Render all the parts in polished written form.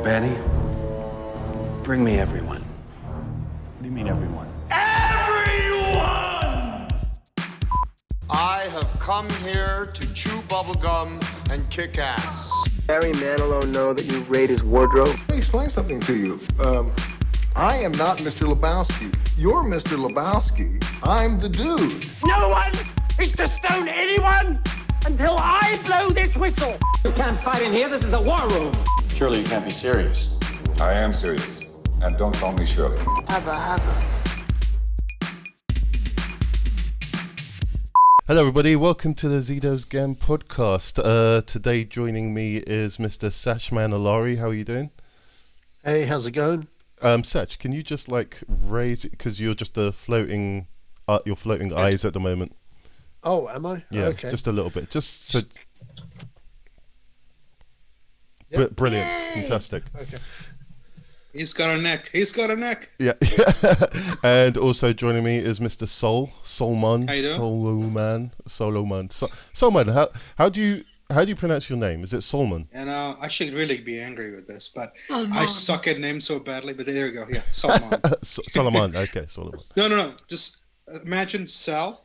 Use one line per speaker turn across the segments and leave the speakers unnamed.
Betty, bring me everyone.
What do you mean, everyone?
Everyone!
I have come here to chew bubblegum and kick ass.
Barry Manilow know that you raid his wardrobe?
Let me explain something to you. I am not Mr. Lebowski. You're Mr. Lebowski. I'm the dude.
No one is to stone anyone until I blow this whistle.
You can't fight in here. This is the war room.
Surely you can't be serious.
I am serious. And don't call me Shirley.
Hubba.
Hello everybody, welcome to the Zedos Game podcast. Today joining me is Mr. Sacha Allari. How are you doing?
Hey, how's it going?
Sach, can you just raise it, because you're just floating eyes at the moment.
Oh, am I?
Yeah,
okay.
just a little bit. Just so.
Yep.
Brilliant,
Yay!
Fantastic.
Okay.
He's got a neck.
Yeah. And also joining me is Mr. Salmon.
How you doing?
Solomon. Salmon. How do you pronounce your name? Is it Salmon?
And I should really be angry with this, but I suck at names so badly. But there you go. Yeah, Salmon.
Solomon. Okay, Solomon.
No. Just imagine Sal.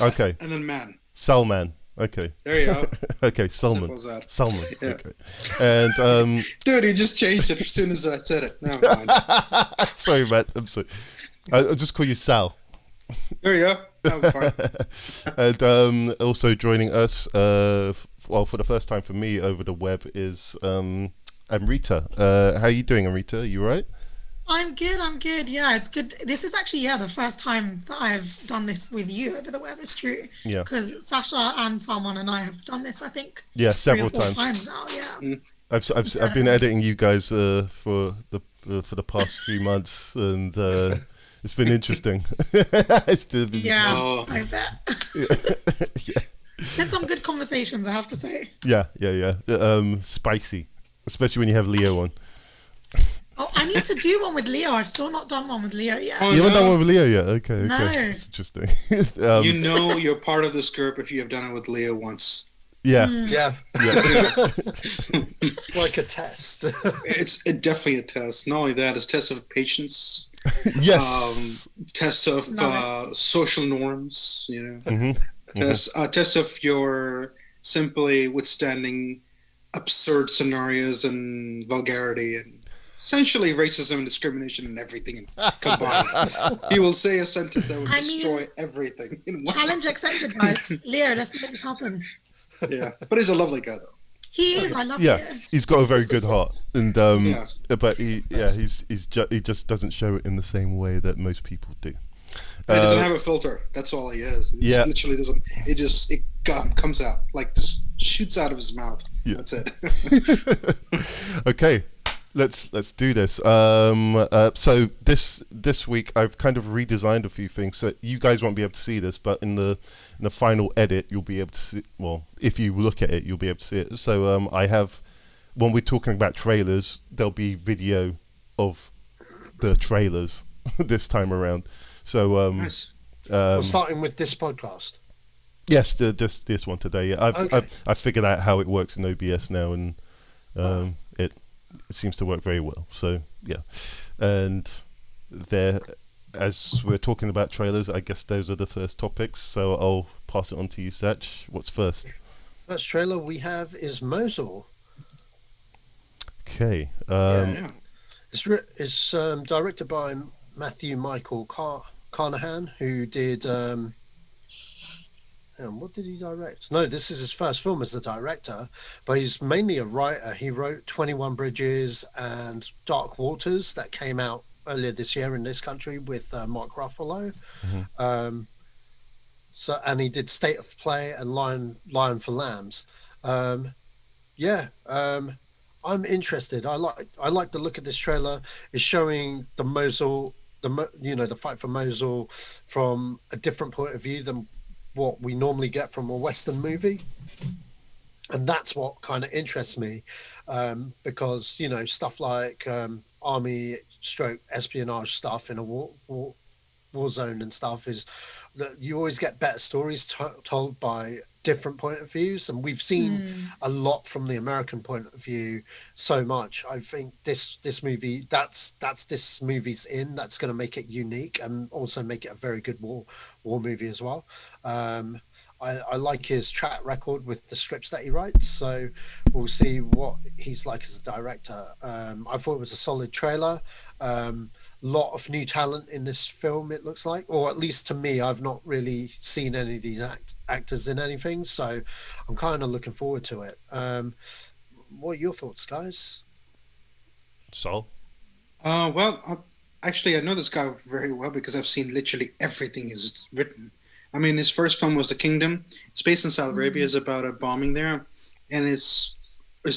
Okay.
And then man.
Salman. Okay.
There you go.
Okay, Salmon.
Salmon. Yeah.
Okay. And
dude, you just changed it as soon as I said it. Never mind.
Sorry, Matt. I'm sorry. I'll just call you Sal.
There you go. I'm fine.
And also joining us, for the first time for me over the web is Amrita. How are you doing, Amrita? You right?
I'm good. Yeah, it's good. This is actually, the first time that I've done this with you over the web. It's true. Yeah. Because Sacha and Salmon and I have done this, I think.
Yeah, several
3 or 4
times
now. Yeah.
I've been editing you guys for the past few months, and it's been interesting.
I bet.
Yeah.
Had some good conversations, I have to say.
Yeah. Spicy, especially when you have Leo on.
Oh, I need to do one with Leo. I've still not done one with Leo yet.
You haven't done one with Leo yet? Okay.
No.
That's interesting.
You know you're part of this group if you have done it with Leo once.
Yeah.
Yeah. Like a test.
It's definitely a test. Not only that, it's a test of patience.
Yes.
Test of social norms, test of your simply withstanding absurd scenarios and vulgarity and essentially racism and discrimination and everything combined. He will say a sentence that will destroy everything.
Challenge accepted, guys. Leo, let's make this happen.
Yeah, but he's a lovely guy though.
He is. I love Leo.
He's got a very good heart, and but he just doesn't show it in the same way that most people do.
He doesn't have a filter. That's all he is. He literally doesn't. It comes out just shoots out of his mouth. Yeah. That's it.
Okay. Let's do this. So this week I've kind of redesigned a few things. So you guys won't be able to see this, but in the final edit you'll be able to see. Well, if you look at it, you'll be able to see it. So I have, when we're talking about trailers, there'll be video of the trailers this time around. So
nice.
We're starting with this podcast.
Yes, this one today. Yeah, I've figured out how it works in OBS now, and it seems to work very well. So yeah, and there, as we're talking about trailers, I guess those are the first topics. So I'll pass it on to you, Sach. What's first?
First trailer we have is Mosul.
Okay.
It's directed by Matthew Michael Carnahan, who did. What did he direct? No, this is his first film as a director, but he's mainly a writer. He wrote 21 Bridges and Dark Waters that came out earlier this year in this country with Mark Ruffalo. Mm-hmm. And he did State of Play and Lion for Lambs. I'm interested. I like the look of this trailer. It's showing the Mosul, the fight for Mosul from a different point of view than what we normally get from a Western movie, and that's what kind of interests me, because stuff like army stroke espionage stuff in a war zone and stuff is that you always get better stories told by different point of views, and we've seen a lot from the American point of view so much. I think this movie, that's this movie's that's going to make it unique and also make it a very good war movie as well. I like his track record with the scripts that he writes, so we'll see what he's like as a director. I thought it was a solid trailer. Lot of new talent in this film, it looks like, or at least to me. I've not really seen any of these actors in anything, so I'm kind of looking forward to it. What are your thoughts, guys?
Sol?
Actually, I know this guy very well because I've seen literally everything he's written. I mean, his first film was The Kingdom. It's based in Saudi Arabia. It's about a bombing there, and it's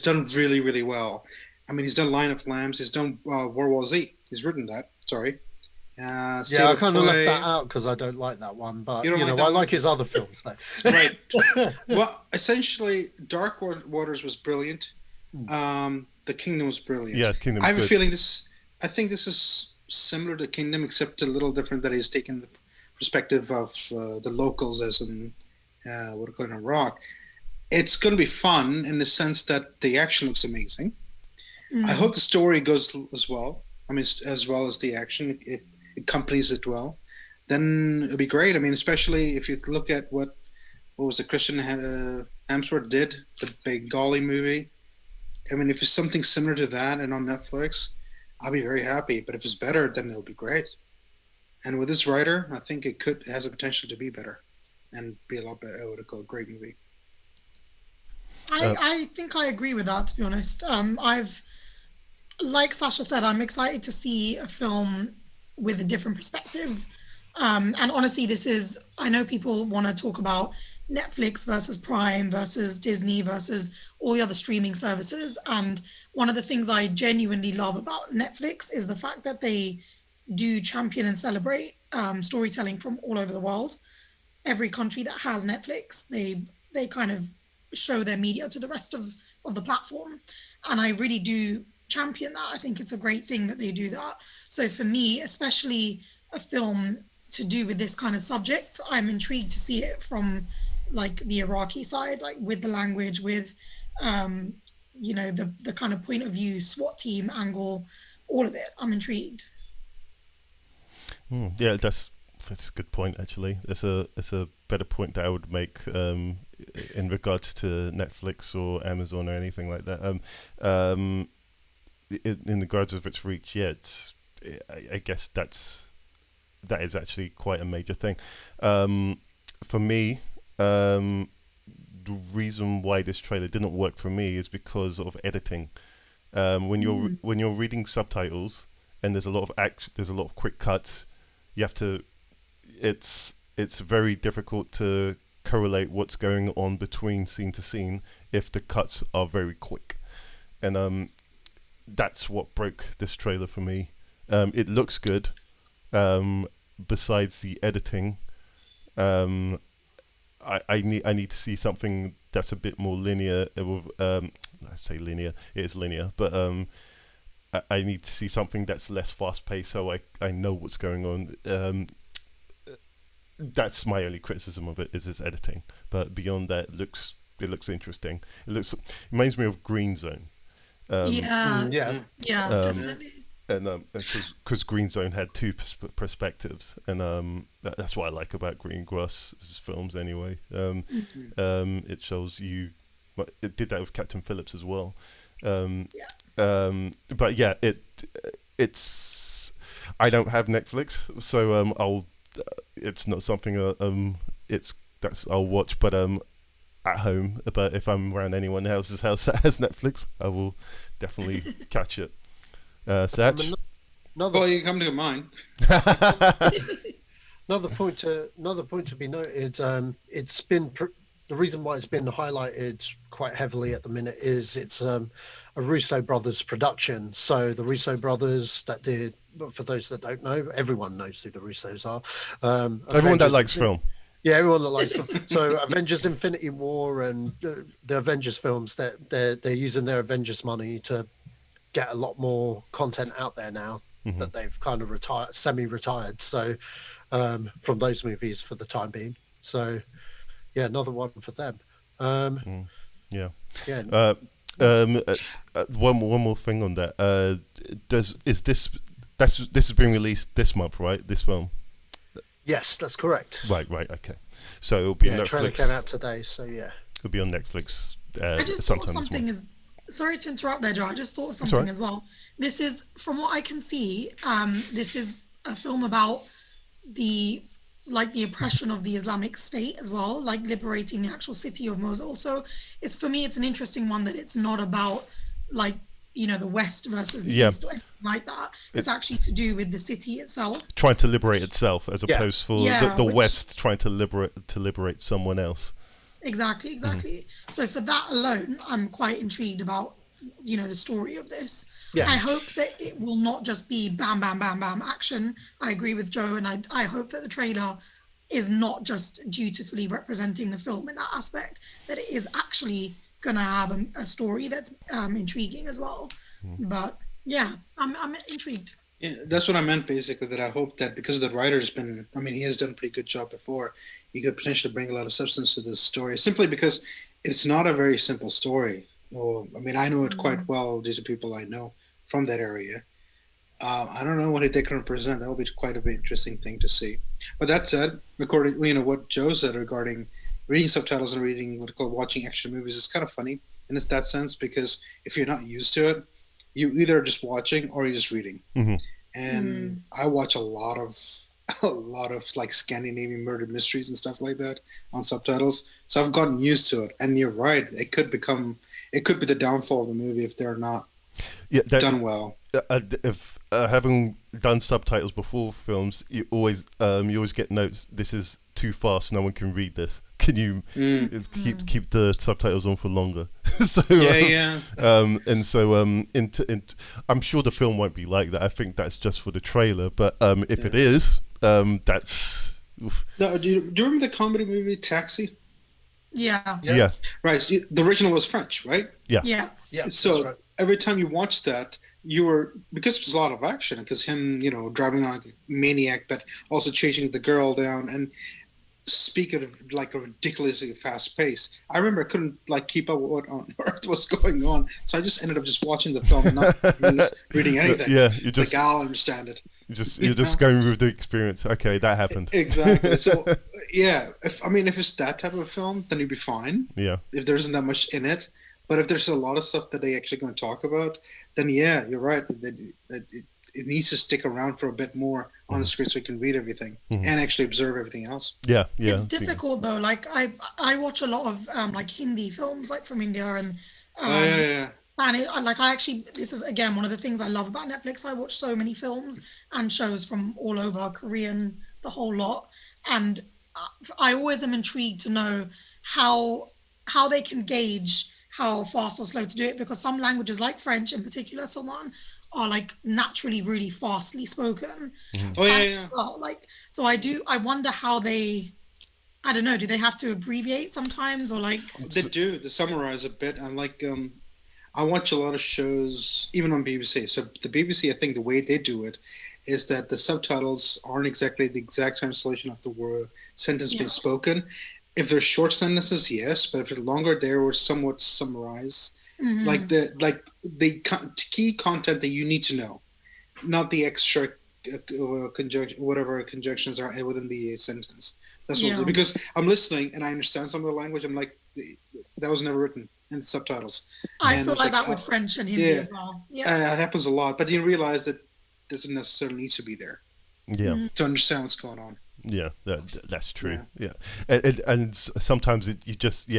done really, really well. I mean, he's done Line of Lambs. He's done World War Z. He's written that. Sorry.
I kind of left that out because I don't like that one. But you know, I like his other films though.
Right. Well, essentially, Dark Waters was brilliant. The Kingdom was brilliant.
Yeah, Kingdom.
I have a feeling I think this is similar to Kingdom, except a little different. That he's taken the perspective of the locals, as in what are going to Iraq. It's going to be fun in the sense that the action looks amazing. I hope the story goes as well. I mean, as well as the action, it accompanies it well. Then it'll be great. I mean, especially if you look at what was it, Kristen Hemsworth did, the Bengali movie. I mean, if it's something similar to that and on Netflix, I'll be very happy. But if it's better, then it'll be great. And with this writer, I think it has a potential to be better and be a lot better. I would call it a great movie.
I think I agree with that, to be honest. Like Sacha said, I'm excited to see a film with a different perspective. And honestly, I know people want to talk about Netflix versus Prime versus Disney versus all the other streaming services. And one of the things I genuinely love about Netflix is the fact that they do champion and celebrate storytelling from all over the world. Every country that has Netflix, they kind of show their media to the rest of the platform. And I really do champion that. I think it's a great thing that they do that. So for me, especially a film to do with this kind of subject, I'm intrigued to see it from like the Iraqi side, like with the language, with the kind of point of view, SWAT team angle, all of it. I'm intrigued.
Yeah, that's a good point. Actually, it's a better point that I would make in regards to Netflix or Amazon or anything like that. In regards of its reach, yeah, I guess that is actually quite a major thing. For me, the reason why this trailer didn't work for me is because of editing. When you're reading subtitles and there's a lot of quick cuts, you have to. It's very difficult to correlate what's going on between scene to scene if the cuts are very quick, and that's what broke this trailer for me. It looks good. Besides the editing, I need to see something that's a bit more linear. I say linear. It is linear, but I need to see something that's less fast paced, so I know what's going on. That's my only criticism of it, is its editing. But beyond that, it looks interesting. It reminds me of Green Zone.
Definitely.
And because Green Zone had two perspectives, and that's what I like about Greengrass's films anyway. It shows you. It did that with Captain Phillips as well. But yeah, it's. I don't have Netflix, so it's not something I'll watch, but at home. But if I'm around anyone else's house that has Netflix, I will definitely catch it. Satch?
Well, you come to mine.
Another point to be noted. It's been the reason why it's been highlighted quite heavily at the minute is it's a Russo brothers production. So the Russo brothers that did. For those that don't know, everyone knows who the Russos are.
Everyone that likes film.
Yeah, everyone that likes film. So Avengers Infinity War and the Avengers films, they're using their Avengers money to get a lot more content out there now that they've kind of semi-retired. So from those movies for the time being. So yeah, another one for them.
Yeah.
Yeah.
One more thing on that. This is being released this month, right? This film.
Yes, that's correct.
Right. Okay. So it'll be on Netflix.
Trailer came out today, so yeah.
It'll be on Netflix.
I just thought of something sorry to interrupt there, Joe. I just thought of something as well. This is, from what I can see, this is a film about the oppression of the Islamic State as well, like liberating the actual city of Mosul. So it's, for me, it's an interesting one that it's not about like, you know, the West versus the East or anything like that. It's actually to do with the city itself.
Trying to liberate itself as opposed for the West trying to liberate someone else.
Exactly. So for that alone, I'm quite intrigued about, you know, the story of this. Yeah. I hope that it will not just be bam, bam, bam, bam action. I agree with Joe, and I hope that the trailer is not just dutifully representing the film in that aspect, that it is actually going to have a story that's intriguing as well. But yeah, I'm intrigued.
Yeah, that's what I meant basically, that I hope that because the writer's been, I mean, he has done a pretty good job before, he could potentially bring a lot of substance to this story, simply because it's not a very simple story. Well, I mean, I know it quite well due to people I know from that area. I don't know what they can represent. That will be quite a bit interesting thing to see. But that said, according, you know, what Joe said regarding reading subtitles and reading what called watching action movies is kind of funny in that sense, because if you're not used to it, you either just watching or you're just reading. And I watch a lot of like Scandinavian murder mysteries and stuff like that on subtitles, so I've gotten used to it. And you're right, it could be the downfall of the movie if they're not done well.
If having done subtitles before films, you always get notes. This is too fast. No one can read this. Can you keep the subtitles on for longer? So and so I'm sure the film won't be like that. I think that's just for the trailer. But if it is, that's. Oof.
No, do you remember the comedy movie Taxi?
Yeah.
Right. So the original was French, right?
Yeah.
So every time you watch that, because there's a lot of action, because him, you know, driving like a maniac, but also chasing the girl down, and speaking of like a ridiculously fast pace, I remember I couldn't like keep up with what on earth was going on, so I just ended up just watching the film and not reading anything.
You just
like, I'll understand it.
You're just going with the experience. Okay, that happened.
Exactly. So if it's that type of film, then you'd be fine.
Yeah. If
there isn't that much in it, but if there's a lot of stuff that they actually going to talk about, then you're right. It needs to stick around for a bit more on the screen so we can read everything and actually observe everything else.
Yeah.
It's difficult though. Like I watch a lot of like Hindi films, like from India and Spanish. This is again one of the things I love about Netflix. I watch so many films and shows from all over, Korean, the whole lot, and I always am intrigued to know how they can gauge how fast or slow to do it, because some languages like French in particular, Salmon, are like naturally really fastly spoken. So I wonder how they, I don't know, do they have to abbreviate sometimes, or like
they do to summarize a bit? And like I watch a lot of shows even on BBC. So the BBC, I think the way they do it is that the subtitles aren't exactly the exact translation of the word sentence being spoken. If they're short sentences, yes, but if they're longer, they were somewhat summarized. Like the key content that you need to know, not the extra whatever conjunctions are within the sentence. That's what, because I'm listening and I understand some of the language. I'm like, that was never written in subtitles.
I feel like that with French and Hindi as well.
Yeah, it happens a lot, but you realize that doesn't necessarily need to be there.
Yeah,
to understand what's going on.
Yeah, that's true. Yeah, and sometimes you just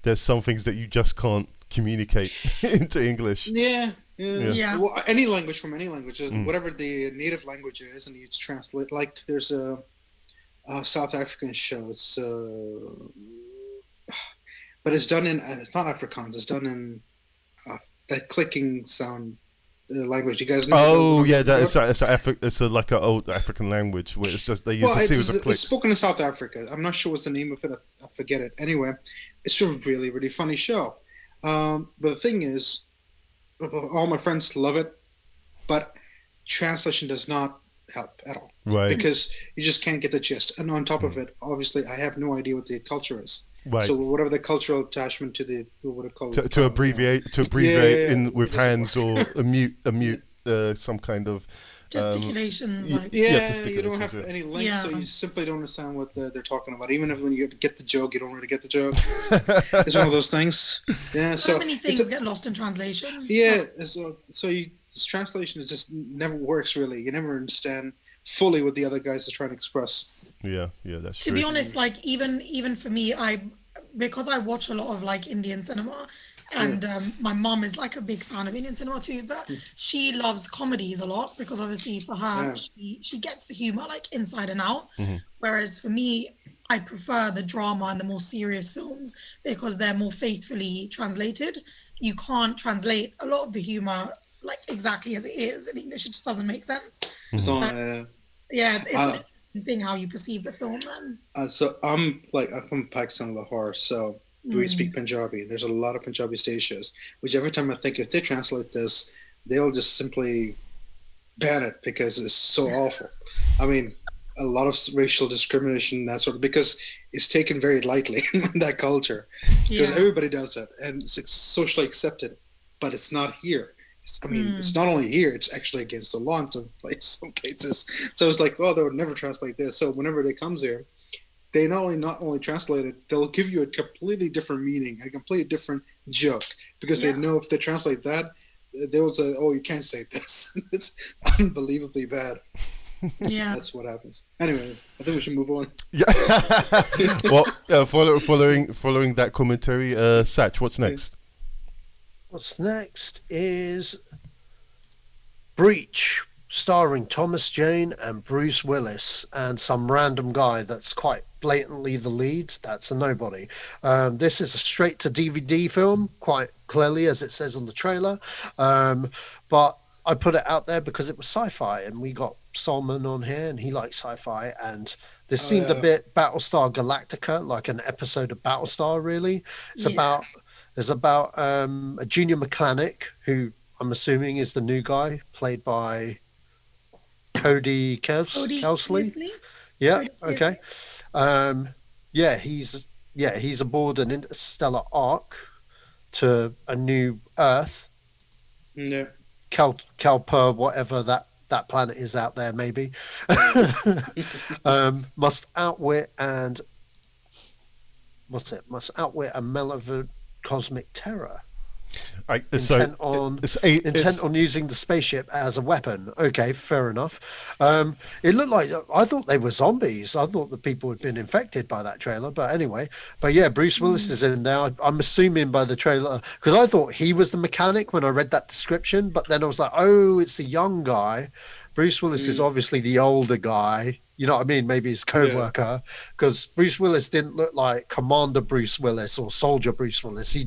there's some things that you just can't communicate into English.
Yeah. Well, any language from any language, whatever the native language is, and you translate. Like there's a South African show. It's but it's done in it's not Afrikaans. It's done in that clicking sound language. You guys know?
Oh yeah, it's like an old African language where it's just they use a series of clicks.
It's spoken in South Africa. I'm not sure what's the name of it. I forget it. Anyway, it's a really really funny show. But the thing is, all my friends love it, but translation does not help at all.
Right.
Because you just can't get the gist. And on top of it, obviously, I have no idea what the culture is.
Right.
So whatever the cultural attachment to the what do you call it?
To abbreviate in with hands or a mute some kind of
gesticulations.
You don't have any links, so you simply don't understand what they're talking about. Even if when you get the joke, you don't really get the joke. It's one of those things. Yeah,
so many things get lost in translation.
Yeah, this translation just never works really. You never understand fully what the other guys are trying to express.
Yeah, that's true.
To be honest, like even for me, because I watch a lot of like Indian cinema, and my mom is like a big fan of Indian cinema too, but she loves comedies a lot because obviously for her she gets the humor like inside and out. Whereas for me, I prefer the drama and the more serious films because they're more faithfully translated. You can't translate a lot of the humor like exactly as it is in English. It just doesn't make sense. It's an interesting thing how you perceive the film then.
So I'm from Pakistan, Lahore, so we speak Punjabi. There's a lot of Punjabi stage shows, which every time I think if they translate this, they'll just simply ban it because it's so awful. I mean, a lot of racial discrimination, that sort of, because it's taken very lightly in that culture. Because everybody does it, and it's socially accepted, but it's not here. It's not only here, it's actually against the law in some cases. So it's like, oh, they would never translate this. So whenever they comes here, they not only translate it, they'll give you a completely different meaning, a completely different joke, because they know if they translate that, they will say, oh, you can't say this. It's unbelievably bad. Yeah, that's what happens. Anyway, I think we should move on.
Yeah. Well, following that commentary, Sach, what's next?
What's next is Breach, starring Thomas Jane and Bruce Willis and some random guy that's quite blatantly the lead. That's a nobody. This is a straight to DVD film, quite clearly as it says on the trailer. But I put it out there because it was sci-fi, and we got Salmon on here and he likes sci-fi, and this seemed a bit Battlestar Galactica, like an episode of Battlestar really. It's about a junior mechanic who I'm assuming is the new guy, played by Cody Kelsley. Yeah, okay. He's aboard an interstellar arc to a new Earth.
Yeah.
Kelper, whatever that planet is out there, maybe. Must outwit a malevolent cosmic terror. Intent on using the spaceship as a weapon. Okay, fair enough. It looked like, I thought they were zombies. I thought the people had been infected by that trailer. But anyway, Bruce Willis is in there. I'm assuming by the trailer, because I thought he was the mechanic when I read that description. But then I was like, oh, it's the young guy. Bruce Willis is obviously the older guy. You know what I mean? Maybe his co-worker, because Bruce Willis didn't look like Commander Bruce Willis or Soldier Bruce Willis. He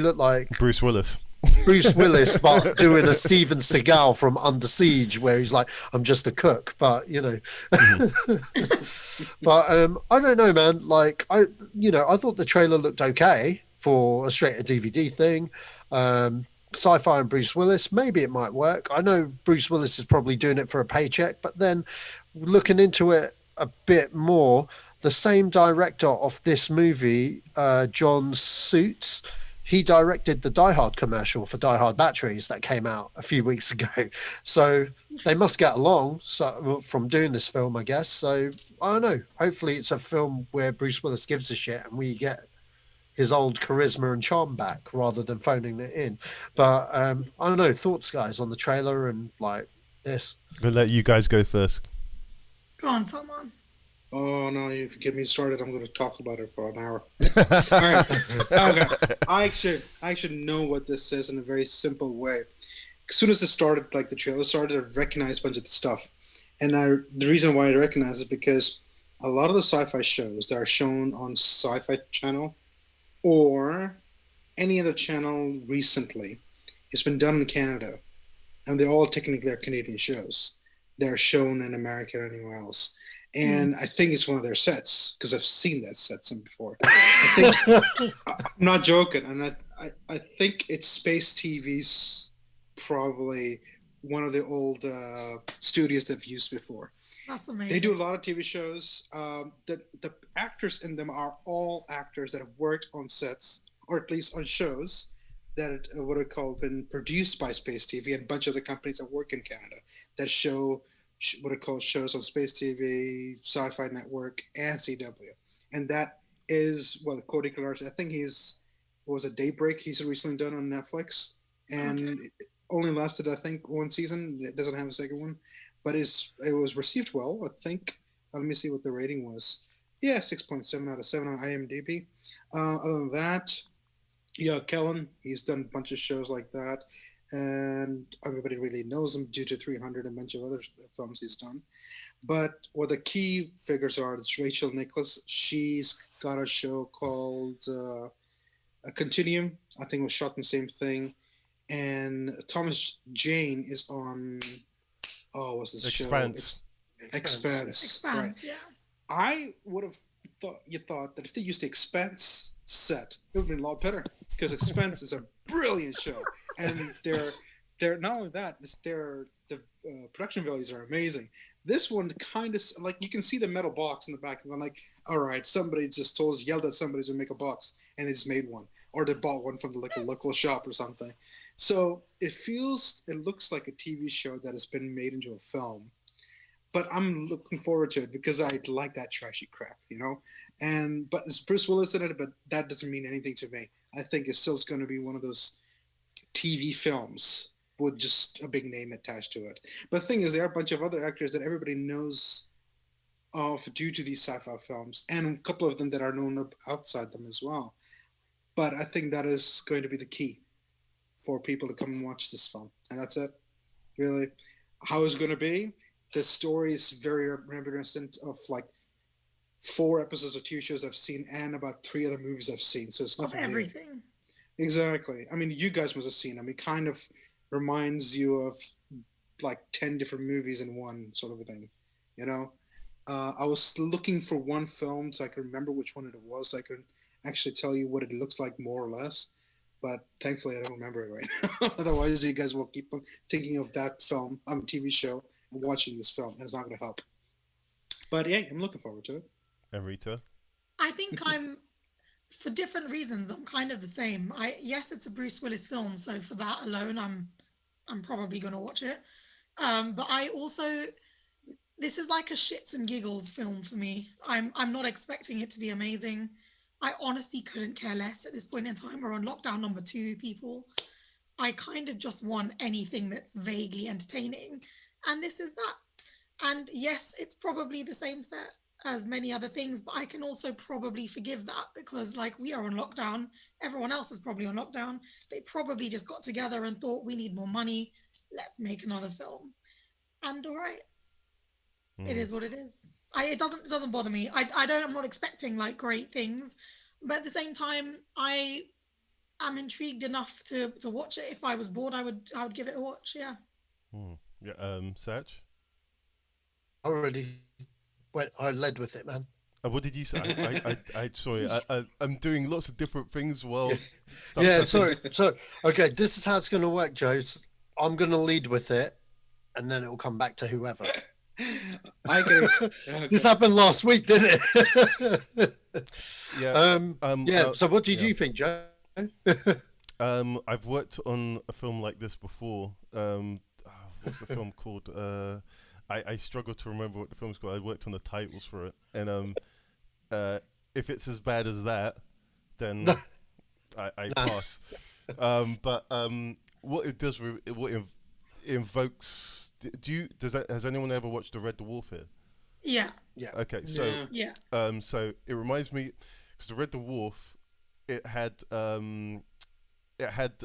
looked like
Bruce Willis.
Bruce Willis, but doing a Steven Seagal from Under Siege, where he's like, I'm just a cook. But, you know, but I don't know, man. Like, I thought the trailer looked okay for a straight to DVD thing. Sci-fi and Bruce Willis, maybe it might work. I know Bruce Willis is probably doing it for a paycheck, but then looking into it a bit more, the same director of this movie, John Suits, he directed the Die Hard commercial for Die Hard batteries that came out a few weeks ago. So they must get along from doing this film, I guess. So I don't know. Hopefully it's a film where Bruce Willis gives a shit and we get his old charisma and charm back rather than phoning it in. But I don't know, thoughts, guys, on the trailer and like this?
We'll let you guys go first.
Go on, Salmon.
Oh no, if you get me started, I'm going to talk about it for an hour. All right. Okay. I actually know what this says in a very simple way. As soon as it started, like the trailer started, I recognized a bunch of the stuff. And the reason why I recognize it because a lot of the sci-fi shows that are shown on Sci-Fi Channel or any other channel recently, it's been done in Canada. And they all technically are Canadian shows. They're shown in America or anywhere else. And I think it's one of their sets, because I've seen that set before. I'm not joking. And I think it's Space TV's probably one of the old studios they've used before.
That's amazing.
They do a lot of TV shows. The actors in them are all actors that have worked on sets, or at least on shows that what are called been produced by Space TV and a bunch of other companies that work in Canada that show what are called shows on Space TV, Sci-Fi Network, and CW. And that is Cody Collars. I think Daybreak. He's recently done on Netflix, and it only lasted, I think, one season. It doesn't have a second one, but it was received well. I think. Let me see what the rating was. Yeah, 6.7 out of 7 on IMDb. Other than that, Kellen, he's done a bunch of shows like that, and everybody really knows him due to 300 and a bunch of other films he's done. But what the key figures are is Rachel Nicholas. She's got a show called A Continuum. I think it was shot in the same thing. And Thomas Jane is on, what's this show? Expanse. Right.
Yeah.
I would have thought that if they used the Expanse set, it would have been a lot better, because Expanse is a brilliant show, and they're not only that, the production values are amazing. This one kind of like, you can see the metal box in the back, and I'm like, all right, somebody just yelled at somebody to make a box, and they just made one, or they bought one from a local shop or something. So it looks like a TV show that has been made into a film. But I'm looking forward to it because I like that trashy crap, but it's Bruce Willis in it, but that doesn't mean anything to me. I think it's still going to be one of those TV films with just a big name attached to it. But the thing is, there are a bunch of other actors that everybody knows of due to these sci-fi films, and a couple of them that are known outside them as well. But I think that is going to be the key for people to come and watch this film. And that's it, really. How it's going to be? The story is very reminiscent of 4 episodes of 2 shows I've seen and about 3 other movies I've seen. So it's nothing.
Everything.
Exactly. I mean, you guys must have seen them. It kind of reminds you of 10 different movies in one sort of a thing. I was looking for one film so I could remember which one it was. So I could actually tell you what it looks like more or less. But thankfully, I don't remember it right now. Otherwise, you guys will keep on thinking of that film, TV show, and watching this film, and it's not going to help. But yeah, I'm looking forward to it.
Amrita?
I think for different reasons, I'm kind of the same. Yes, it's a Bruce Willis film, so for that alone, I'm probably going to watch it. But I also, this is like a shits and giggles film for me. I'm not expecting it to be amazing. I honestly couldn't care less at this point in time. We're on lockdown number 2, people. I kind of just want anything that's vaguely entertaining. And this is that. And yes, it's probably the same set as many other things, but I can also probably forgive that because we are on lockdown. Everyone else is probably on lockdown. They probably just got together and thought, we need more money. Let's make another film. And all right. It is what it is. It doesn't bother me. I'm not expecting great things, but at the same time, I am intrigued enough to watch it. If I was bored, I would give it a watch. Yeah.
Yeah. Sach?
I led with it, man.
What did you say? Sorry. I'm doing lots of different things while.
Sorry. Okay, this is how it's going to work, Joe. I'm going to lead with it, and then it will come back to whoever. This happened last week, didn't it?
Yeah.
So what did you think, Joe?
I've worked on a film like this before. What's the film called? I struggle to remember what the film's called. I worked on the titles for it, and if it's as bad as that, then I pass. But what it does, invokes. Has anyone ever watched The Red Dwarf here?
Yeah.
Okay, so so it reminds me, because The Red Dwarf, it had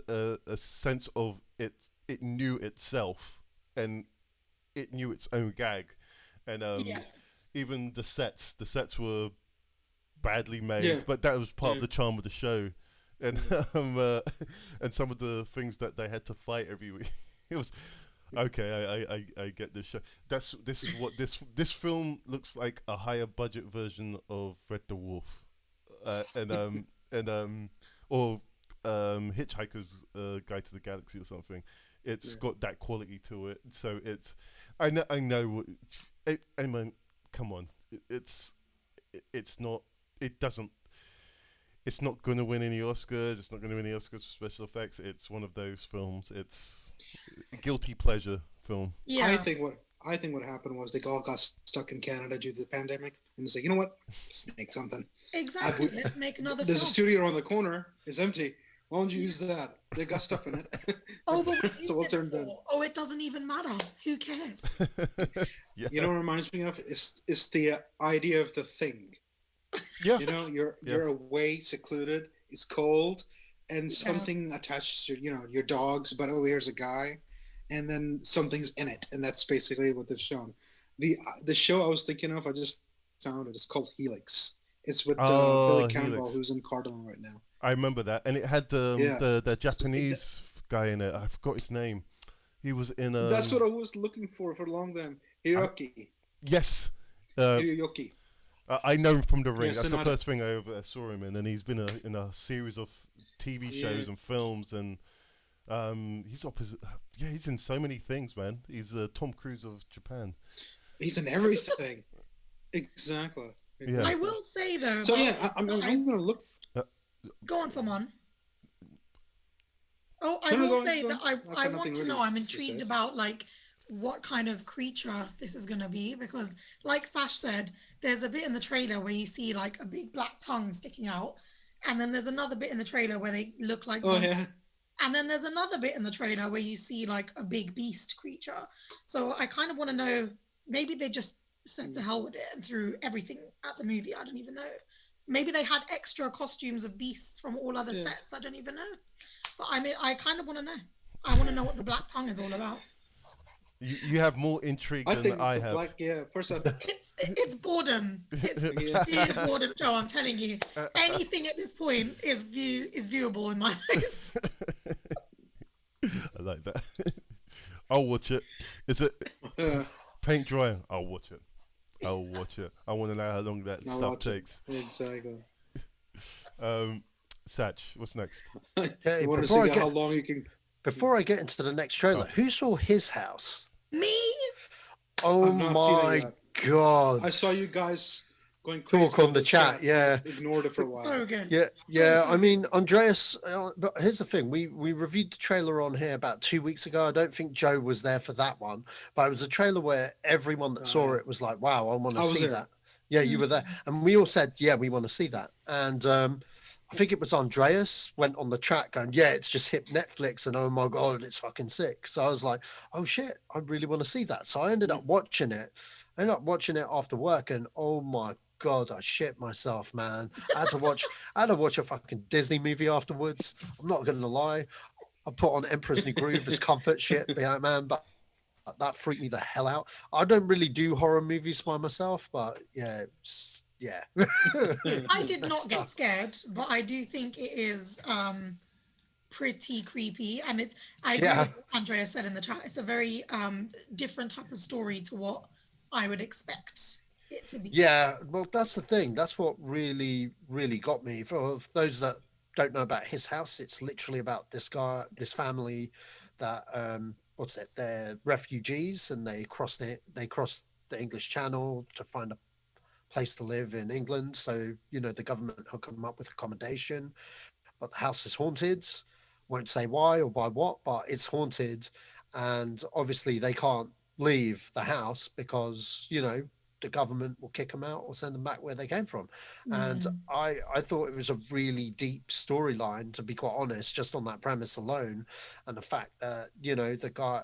a sense of it knew itself, and it knew its own gag, and even the sets were badly made, but that was part of the charm of the show, and and some of the things that they had to fight every week. It was okay. I get this show. This is what this film looks like, a higher budget version of Red Dwarf, or Hitchhiker's Guide to the Galaxy or something. It's got that quality to it. So it's, I know. I mean, come on, it's not. It doesn't. It's not going to win any Oscars. It's not going to win any Oscars for special effects. It's one of those films. It's a guilty pleasure film.
Yeah.
I think what happened was they all got stuck in Canada due to the pandemic, and it's like, you know what? Let's make something.
Exactly. Let's make another
There's
film.
a studio around the corner. It's empty. Why don't you use that? They got stuff in it.
Oh, but
so we'll turn them.
Oh, it doesn't even matter. Who cares?
Yeah.
You know what it reminds me of? It's the idea of The Thing.
Yeah.
You know, you're away, secluded. It's cold, and something attached to your dogs. But here's a guy, and then something's in it, and that's basically what they've shown. The show I was thinking of, I just found it. It's called Helix. It's with Billy Campbell,
Helix.
who's in Cardinal right now.
I remember that, and it had the Japanese guy in it. I forgot his name. He was in a.
That's what I was looking for a long time. Hiroki.
Yes.
Hiroki.
I know him from The Ring.
Yeah,
That's the first thing I ever saw him in, and he's been in a series of TV shows and films, and he's opposite. Yeah, he's in so many things, man. He's Tom Cruise of Japan.
He's in everything. Exactly.
Yeah.
I will say though.
So I'm going to look.
Go on, someone. Oh, I will say that I want to know. I'm intrigued about like what kind of creature this is going to be, because like Sash said, there's a bit in the trailer where you see like a big black tongue sticking out, and then there's another bit in the trailer where they look like and then there's another bit in the trailer where you see like a big beast creature. So I kind of want to know, maybe they just said to hell with it and threw everything at the movie. I don't even know. Maybe they had extra costumes of beasts from all other sets. I don't even know. But I mean, I kind of want to know. I want to know what the black tongue is all about.
You have more intrigue than I have.
First
it's boredom. It's pure boredom, Joe. I'm telling you, anything at this point is viewable in my eyes.
I like that. I'll watch it. Is it paint drying? I'll watch it. I'll watch it. I want to know how long that stuff takes.
Exactly.
Satch, what's next?
Okay,
you want to see how long you can.
Before I get into the next trailer, who saw His House?
Me?
Oh my god!
I saw you guys going crazy
talk on the chat. Yeah,
ignored it for a while.
So good.
Yeah. I mean, Andreas. But here's the thing: we reviewed the trailer on here about 2 weeks ago. I don't think Joe was there for that one, but it was a trailer where everyone that saw it was like, "Wow, I want to see that." Yeah, you were there, and we all said, "Yeah, we want to see that." And I think it was Andreas went on the chat going, "Yeah, it's just hit Netflix, and oh my god, it's fucking sick." So I was like, "Oh shit, I really want to see that." So I ended up watching it. I ended up watching it after work, and oh my god, I shit myself, man. I had to watch a fucking Disney movie afterwards. I'm not gonna lie. I put on Emperor's New Groove as comfort shit, man, but that freaked me the hell out. I don't really do horror movies by myself, but yeah.
I did not get scared, but I do think it is pretty creepy, and I agree with what Andrea said in the chat. It's a very different type of story to what I would expect it to be.
Yeah, well, that's the thing. That's what really, really got me. For those that don't know about His House, it's literally about this family that they're refugees, and they cross the English Channel to find a place to live in England. So, the government hook them up with accommodation, but the house is haunted. Won't say why or by what, but it's haunted. And obviously they can't leave the house because, the government will kick them out or send them back where they came from. And I thought it was a really deep storyline, to be quite honest, just on that premise alone. And the fact that, the guy,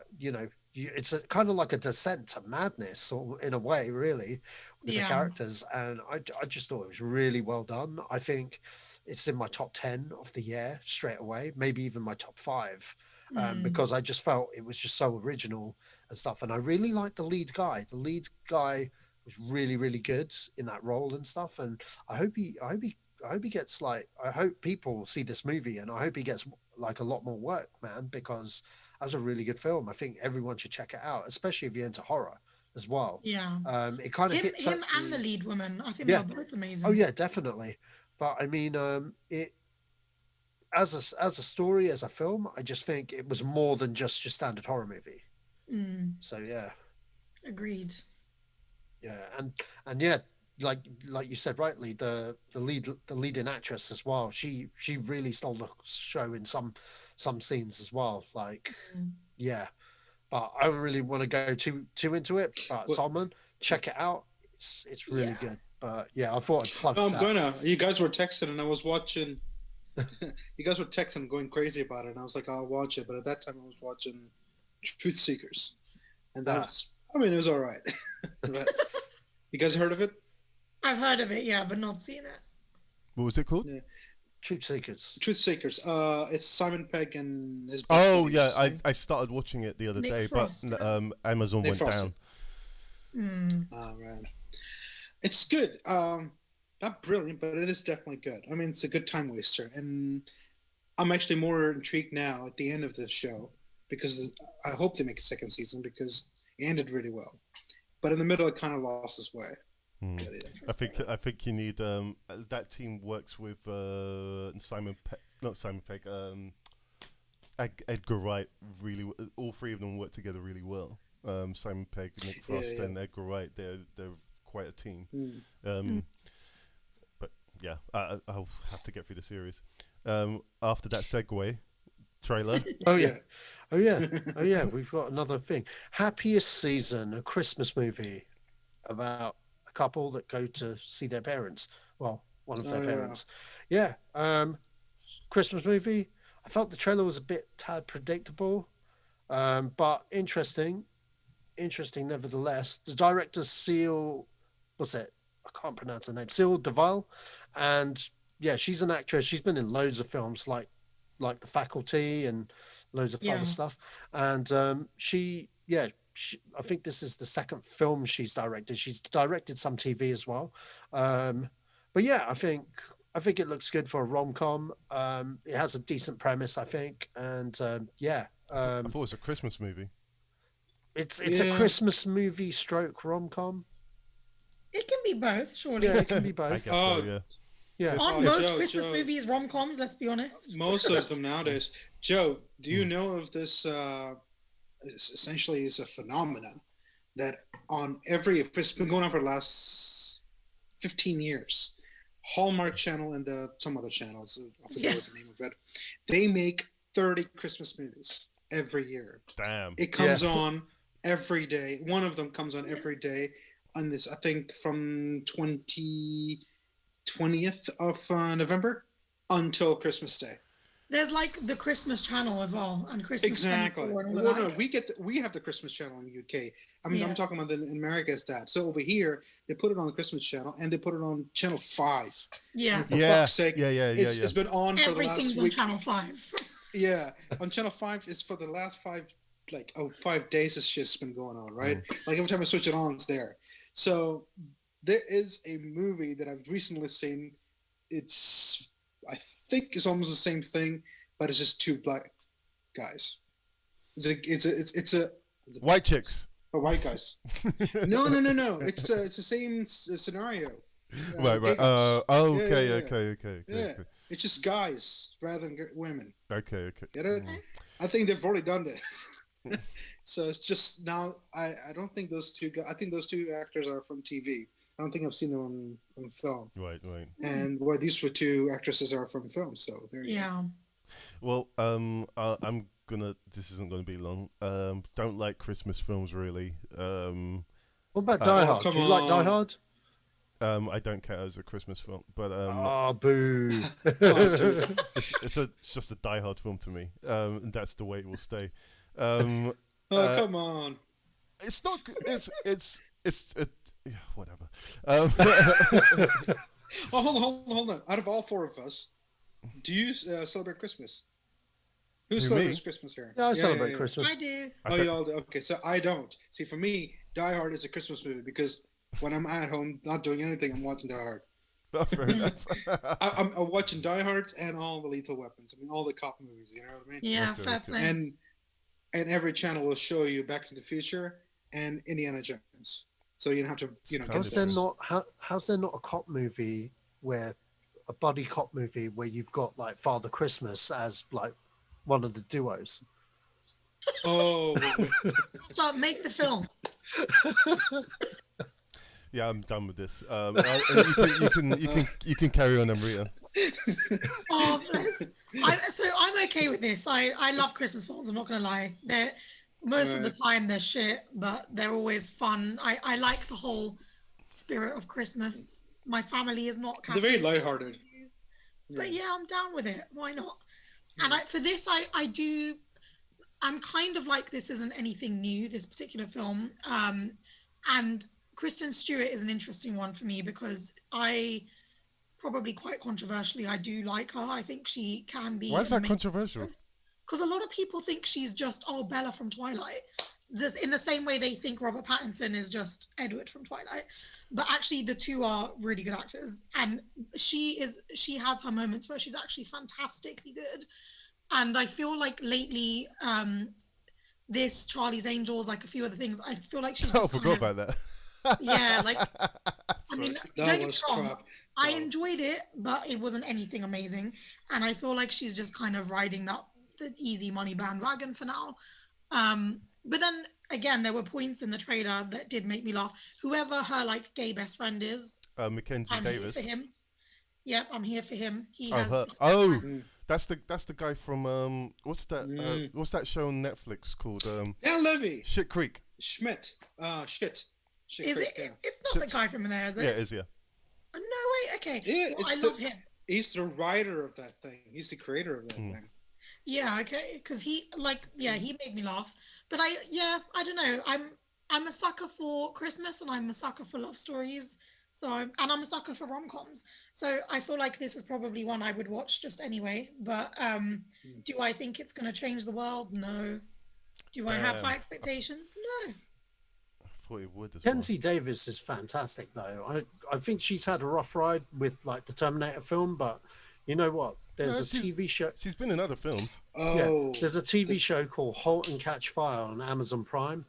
it's kind of like a descent to madness, or in a way, really, with the characters. And I just thought it was really well done. I think it's in my top 10 of the year straight away, maybe even my top 5, because I just felt it was just so original and stuff. And I really liked the lead guy. The lead guy was really, really good in that role and stuff. And I hope he gets I hope people see this movie, and I hope he gets like a lot more work, man, because that was a really good film. I think everyone should check it out, especially if you're into horror as well.
Yeah.
It kind of hits
him and the lead woman. I think they're both amazing.
Oh yeah, definitely. But I mean, as a story, as a film, I just think it was more than just your standard horror movie. So yeah,
agreed.
Yeah, and yeah, like you said rightly, the leading actress as well. She really stole the show in some scenes as well. Like, yeah, but I don't really want to go too into it. But Salmon, check it out. It's really good. But yeah, I thought I'd plug
No, I'm
that.
gonna. You guys were texting, and I was watching. You guys were texting, going crazy about it, and I was like, "I'll watch it." But at that time, I was watching Truth Seekers, and that was. I mean, it was all right. But you guys heard of it?
I've heard of it, yeah, but not seen it.
What was it called?
Yeah.
Truth Seekers.
Truth Seekers. It's Simon Pegg and his.
Oh yeah, I started watching it the other
Nick
day,
Frost.
but Amazon
Nick
went
Frost.
down.
Right. It's good. Not brilliant, but it is definitely good. I mean, it's a good time waster, and I'm actually more intrigued now at the end of the show because I hope they make a second season because it ended really well. But in the middle, it kind of lost its way.
I think you need that team works with Simon Pegg, Edgar Wright. Really, all three of them work together really well. Simon Pegg, Nick Frost, and Edgar Wright. They're quite a team. But yeah, I'll have to get through the series. After that segue, trailer.
Oh yeah. We've got another thing. Happiest Season, a Christmas movie about a couple that go to see their parents. Well, one of their parents. Yeah. Christmas movie. I felt the trailer was a bit tad predictable, but interesting nevertheless. The director's Seal, what's it? I can't pronounce her name. Seal Duval, and yeah, she's an actress. She's been in loads of films like The Faculty and loads of other stuff. And I think this is the second film she's directed. She's directed some TV as well. But yeah, I think it looks good for a rom-com. It has a decent premise, I think, and
I thought it was a Christmas movie.
It's a Christmas movie stroke rom-com.
It can be both, surely.
Yeah, it can be both.
I guess so, yeah.
Yeah.
Aren't most Christmas movies rom-coms, let's be honest?
Most of them nowadays. Joe, do you know of this? Essentially, is a phenomenon that it's been going on for the last 15 years. Hallmark Channel and some other channels, I forget what the name of it. They make 30 Christmas movies every year.
Damn.
It comes on every day. One of them comes on every day. On this, I think from 20th of November until Christmas Day.
There's like the Christmas channel as well, and Christmas.
Exactly.
And all
Well,
that.
no, we have the Christmas channel in the UK. I mean, I'm talking about in America as that. So over here, they put it on the Christmas channel, and they put it on Channel 5.
Yeah.
And for fuck's sake, it's been on for the last
Everything's on
week.
Channel 5.
Yeah, on Channel 5 is for the last 5 days. This shit's been going on, right? Like every time I switch it on, it's there. So there is a movie that I've recently seen. I think it's almost the same thing, but it's just two black guys. It's a
white chicks.
Or white guys. No. It's the same scenario.
Right. Okay.
Yeah, it's just guys rather than women.
Okay.
Get it? I think they've already done this. So it's just now. I don't think those two guys. I think those two actors are from TV. I don't think I've seen them on film.
Right.
And these two actresses are from film. So there you go.
Well, I'm gonna. This isn't gonna be long. Don't like Christmas films really.
What about Die Hard? Do you like Die Hard?
I don't count it as a Christmas film, but
boo!
it's just a Die Hard film to me, and that's the way it will stay.
Come on!
It's not. It's whatever.
Hold on. Out of all 4 of us, do you celebrate Christmas? Who celebrates Christmas here?
Yeah, I celebrate Christmas.
I do.
Oh, you all do? Okay, so I don't. See, for me, Die Hard is a Christmas movie because when I'm at home not doing anything, I'm watching Die Hard.
Fair enough.
I'm watching Die Hard and all the Lethal Weapons. I mean, all the cop movies. You know what I mean?
Yeah, fair play.
And every channel will show you Back to the Future and Indiana Jones. So you don't have to,
How's there not a cop movie where a buddy cop movie where you've got like Father Christmas as like one of the duos.
Oh,
So make the film.
Yeah, I'm done with this. You can carry on, Amrita.
Oh, so I'm okay with this. I love Christmas films. I'm not gonna lie. They're most of the time they're shit, but they're always fun. I like the whole spirit of Christmas. My family is not
they're very lighthearted.
But yeah, I'm down with it. Why not? And for this, I'm kind of like, this isn't anything new, this particular film. And Kristen Stewart is an interesting one for me because probably quite controversially, I do like her. I think she can be.
Why is that controversial?
Because a lot of people think she's just, Bella from Twilight. In the same way they think Robert Pattinson is just Edward from Twilight. But actually the two are really good actors. And she has her moments where she's actually fantastically good. And I feel like lately, this Charlie's Angels, like a few other things, I feel like she's just
forgot about that.
Yeah, like, I mean,
that was crap.
I enjoyed it, but it wasn't anything amazing. And I feel like she's just kind of riding the easy money bandwagon for now. But then again, there were points in the trailer that did make me laugh. Whoever her like gay best friend is,
Mackenzie Davis.
Here for him. Yep, I'm here for him.
That's the guy from what's that show on Netflix called?
Dan Levy.
Shit Creek.
Schmidt. Shit.
Is
Creek,
it?
yeah.
It's not the guy from there, is it?
Yeah, it is. Yeah.
No way. Okay.
Yeah,
I love him.
He's the writer of that thing. He's the creator of that thing.
Yeah, okay, because he made me laugh. But I don't know. I'm a sucker for Christmas and I'm a sucker for love stories. I'm a sucker for rom-coms. So I feel like this is probably one I would watch just anyway. But do I think it's going to change the world? No. Do I have high expectations? No.
I thought it would as
Kenzie Davis is fantastic though. I think she's had a rough ride with like the Terminator film, but you know what? There's a TV show.
She's been in other films.
Oh.
Yeah, there's a TV show called Halt and Catch Fire on Amazon Prime.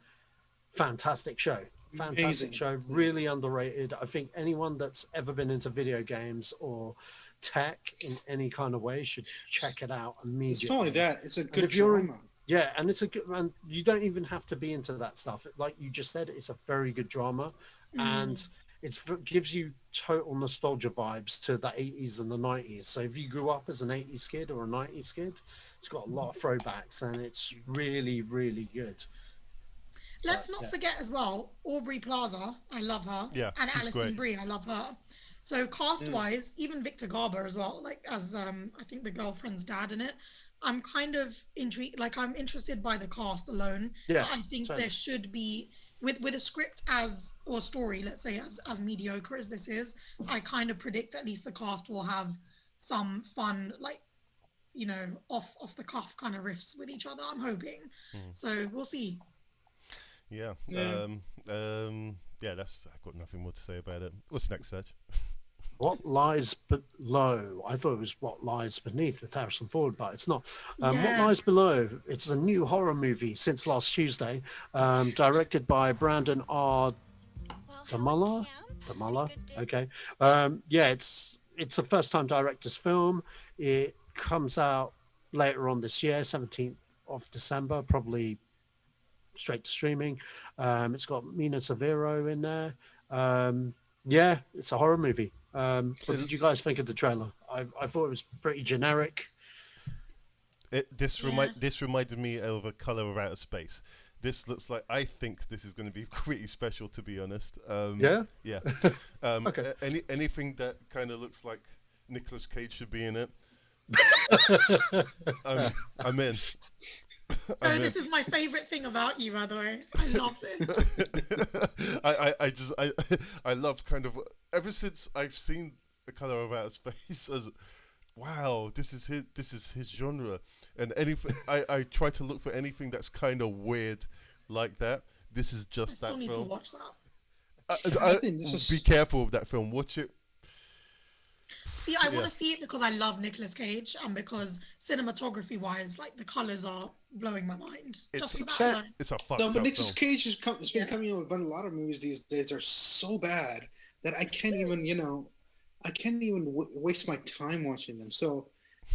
Fantastic show. Fantastic show. Really underrated. I think anyone that's ever been into video games or tech in any kind of way should check it out immediately.
It's not only that, it's a good drama.
Yeah, and it's a good, and you don't even have to be into that stuff. Like you just said, it's a very good drama, and it gives you total nostalgia vibes to the 80s and the 90s. So if you grew up as an 80s kid or a 90s kid, it's got a lot of throwbacks, and it's really, really good.
Let's not forget as well, Aubrey Plaza, I love her.
Yeah,
and
she's
Alison
great.
Brie, I love her. So cast-wise, even Victor Garber as well, like as I think the girlfriend's dad in it. I'm kind of intrigued, like I'm interested by the cast alone.
Yeah,
I think there should be, with a script or story, let's say as mediocre as this is, I kind of predict at least the cast will have some fun, like, you know, off the cuff kind of riffs with each other, I'm hoping. So we'll see.
Yeah. I've got nothing more to say about it. What's next, Serge?
What Lies Below? I thought it was What Lies Beneath with Harrison Ford, but it's not. What Lies Below? It's a new horror movie since last Tuesday, directed by Brandon R. Damala. Okay. It's a first-time director's film. It comes out later on this year, 17th of December, probably straight to streaming. It's got Mina Severo in there. It's a horror movie. What did you guys think of the trailer? I thought it was pretty generic.
This reminded me of A Color of Outer Space. This looks like, I think this is going to be pretty special, to be honest.
Yeah.
Okay. Anything that kind of looks like Nicolas Cage should be in it. I'm in.
This is my favorite thing about you, by the way. I love this.
I love kind of, ever since I've seen The Color of Outer Space, as wow, this is his genre, and anything I try to look for anything that's kind of weird like that. This is just that film. I still need to watch that. Be careful with that film. Watch it.
See, I want to see it because I love Nicolas Cage and because cinematography-wise, like the colors are blowing my mind.
It's a fucked up
Nicolas
film.
Cage has been coming up with a lot of movies these days are so bad that I can't even, I can't even waste my time watching them. So,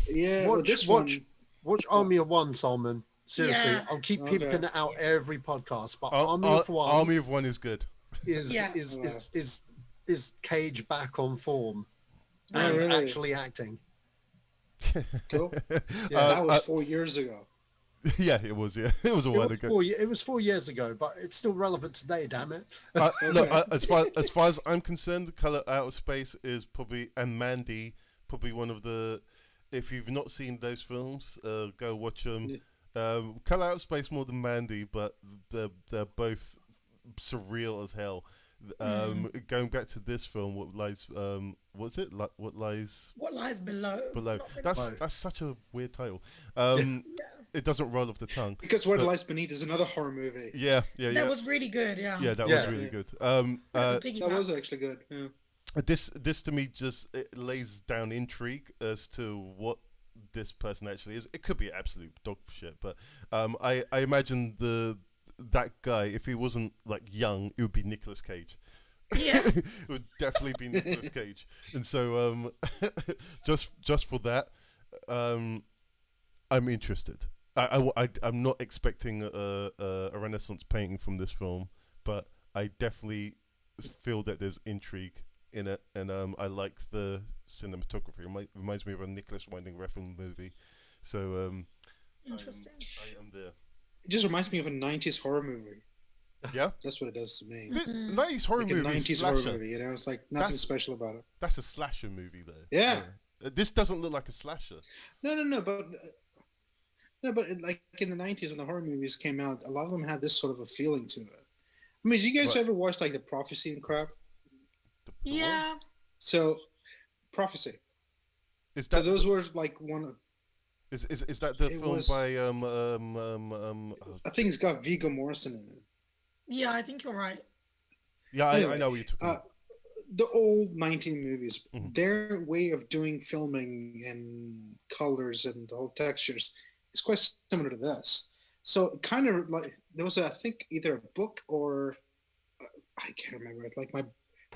yeah,
watch Army of One, Salmon. Seriously,
Yeah.
I'll keep peeping it out every podcast. But
Army of One is good.
Is Cage back on form
Oh,
and
really?
actually acting?
Cool. That was 4 years ago.
Yeah, it was. Yeah, it was a while ago.
It was 4 years ago, but it's still relevant today. Damn it!
Look, as far as I'm concerned, Color Out of Space is probably, and Mandy, probably one of the. If you've not seen those films, go watch them. Color Out of Space more than Mandy, but they're both surreal as hell. Going back to this film, what lies? What's it? What lies?
What lies below?
Below. That's such a weird title. It doesn't roll off the tongue.
Because What Lies Beneath is another horror movie.
Yeah.
That was really good. Yeah.
Yeah, that was really good.
That was actually good. Yeah.
This to me just it lays down intrigue as to what this person actually is. It could be absolute dog shit, but I imagine that guy, if he wasn't like young, it would be Nicolas Cage.
Yeah.
It would definitely be Nicolas Cage. And so just for that, I'm interested. I'm not expecting a Renaissance painting from this film, but I definitely feel that there's intrigue in it, and I like the cinematography. It reminds me of a Nicholas Winding Refn movie. So
interesting.
I am there.
It just reminds me of a 90s horror movie.
Yeah?
That's what it does to me.
90s horror
like
movie.
A 90s
slasher.
horror movie, It's like nothing special about it.
That's a slasher movie, though.
Yeah.
This doesn't look like a slasher.
No, but like in the 90s when the horror movies came out, a lot of them had this sort of a feeling to it. I mean, did you guys ever watch like The Prophecy and crap?
Yeah.
So, Prophecy.
Is that
those were like one of...
Is that the film by
I think it's got Viggo Mortensen in it.
Yeah, I think you're right.
Yeah,
anyway,
I know what you're talking about.
The old 19 movies, their way of doing filming and colors and the whole textures is quite similar to this. So kind of like there was I think either a book or I can't remember it. Like my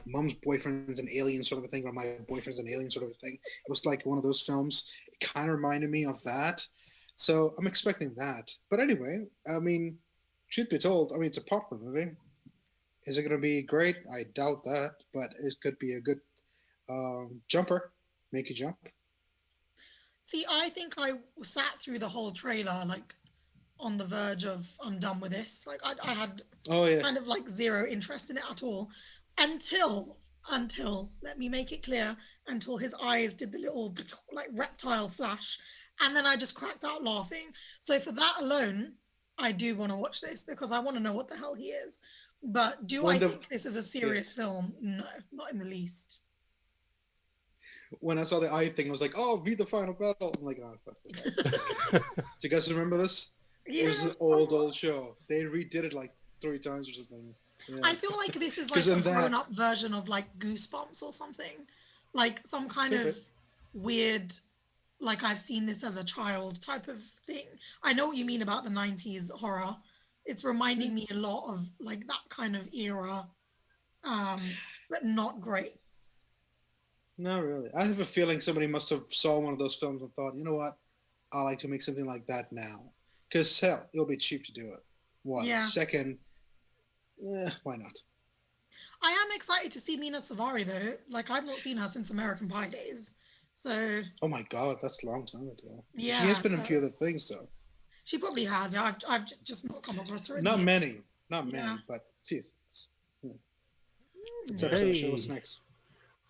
mom's boyfriend's an alien sort of a thing, or my boyfriend's an alien sort of a thing. It was like one of those films. It kind of reminded me of that. So I'm expecting that. But anyway, I mean, truth be told, I mean it's a popcorn movie. Is it going to be great? I doubt that, but it could be a good jumper, make you jump.
See, I think I sat through the whole trailer like on the verge of I'm done with this. Like I had kind of like zero interest in it at all until let me make it clear, until his eyes did the little like reptile flash, and then I just cracked out laughing. So for that alone, I do want to watch this because I want to know what the hell he is. But do I think this is a serious film? No, not in the least.
When I saw the eye thing, I was like, "Oh, be the final battle!" I'm like, "Oh, fuck." Do you guys remember this?
Yeah,
it was an old show. They redid it like 3 times or something. Yeah.
I feel like this is like a grown-up version of like Goosebumps or something, like some kind of weird, like I've seen this as a child type of thing. I know what you mean about the 90s horror. It's reminding me a lot of like that kind of era, but not great.
Not really. I have a feeling somebody must have saw one of those films and thought, you know what, I like to make something like that now. Because hell, it'll be cheap to do it. One. Yeah. Second, why not?
I am excited to see Mina Savari though. Like I've not seen her since American Pie days. So.
Oh my God, that's a long time ago.
Yeah.
She has been in a few other things though.
She probably has. Yeah, I've just not come across her.
Not many, but few.
Hey.
What's next?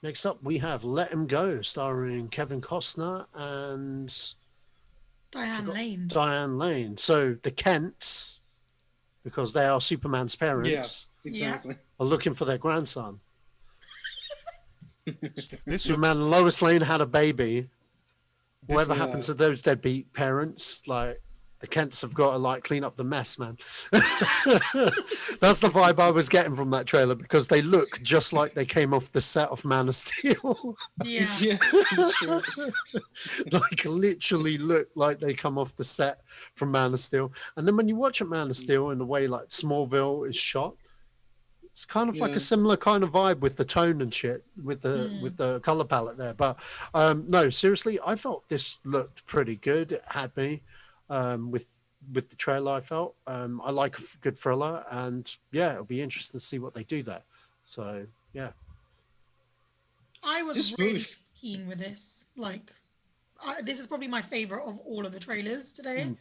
Next up, we have Let Him Go, starring Kevin Costner and
Diane
Lane. So the Kents, because they are Superman's parents,
exactly,
are looking for their grandson. Superman and Lois Lane had a baby. Whatever happened to those deadbeat parents? Like, the Kents have got to like clean up the mess, man. That's the vibe I was getting from that trailer, because they look just like they came off the set of Man of Steel.
Yeah,
like literally look like they come off the set from Man of Steel. And then when you watch a Man of Steel in the way like Smallville is shot, It's kind of like a similar kind of vibe with the tone and shit, with the color palette there. But no, seriously, I felt this looked pretty good. It had me with the trailer. I felt I like a good thriller, and yeah, it'll be interesting to see what they do there. So yeah,
I was really keen with this. Like, this is probably my favorite of all of the trailers today.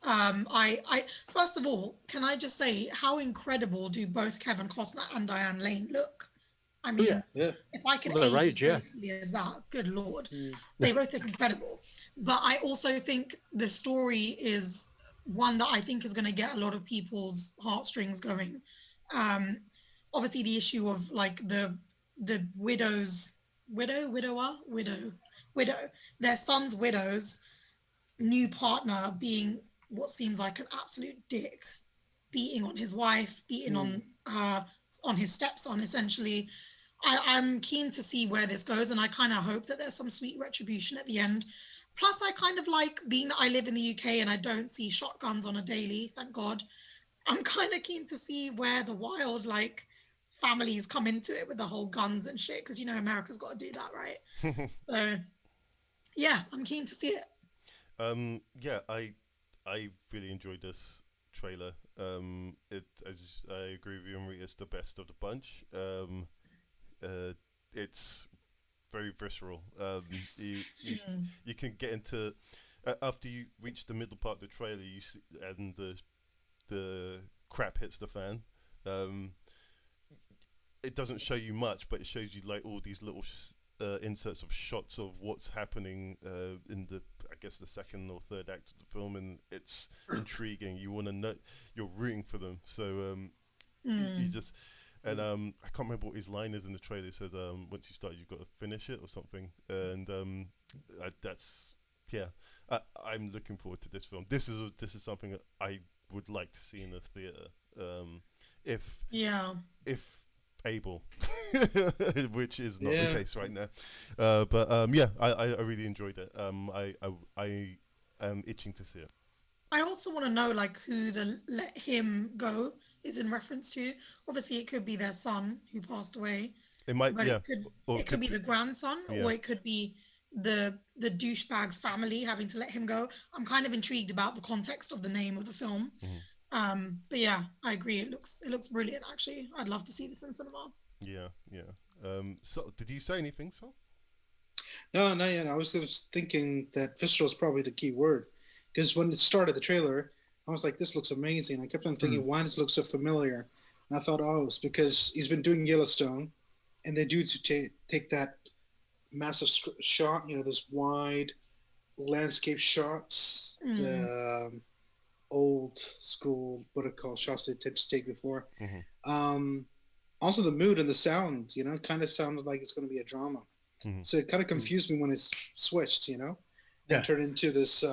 I first of all, can I just say how incredible do both Kevin Costner and Diane Lane look? I mean, if I could age as gracefully as that, good lord, they both look incredible. But I also think the story is one that I think is going to get a lot of people's heartstrings going. Obviously, the issue of like the widow, their son's widow's new partner being what seems like an absolute dick, beating on his wife, beating on his stepson, essentially. I'm keen to see where this goes, and I kind of hope that there's some sweet retribution at the end. Plus, I kind of like, being that I live in the UK and I don't see shotguns on a daily, thank God, I'm kind of keen to see where the wild, like, families come into it with the whole guns and shit, because, you know, America's got to do that, right? So, yeah, I'm keen to see it.
Yeah, I really enjoyed this trailer. As I agree with you, Amrita, it's the best of the bunch. It's very visceral. You can get into after you reach the middle part of the trailer, you see, and the crap hits the fan. It doesn't show you much, but it shows you like all these little inserts of shots of what's happening in the, I guess, the second or third act of the film, and it's intriguing. You want to know, you're rooting for them. So you just, and I can't remember what his line is in the trailer. It says, once you start, you've got to finish it or something. And I'm looking forward to this film. This is something that I would like to see in the theater. If able, which is not the case right now. I really enjoyed it. I am itching to see it.
I also want to know like who the let him go is in reference to. Obviously, it could be their son who passed away.
It might,
but it could be the grandson, or it could be the douchebag's family having to let him go. I'm kind of intrigued about the context of the name of the film. But yeah, I agree. It looks brilliant. Actually, I'd love to see this in cinema.
Yeah. So, did you say anything, Sal?
No. I was just thinking that visceral is probably the key word, because when it started the trailer, I was like, "This looks amazing." I kept on thinking, "Why does it look so familiar?" And I thought, "Oh, it's because he's been doing Yellowstone, and they do to take that massive shot, those wide landscape shots, the old school shots they tend to take before. Also the mood and the sound, kind of sounded like it's going to be a drama. So it kind of confused me when it switched, and turned into this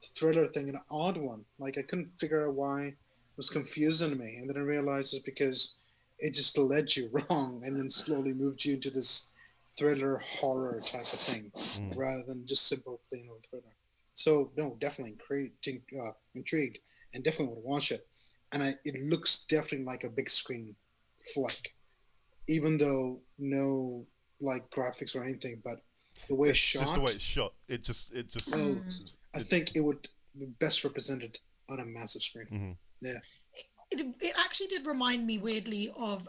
thriller thing, an odd one. Like I couldn't figure out why it was confusing to me, and then I realized it's because it just led you wrong, and then slowly moved you into this thriller horror type of thing, rather than just simple plain old thriller. So no, definitely intrigued, and definitely want to watch it. And it looks definitely like a big screen flick, even though no like graphics or anything, but the way it's shot.
Just the way it's shot. It just.
I think it would be best represented on a massive screen. Yeah.
It actually did remind me weirdly of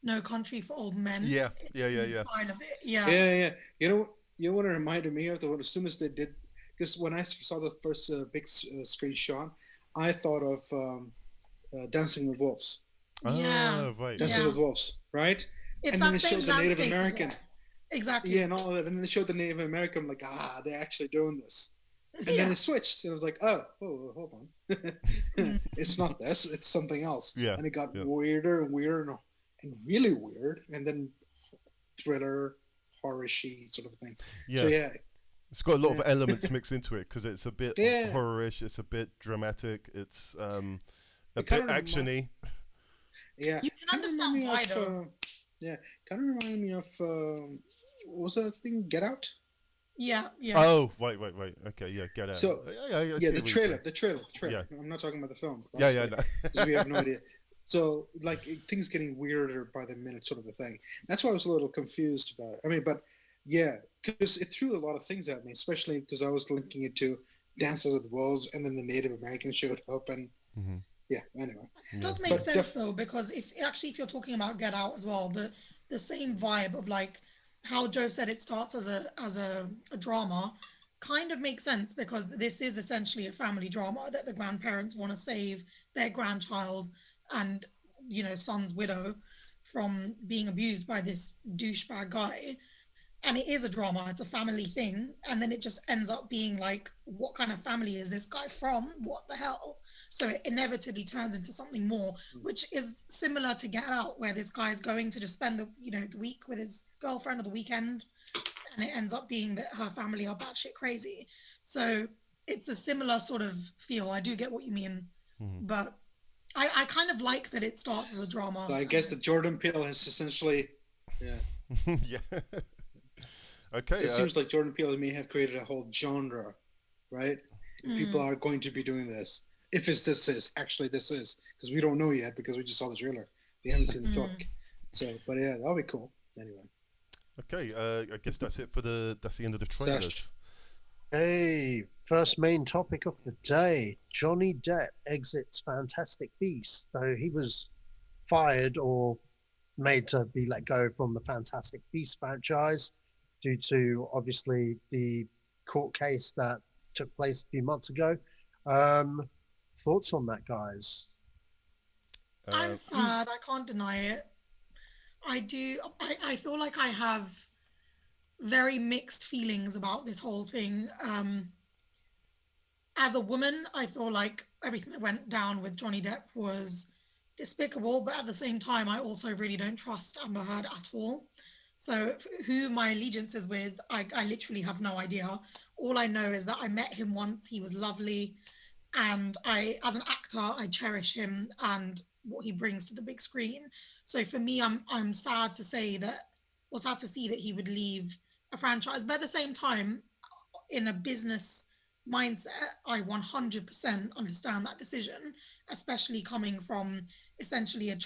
No Country for Old Men.
Yeah.
Style of it.
Yeah. You know what it reminded me of? As soon as they did, because when I saw the first big screen shot, I thought of Dancing with Wolves.
Right.
Dancing with Wolves, right?
It's
and
that
then they
same
showed the Native American.
Well. Exactly.
Yeah, and all that. And then they showed the Native American, like, they're actually doing this. And then it switched, and I was like, oh, hold on. It's not this, it's something else.
Yeah.
And it got weirder and weirder and really weird, and then thriller, horror-y sort of thing.
Yeah.
So,
it's got a lot of elements mixed into it, because it's a bit horror-ish, it's a bit dramatic, it's a bit action-y.
Yeah.
You can understand why, though.
Kind of reminded me of, what was that thing, Get Out?
Yeah.
Oh, right. Okay, yeah, Get Out.
So, the trailer. Yeah. I'm not talking about the film.
No.
Because we have no idea. So like things getting weirder by the minute, sort of a thing. That's why I was a little confused about it. I mean, but yeah, because it threw a lot of things at me, especially because I was linking it to Dances with Wolves, and then the Native Americans showed up, and yeah. Anyway,
it does make sense though, because if you're talking about Get Out as well, the same vibe of like how Joe said it starts as a drama kind of makes sense, because this is essentially a family drama that the grandparents want to save their grandchild and, you know, son's widow from being abused by this douchebag guy. And it is a drama, it's a family thing. And then it just ends up being like, what kind of family is this guy from? What the hell? So it inevitably turns into something more, which is similar to Get Out, where this guy is going to just spend the week with his girlfriend or the weekend, and it ends up being that her family are batshit crazy. So it's a similar sort of feel. I do get what you mean, but I kind of like that it starts as a drama.
So I guess that Jordan Peele has essentially, yeah.
Okay.
So it seems like Jordan Peele may have created a whole genre, right? People are going to be doing this. If this is, because we don't know yet, because we just saw the trailer. We haven't seen the film. So, but yeah, that'll be cool. Anyway.
Okay, I guess that's it for that's the end of the trailers.
Hey, first main topic of the day. Johnny Depp exits Fantastic Beasts. So he was fired or made to be let go from the Fantastic Beasts franchise due to obviously the court case that took place a few months ago. Thoughts on that, guys?
I'm sad. I can't deny it. I feel like I have very mixed feelings about this whole thing. As a woman, I feel like everything that went down with Johnny Depp was despicable, but at the same time, I also really don't trust Amber Heard at all. So who my allegiance is with, I literally have no idea. All I know is that I met him once. He was lovely. And as an actor, I cherish him and what he brings to the big screen. So for me, I'm sad to see that he would leave a franchise. But at the same time, in a business mindset, I 100% understand that decision, especially coming from essentially a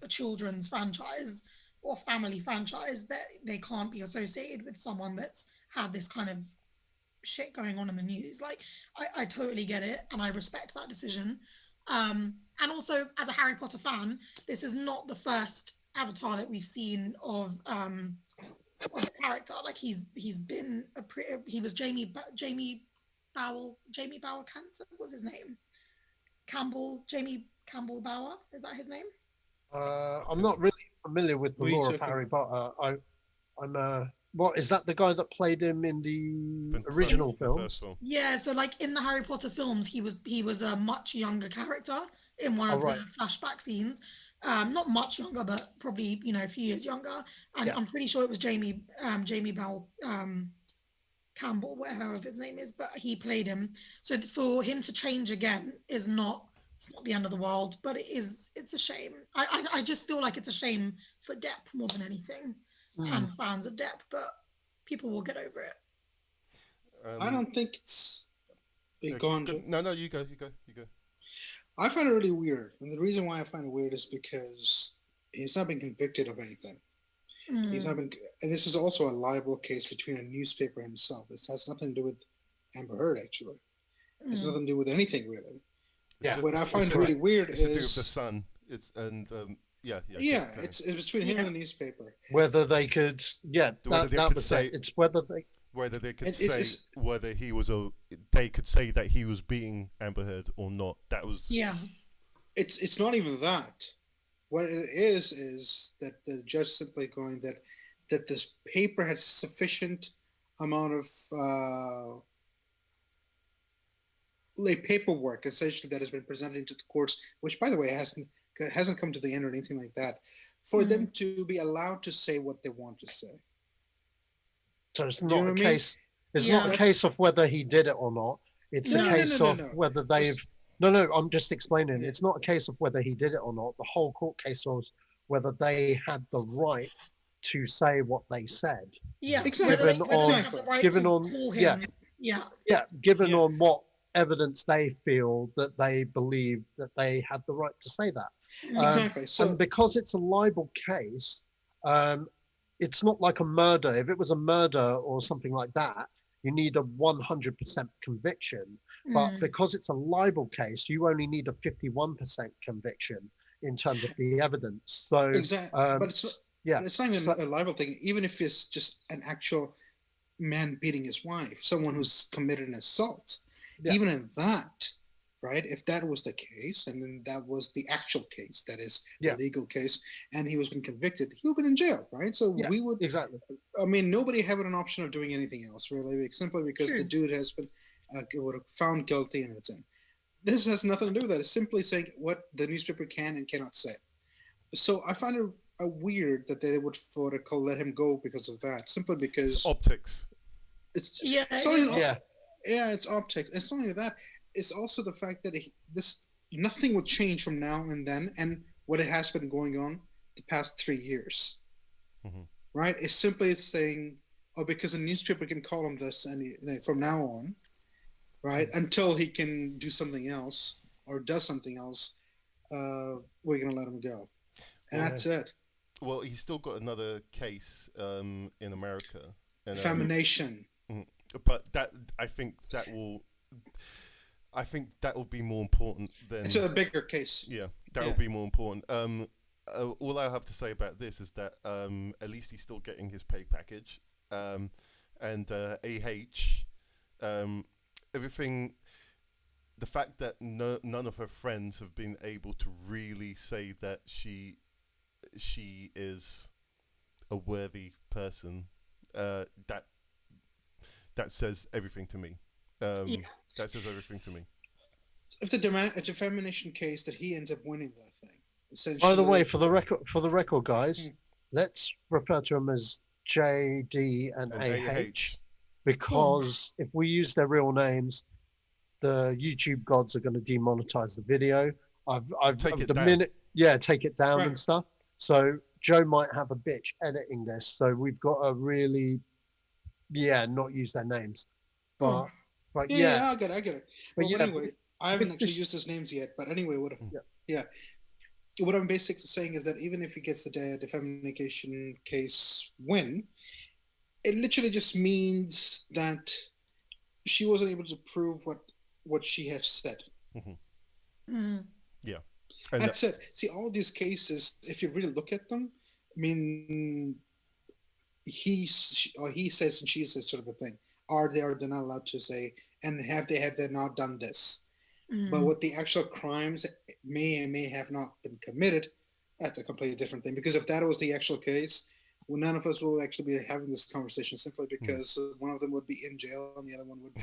children's franchise or family franchise, that they can't be associated with someone that's had this kind of shit going on in the news. Like, I totally get it, and I respect that decision. And also, as a Harry Potter fan, this is not the first Avatar that we've seen of a character. Like, he was Jamie Bowell Cancer, what's his name? Jamie Campbell Bower, is that his name?
I'm not really familiar with the lore of Harry Potter. What is that? The guy that played him in the original film?
Yeah, so like in the Harry Potter films, he was a much younger character in one of the flashback scenes. Not much younger, but probably a few years younger. And I'm pretty sure it was Jamie Bell Campbell, whatever his name is, but he played him. So for him to change again it's not the end of the world, but it's a shame. I just feel like it's a shame for Depp more than anything. And fans of Depp, but people will get over it.
I don't think it's gone.
No, you go.
I find it really weird, and the reason why I find it weird is because he's not been convicted of anything. He's not been, and this is also a libel case between a newspaper himself. This has nothing to do with Amber Heard, actually. It has nothing to do with anything, really.
Yeah.
What I find really weird
it's to do with the
is
Sun. It's
it's between him and the newspaper.
Whether they could, it's whether they
could say whether he was they could say that he was being Amber Heard or not. That was
It's not even that. What it is that the judge simply going that this paper has sufficient amount of paperwork essentially that has been presented to the courts, which by the way hasn't come to the end or anything like that, for them to be allowed to say what they want to say.
So it's not a case. It's not a case of whether he did it or not. It's a case of whether they've. No, I'm just explaining. It's not a case of whether he did it or not. The whole court case was whether they had the right to say what they said.
Yeah,
Given on what evidence they feel that they believe that they had the right to say that.
Exactly. So,
and because it's a libel case, it's not like a murder. If it was a murder or something like that, you need a 100% conviction. But because it's a libel case, you only need a 51% conviction in terms of the evidence. So
exactly. But it's not even a libel thing. Even if it's just an actual man beating his wife, someone who's committed an assault, even in that, right? If that was the case, and then that was the actual case, that is the legal case, and he was been convicted, he would have been in jail, right? So we would
exactly.
I mean, nobody had an option of doing anything else, really, simply because the dude has been found guilty and it's in. This has nothing to do with that. It's simply saying what the newspaper can and cannot say. So I find it weird that they would let him go because of that, simply because
it's optics.
It's it's optics. It's not only that. It's also the fact that nothing would change from now and then, and what it has been going on the past 3 years, right? It's simply saying, because a newspaper can call him this, and from now on, right, until he can do something else or does something else, we're gonna let him go, and that's it.
Well, he's still got another case in America,
defamation.
But I think that will be more important than.
It's a bigger case.
Yeah, that will be more important. All I have to say about this is that at least he's still getting his pay package, and everything. The fact that none of her friends have been able to really say that she is a worthy person, that says everything to me. That says everything to me.
If a defamation case that he ends up winning that thing.
By the way, for the record, guys, let's refer to them as JD and AH, because if we use their real names, the YouTube gods are going to demonetize the video. Take it down and stuff. So Joe might have a bitch editing this, so we've got to really, not use their names. But
I get it. But anyway, I haven't actually used his names yet. But anyway, what I'm basically saying is that even if he gets the defamation case win, it literally just means that she wasn't able to prove what she has said.
Yeah.
And that's it. See, all these cases, if you really look at them, I mean, he says and she says sort of a thing. Are they not allowed to say, and have they not done this? But what the actual crimes may have not been committed, that's a completely different thing. Because if that was the actual case, well, none of us will actually be having this conversation, simply because one of them would be in jail and the other one would.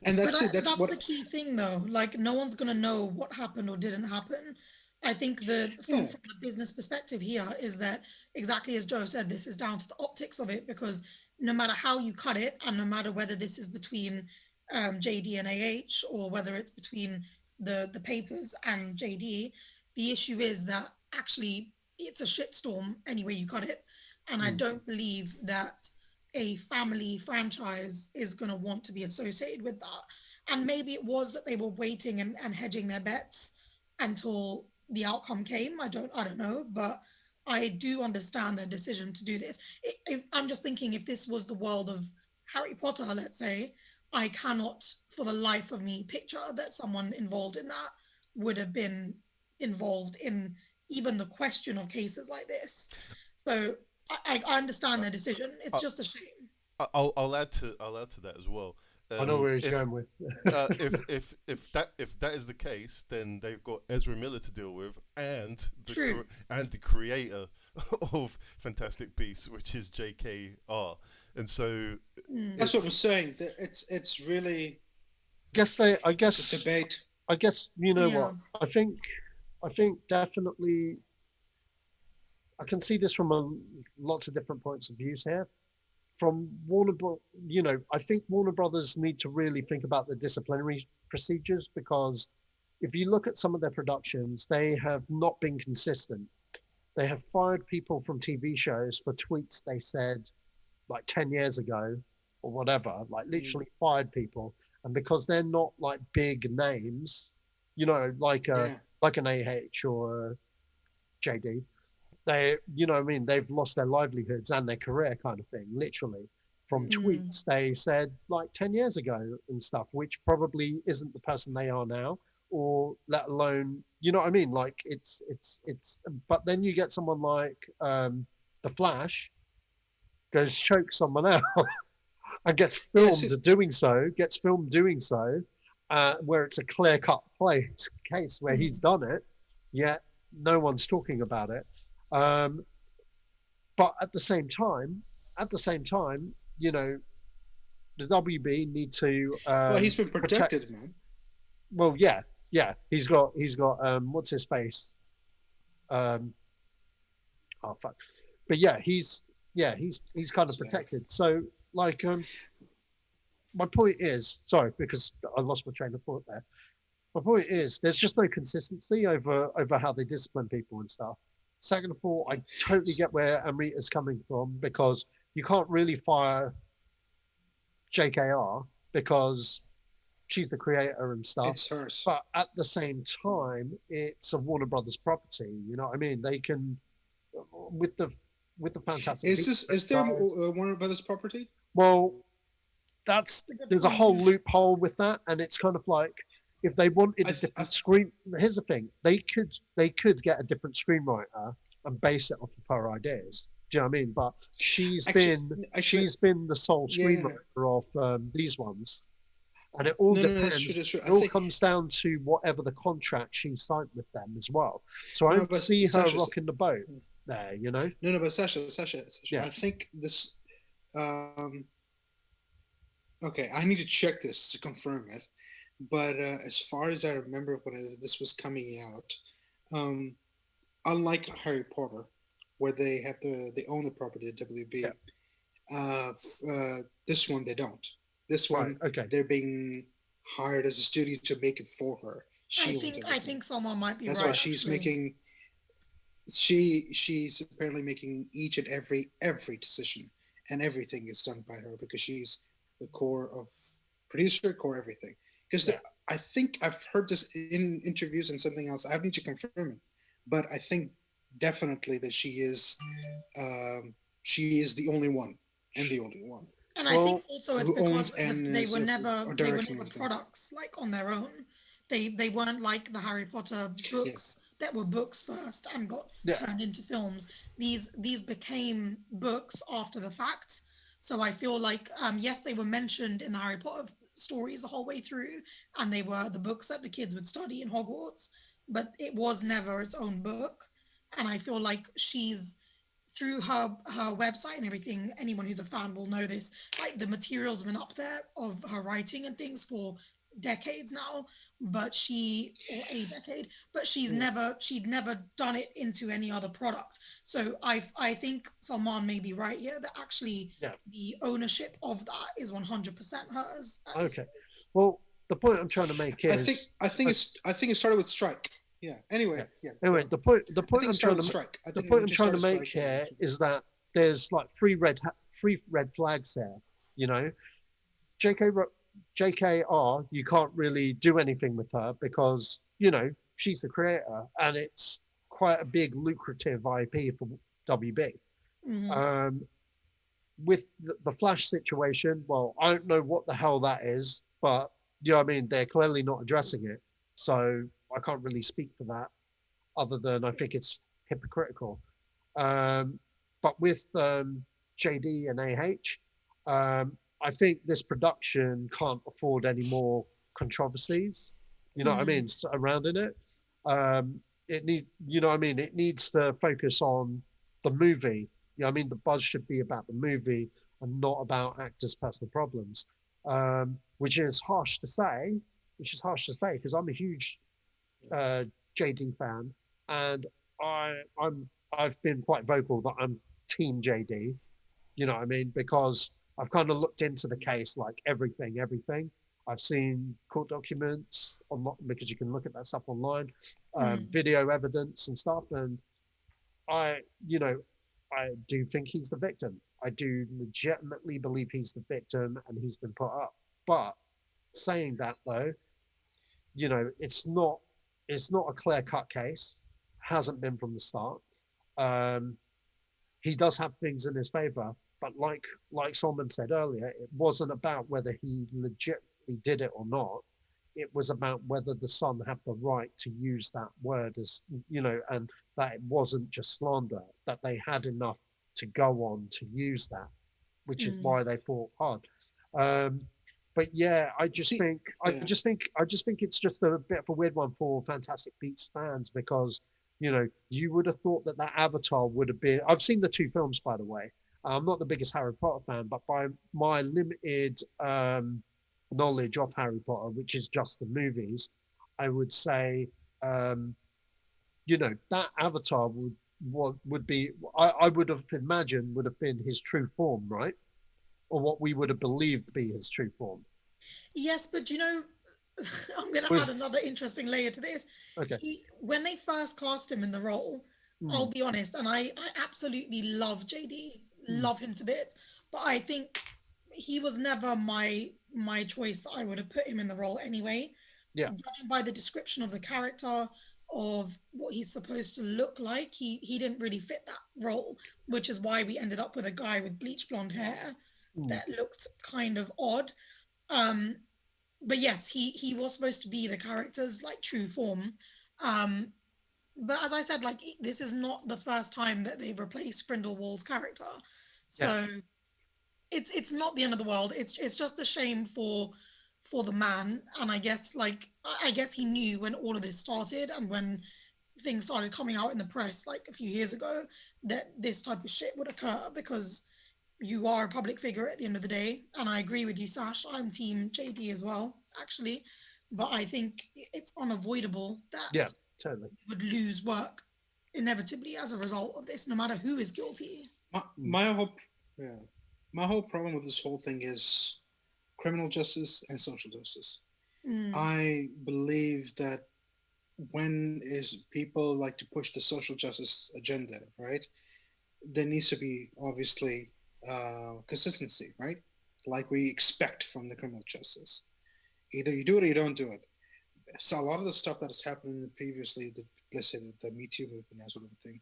And that's it. That's
the key thing, though. Like, no one's going to know what happened or didn't happen. I think from the business perspective here is that, exactly as Joe said, this is down to the optics of it, because no matter how you cut it, and no matter whether this is between JD and AH or whether it's between the papers and JD, the issue is that actually it's a shitstorm any way you cut it. And I don't believe that a family franchise is going to want to be associated with that. And maybe it was that they were waiting and hedging their bets until the outcome came. I don't know, but I do understand their decision to do this. I'm just thinking, if this was the world of Harry Potter, let's say, I cannot for the life of me picture that someone involved in that would have been involved in even the question of cases like this. So I understand their decision. It's just a shame.
I'll add to that as well.
I know where he's going with.
If that is the case, then they've got Ezra Miller to deal with, and the creator of Fantastic Beasts, which is JKR, and so
that's what I'm saying. It's really.
I guess
it's a debate.
I guess what I think definitely. I can see this from lots of different points of views here. From Warner, I think Warner Brothers need to really think about the disciplinary procedures, because if you look at some of their productions, they have not been consistent. They have fired people from TV shows for tweets they said like 10 years ago, or whatever, like literally fired people, and because they're not like big names, you know, like an AH or a JD, they, you know what I mean, they've lost their livelihoods and their career kind of thing, literally, from tweets they said like 10 years ago and stuff, which probably isn't the person they are now, or let alone, you know what I mean, like it's but then you get someone like the Flash goes choke someone out and gets filmed doing so, where it's a clear-cut case where he's done it, yet no one's talking about it. But at the same time, you know, the WB need to.
Well, he's been protected, man.
Well, yeah. He's got what's his face? Oh fuck! But yeah, he's kind of protected. So like, my point is, sorry, because I lost my train of thought there. My point is, there's just no consistency over how they discipline people and stuff. Second of all, I totally get where Amrita's coming from, because you can't really fire JKR because she's the creator and stuff.
It's hers.
But at the same time, it's a Warner Brothers property. You know what I mean? They can, with the Fantastic.
Is there Warner Brothers property?
Well, there's a whole loophole with that, and it's kind of like, if they wanted a different screen, here's the thing: they could get a different screenwriter and base it off of her ideas. Do you know what I mean? But she's been the sole screenwriter of these ones, and it all depends.
That's true.
It all comes down to whatever the contract she signed with them as well. So I don't see her rocking the boat there. You know?
No, but Sacha.
Yeah.
I think this. Okay, I need to check this to confirm it. But as far as I remember when this was coming out, unlike Harry Potter, where they own the property, the WB, this one they don't. This one, they're being hired as a studio to make it for her.
I think someone might be
That's
right.
why she's making. She's apparently making each and every decision, and everything is done by her, because she's the core of producer, core everything. Because I think I've heard this in interviews and something else. I need to confirm it, but I think definitely that she is the only one and the only one.
And I think also it's because they were never products like on their own. They weren't like the Harry Potter books that were books first and got turned into films. These became books after the fact. So I feel like, yes, they were mentioned in the Harry Potter stories the whole way through, and they were the books that the kids would study in Hogwarts, but it was never its own book. And I feel like she's, through her website and everything, anyone who's a fan will know this, like the material's been up there of her writing and things for decades now, but she'd never done it into any other product. So I think Salman may be right here that actually the ownership of that is 100% hers.
Okay. Well, the point I'm trying to make is
I think it started with strike. Yeah. Anyway.
Anyway, the point I'm trying to make here is that there's like three red flags there. You know, JKR, you can't really do anything with her because, you know, she's the creator and it's quite a big lucrative IP for WB. Mm-hmm. With the Flash situation, well, I don't know what the hell that is, but you know what I mean, they're clearly not addressing it. So I can't really speak for that other than I think it's hypocritical. But with JD and AH, I think this production can't afford any more controversies, you know what I mean, surrounding it. It needs to focus on the movie. You know what I mean? The buzz should be about the movie and not about actors' personal problems, which is harsh to say because I'm a huge JD fan, and I've been quite vocal that I'm team JD, you know what I mean? Because I've kind of looked into the case, like everything. I've seen court documents because you can look at that stuff online, video evidence and stuff. And I do think he's the victim. I do legitimately believe he's the victim and he's been put up. But saying that though, you know, it's not a clear-cut case. Hasn't been from the start. He does have things in his favor, but like Salmon said earlier, it wasn't about whether he legitimately did it or not. It was about whether the Sun had the right to use that word, as you know, and that it wasn't just slander, that they had enough to go on to use that, which is why they fought hard. But yeah, I just think it's just a bit of a weird one for Fantastic Beasts fans, because you know, you would have thought that Avatar would have been. I've seen the two films, by the way. I'm not the biggest Harry Potter fan, but by my limited knowledge of Harry Potter, which is just the movies, I would say, you know, that Avatar would be. I would have imagined would have been his true form, right? Or what we would have believed to be his true form.
Yes, but you know, I'm going to add another interesting layer to this.
Okay.
When they first cast him in the role, I'll be honest, and I absolutely love JD, love him to bits, but I think he was never my choice that I would have put him in the role anyway.
Yeah.
Judging by the description of the character, of what he's supposed to look like, he didn't really fit that role, which is why we ended up with a guy with bleach blonde hair that looked kind of odd. But yes, he was supposed to be the character's like true form. But as I said, like, this is not the first time that they've replaced Grindelwald's character. So it's not the end of the world. It's just a shame for the man. And I guess he knew when all of this started and when things started coming out in the press like a few years ago that this type of shit would occur, because you are a public figure at the end of the day. And I agree with you, Sash. I'm team JD as well, actually. But I think it's unavoidable that
totally
would lose work inevitably as a result of this, no matter who is guilty.
My whole problem with this whole thing is criminal justice and social justice. I believe that when people like to push the social justice agenda, right, there needs to be obviously consistency, right? Like we expect from the criminal justice. Either you do it or you don't do it. So a lot of the stuff that has happened previously, let's say the Me Too movement, that sort of thing,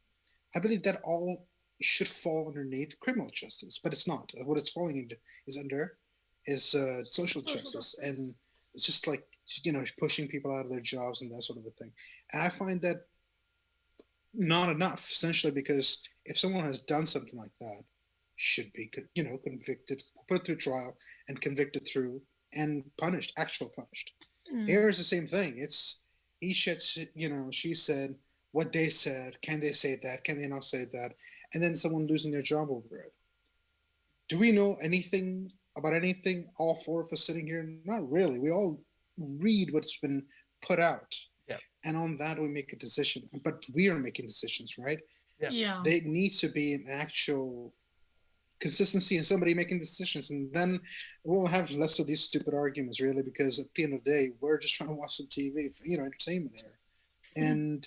I believe that all should fall underneath criminal justice, but it's not. What it's falling into is social justice, and it's just like, you know, pushing people out of their jobs and that sort of a thing. And I find that not enough, essentially, because if someone has done something like that, should be, you know, convicted, put through trial, and convicted through and punished, actual punished. Here's the same thing. It's he said, you know, she said, what they said. Can they say that? Can they not say that? And then someone losing their job over it. Do we know anything about anything? All four of us sitting here, not really. We all read what's been put out, and on that we make a decision. But we are making decisions, right?
Yeah.
There needs to be an actual consistency and somebody making decisions, and then we'll have less of these stupid arguments, really, because at the end of the day, we're just trying to watch some TV, you know, entertainment here, and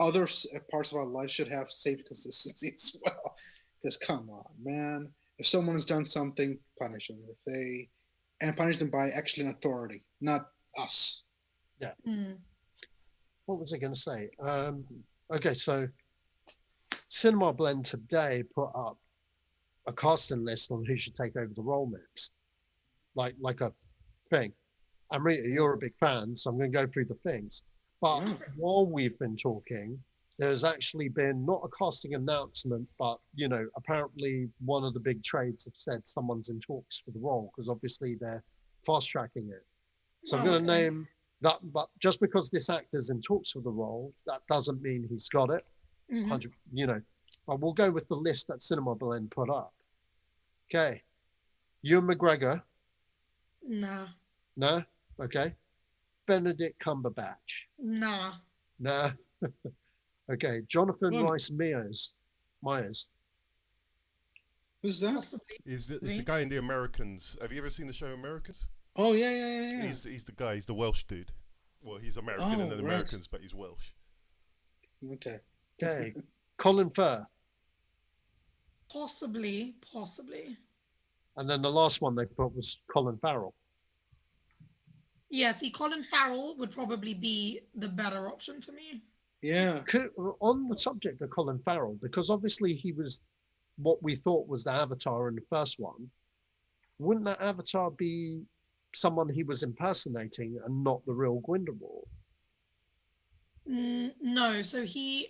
other parts of our life should have same consistency as well. Because come on, man, if someone has done something, punish them. And punish them by actually an authority, not us.
Yeah. What was I going to say? Okay, so Cinema Blend today put up a casting list on who should take over the role next, like a thing. Amrita, you're a big fan, so I'm going to go through the things. But while we've been talking, there's actually been not a casting announcement, but, you know, apparently one of the big trades have said someone's in talks for the role, because obviously they're fast tracking it. So I'm going to name that, but just because this actor's in talks for the role, that doesn't mean he's got it. You know, but we'll go with the list that Cinema Blend put up. Okay. Ewan McGregor.
Nah.
No? Okay. Benedict Cumberbatch.
Nah.
Nah. Okay. Jonathan Rhys Myers.
Who's that?
Possibly.
Is the guy in The Americans. Have you ever seen the show Americans?
Oh, yeah.
He's the guy. He's the Welsh dude. Well, he's American in The Americans, but he's Welsh.
Okay.
Okay. Colin Firth.
Possibly.
And then the last one they put was Colin Farrell.
Yeah, see, Colin Farrell would probably be the better option for me.
Yeah.
On the subject of Colin Farrell, because obviously he was what we thought was the Avatar in the first one, wouldn't that Avatar be someone he was impersonating and not the real Grindelwald?
No, so the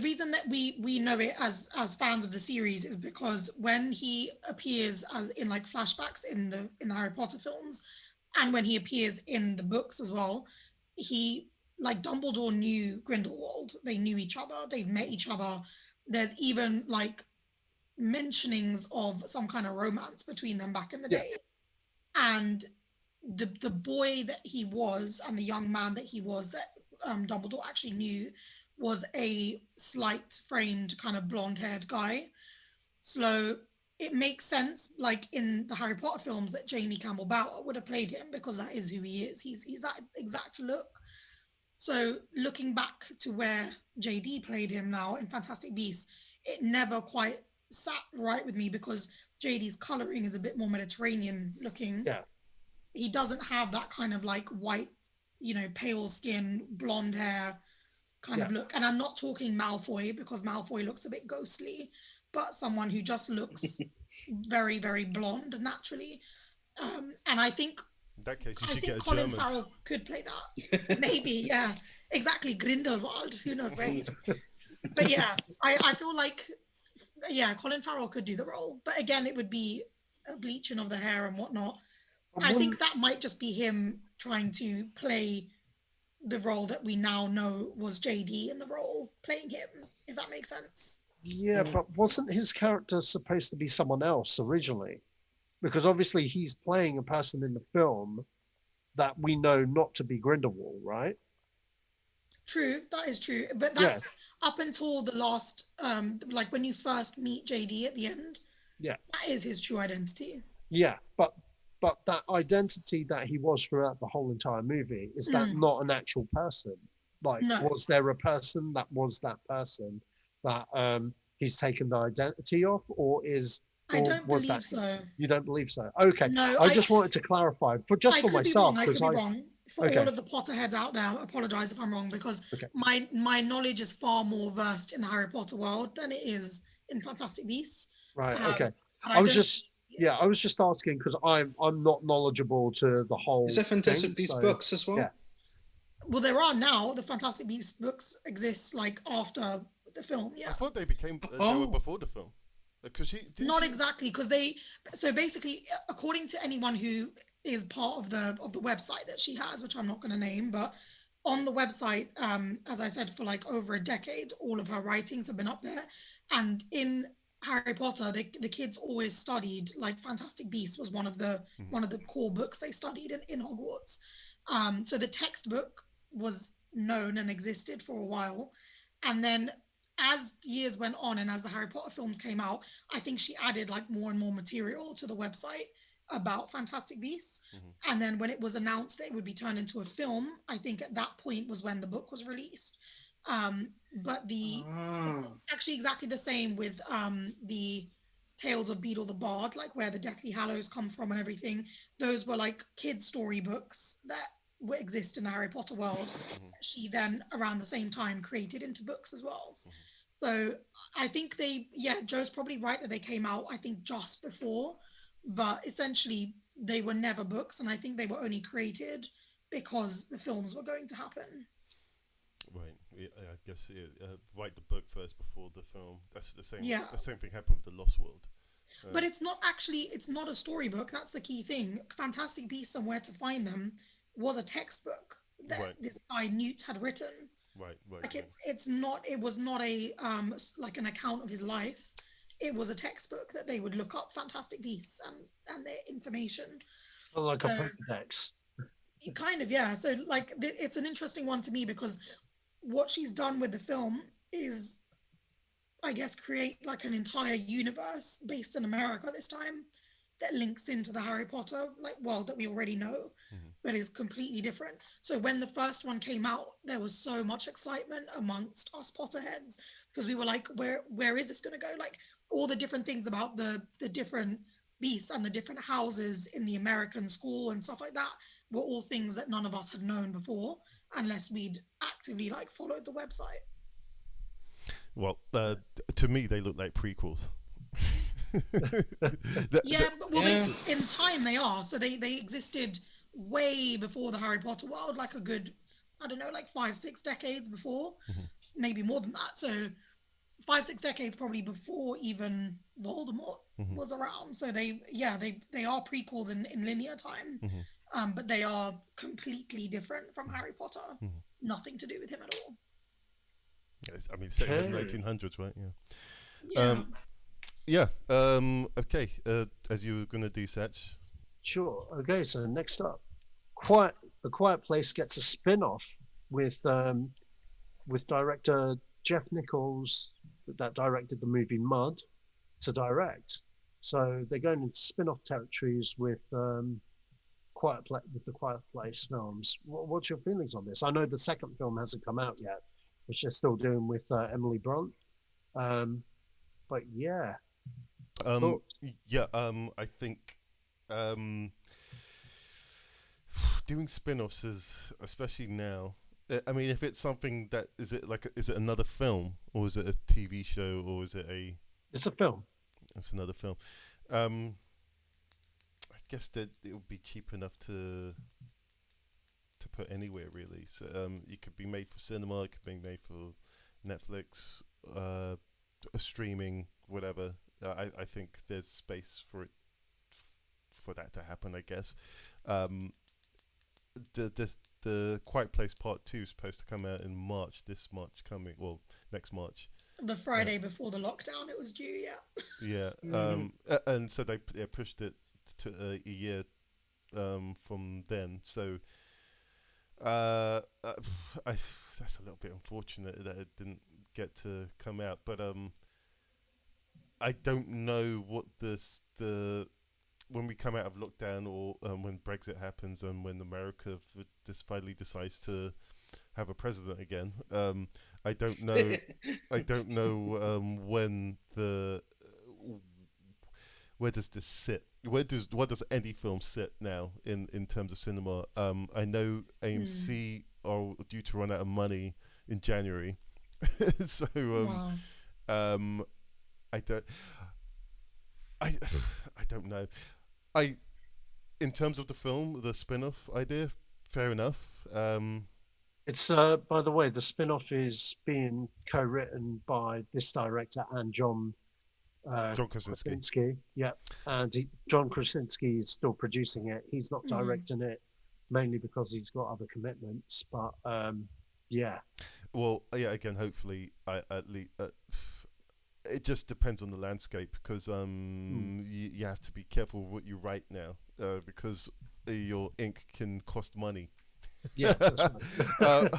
reason that we know it as fans of the series is because when he appears as in like flashbacks in the Harry Potter films, and when he appears in the books as well, he, like, Dumbledore knew Grindelwald. They knew each other. They met each other. There's even like mentionings of some kind of romance between them back in the day. And the boy that he was and the young man that he was that Dumbledore actually knew was a slight framed kind of blonde haired guy. So it makes sense, like in the Harry Potter films, that Jamie Campbell Bower would have played him because that is who he is. He's that exact look. So looking back to where JD played him now in Fantastic Beasts, it never quite sat right with me because JD's coloring is a bit more Mediterranean looking.
Yeah.
He doesn't have that kind of like white, pale skin, blonde hair kind of look. And I'm not talking Malfoy because Malfoy looks a bit ghostly, but someone who just looks very, very blonde naturally. And I think
in that case, you should get a
Colin
German.
Farrell could play that. Maybe, yeah. Exactly, Grindelwald. Who knows, right? But yeah, I feel like, Colin Farrell could do the role. But again, it would be a bleaching of the hair and whatnot. I think that might just be him trying to play the role that we now know was JD in the role, playing him, if that makes sense.
Yeah, but wasn't his character supposed to be someone else originally? Because obviously he's playing a person in the film that we know not to be Grindelwald, right?
True, that is true. But that's up until the last, like when you first meet JD at the end.
Yeah.
That is his true identity.
Yeah, but that identity that he was throughout the whole entire movie, is that not an actual person? Like, was there a person that was that person that he's taken the identity off, or is...
I don't believe so.
You don't believe so? Okay.
No,
I just wanted to clarify for myself.
I could be wrong. For all of the Potterheads out there, I apologize if I'm wrong, because my knowledge is far more versed in the Harry Potter world than it is in Fantastic Beasts.
Right. Okay. I was just asking because I'm not knowledgeable to the whole.
Is there Fantastic Beasts books as well?
Yeah.
Well, there are now. The Fantastic Beasts books exist like after the film. Yeah.
I thought they were before the film.
Not exactly, because so basically, according to anyone who is part of the website that she has, which I'm not going to name, but on the website, as I said, for like over a decade, all of her writings have been up there. And in Harry Potter, the kids always studied, like, Fantastic Beasts was one of the core books they studied in Hogwarts. So the textbook was known and existed for a while, and then as years went on and as the Harry Potter films came out, I think she added like more and more material to the website about Fantastic Beasts. And then when it was announced that it would be turned into a film, I think at that point was when the book was released. But actually exactly the same with the Tales of Beedle the Bard, like where the Deathly Hallows come from and everything. Those were like kids' storybooks that exist in the Harry Potter world. She then around the same time created into books as well. So I think Joe's probably right that they came out, I think, just before, but essentially they were never books, and I think they were only created because the films were going to happen.
Right. Yeah, I guess write the book first before the film. That's the same.
Yeah.
The same thing happened with the Lost World.
But it's not a storybook. That's the key thing. Fantastic Beasts and Where to Find Them was a textbook that this guy Newt had written. Right. Like it was not a like an account of his life. It was a textbook that they would look up Fantastic Beasts and their information.
Like a Pokédex.
Kind of, yeah. So like it's an interesting one to me because what she's done with the film is, I guess, create like an entire universe based in America this time that links into the Harry Potter world that we already know, but is completely different. So when the first one came out, there was so much excitement amongst us Potterheads because we were like, where is this going to go? Like all the different things about the different beasts and the different houses in the American school and stuff like that were all things that none of us had known before, unless we'd actively like followed the website.
Well, to me, they look like prequels.
In time they are. So they existed way before the Harry Potter world, like a good, I don't know, like 5-6 decades before, maybe more than that. So 5-6 decades probably before even Voldemort was around. So they are prequels in linear time, but they are completely different from Harry Potter. Nothing to do with him at all.
Yes, I mean, set in the 1800s, right? Okay. As you were going to do, Sach.
Sure. Okay. So next up, The Quiet Place gets a spin-off with director Jeff Nichols that directed the movie Mud to direct. So they're going into spin-off territories with the Quiet Place films. What's your feelings on this? I know the second film hasn't come out yet, which they're still doing with Emily Blunt. But yeah.
I think doing spin-offs is, especially now, I mean, if it's something that, is it another film, or is it a TV show, or is it
it's a film.
It's another film. I guess that it would be cheap enough to put anywhere, really. So it could be made for cinema, it could be made for Netflix, streaming, whatever. I think there's space for it, for that to happen, I guess. The Quiet Place Part 2 is supposed to come out in March. Next March.
The Friday before the lockdown, it was due.
Yeah. And so they pushed it to a year from then. So that's a little bit unfortunate that it didn't get to come out. But I don't know what when we come out of lockdown, or when Brexit happens, and when America finally decides to have a president again. I don't know. I don't know when where does this sit? What does any film sit now in terms of cinema? I know AMC are due to run out of money in January, so I don't know. In terms of the film, the spin-off idea, fair enough.
It's by the way, the spin-off is being co-written by this director and John Krasinski. Yeah, and John Krasinski is still producing it. He's not directing it, mainly because he's got other commitments. But yeah.
Well, yeah. Again, hopefully, at least. It just depends on the landscape, because you have to be careful with what you write now, because your ink can cost money.
Yeah. That's right.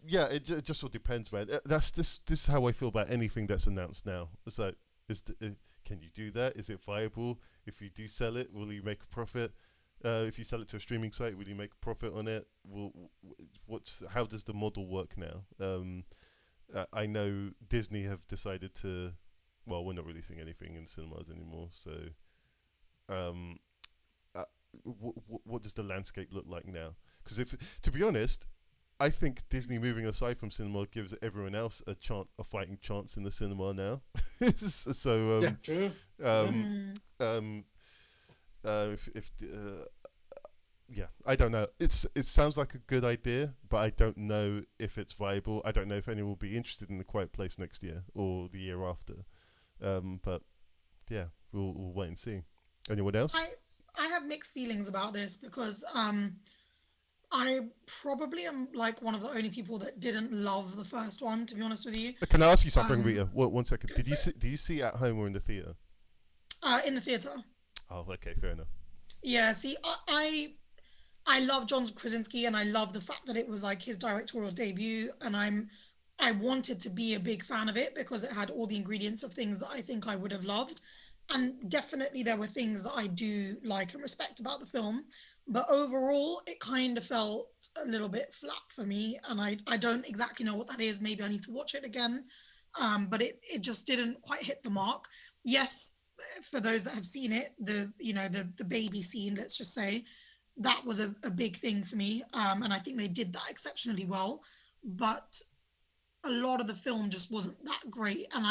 It just all depends, man. This is how I feel about anything that's announced now. It's like, can you do that? Is it viable? If you do sell it, will you make a profit? If you sell it to a streaming site, will you make a profit on it? How does the model work now? I know Disney have decided to, well, we're not releasing anything in cinemas anymore. So, what does the landscape look like now? Because to be honest, I think Disney moving aside from cinema gives everyone else a fighting chance in the cinema now. So, I don't know. It sounds like a good idea, but I don't know if it's viable. I don't know if anyone will be interested in The Quiet Place next year or the year after. But yeah, we'll wait and see. Anyone else?
I have mixed feelings about this, because I probably am like one of the only people that didn't love the first one, to be honest with you.
Can I ask you something, Rita? One second. Do you see it at home or in the theater?
In the theater.
Oh, okay, fair enough.
Yeah, see, I love John Krasinski, and I love the fact that it was like his directorial debut, and I wanted to be a big fan of it because it had all the ingredients of things that I think I would have loved. And definitely there were things that I do like and respect about the film. But overall, it kind of felt a little bit flat for me. And I don't exactly know what that is. Maybe I need to watch it again. But it just didn't quite hit the mark. Yes, for those that have seen it, the baby scene, let's just say, that was a big thing for me. And I think they did that exceptionally well. But a lot of the film just wasn't that great. And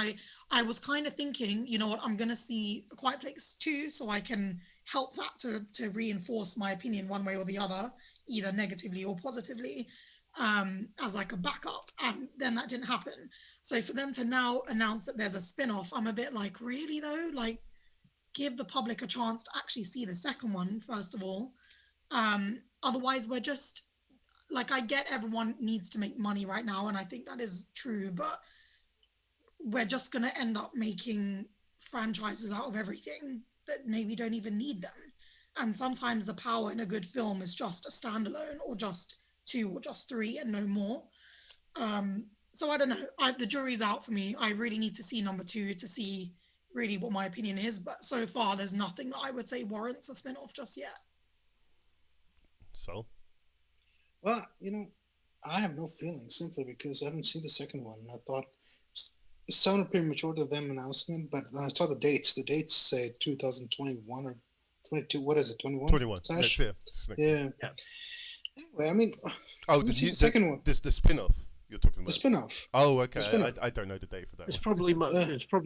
I was kind of thinking, you know what, I'm going to see A Quiet Place 2 so I can help that to reinforce my opinion one way or the other, either negatively or positively, as like a backup. And then that didn't happen. So for them to now announce that there's a spin-off, I'm a bit like, really though? Like, give the public a chance to actually see the second one, first of all. Otherwise, we're just, like, I get everyone needs to make money right now, and I think that is true, but we're just going to end up making franchises out of everything that maybe don't even need them. And sometimes the power in a good film is just a standalone, or just 2 or just 3 and no more. So I don't know. The jury's out for me. I really need to see number 2 to see really what my opinion is. But so far, there's nothing that I would say warrants a spin-off just yet.
So?
Well, I have no feelings simply because I haven't seen the second one. And I thought it sounded premature to them announcing it, but then I saw the dates. The dates say 2021 or 22. What is it? 21?
21. Next year.
Yeah. Anyway, I mean,
the
second one.
This the spin-off you're talking about.
The spin-off.
Oh, okay. I don't know the date for that.
It's probably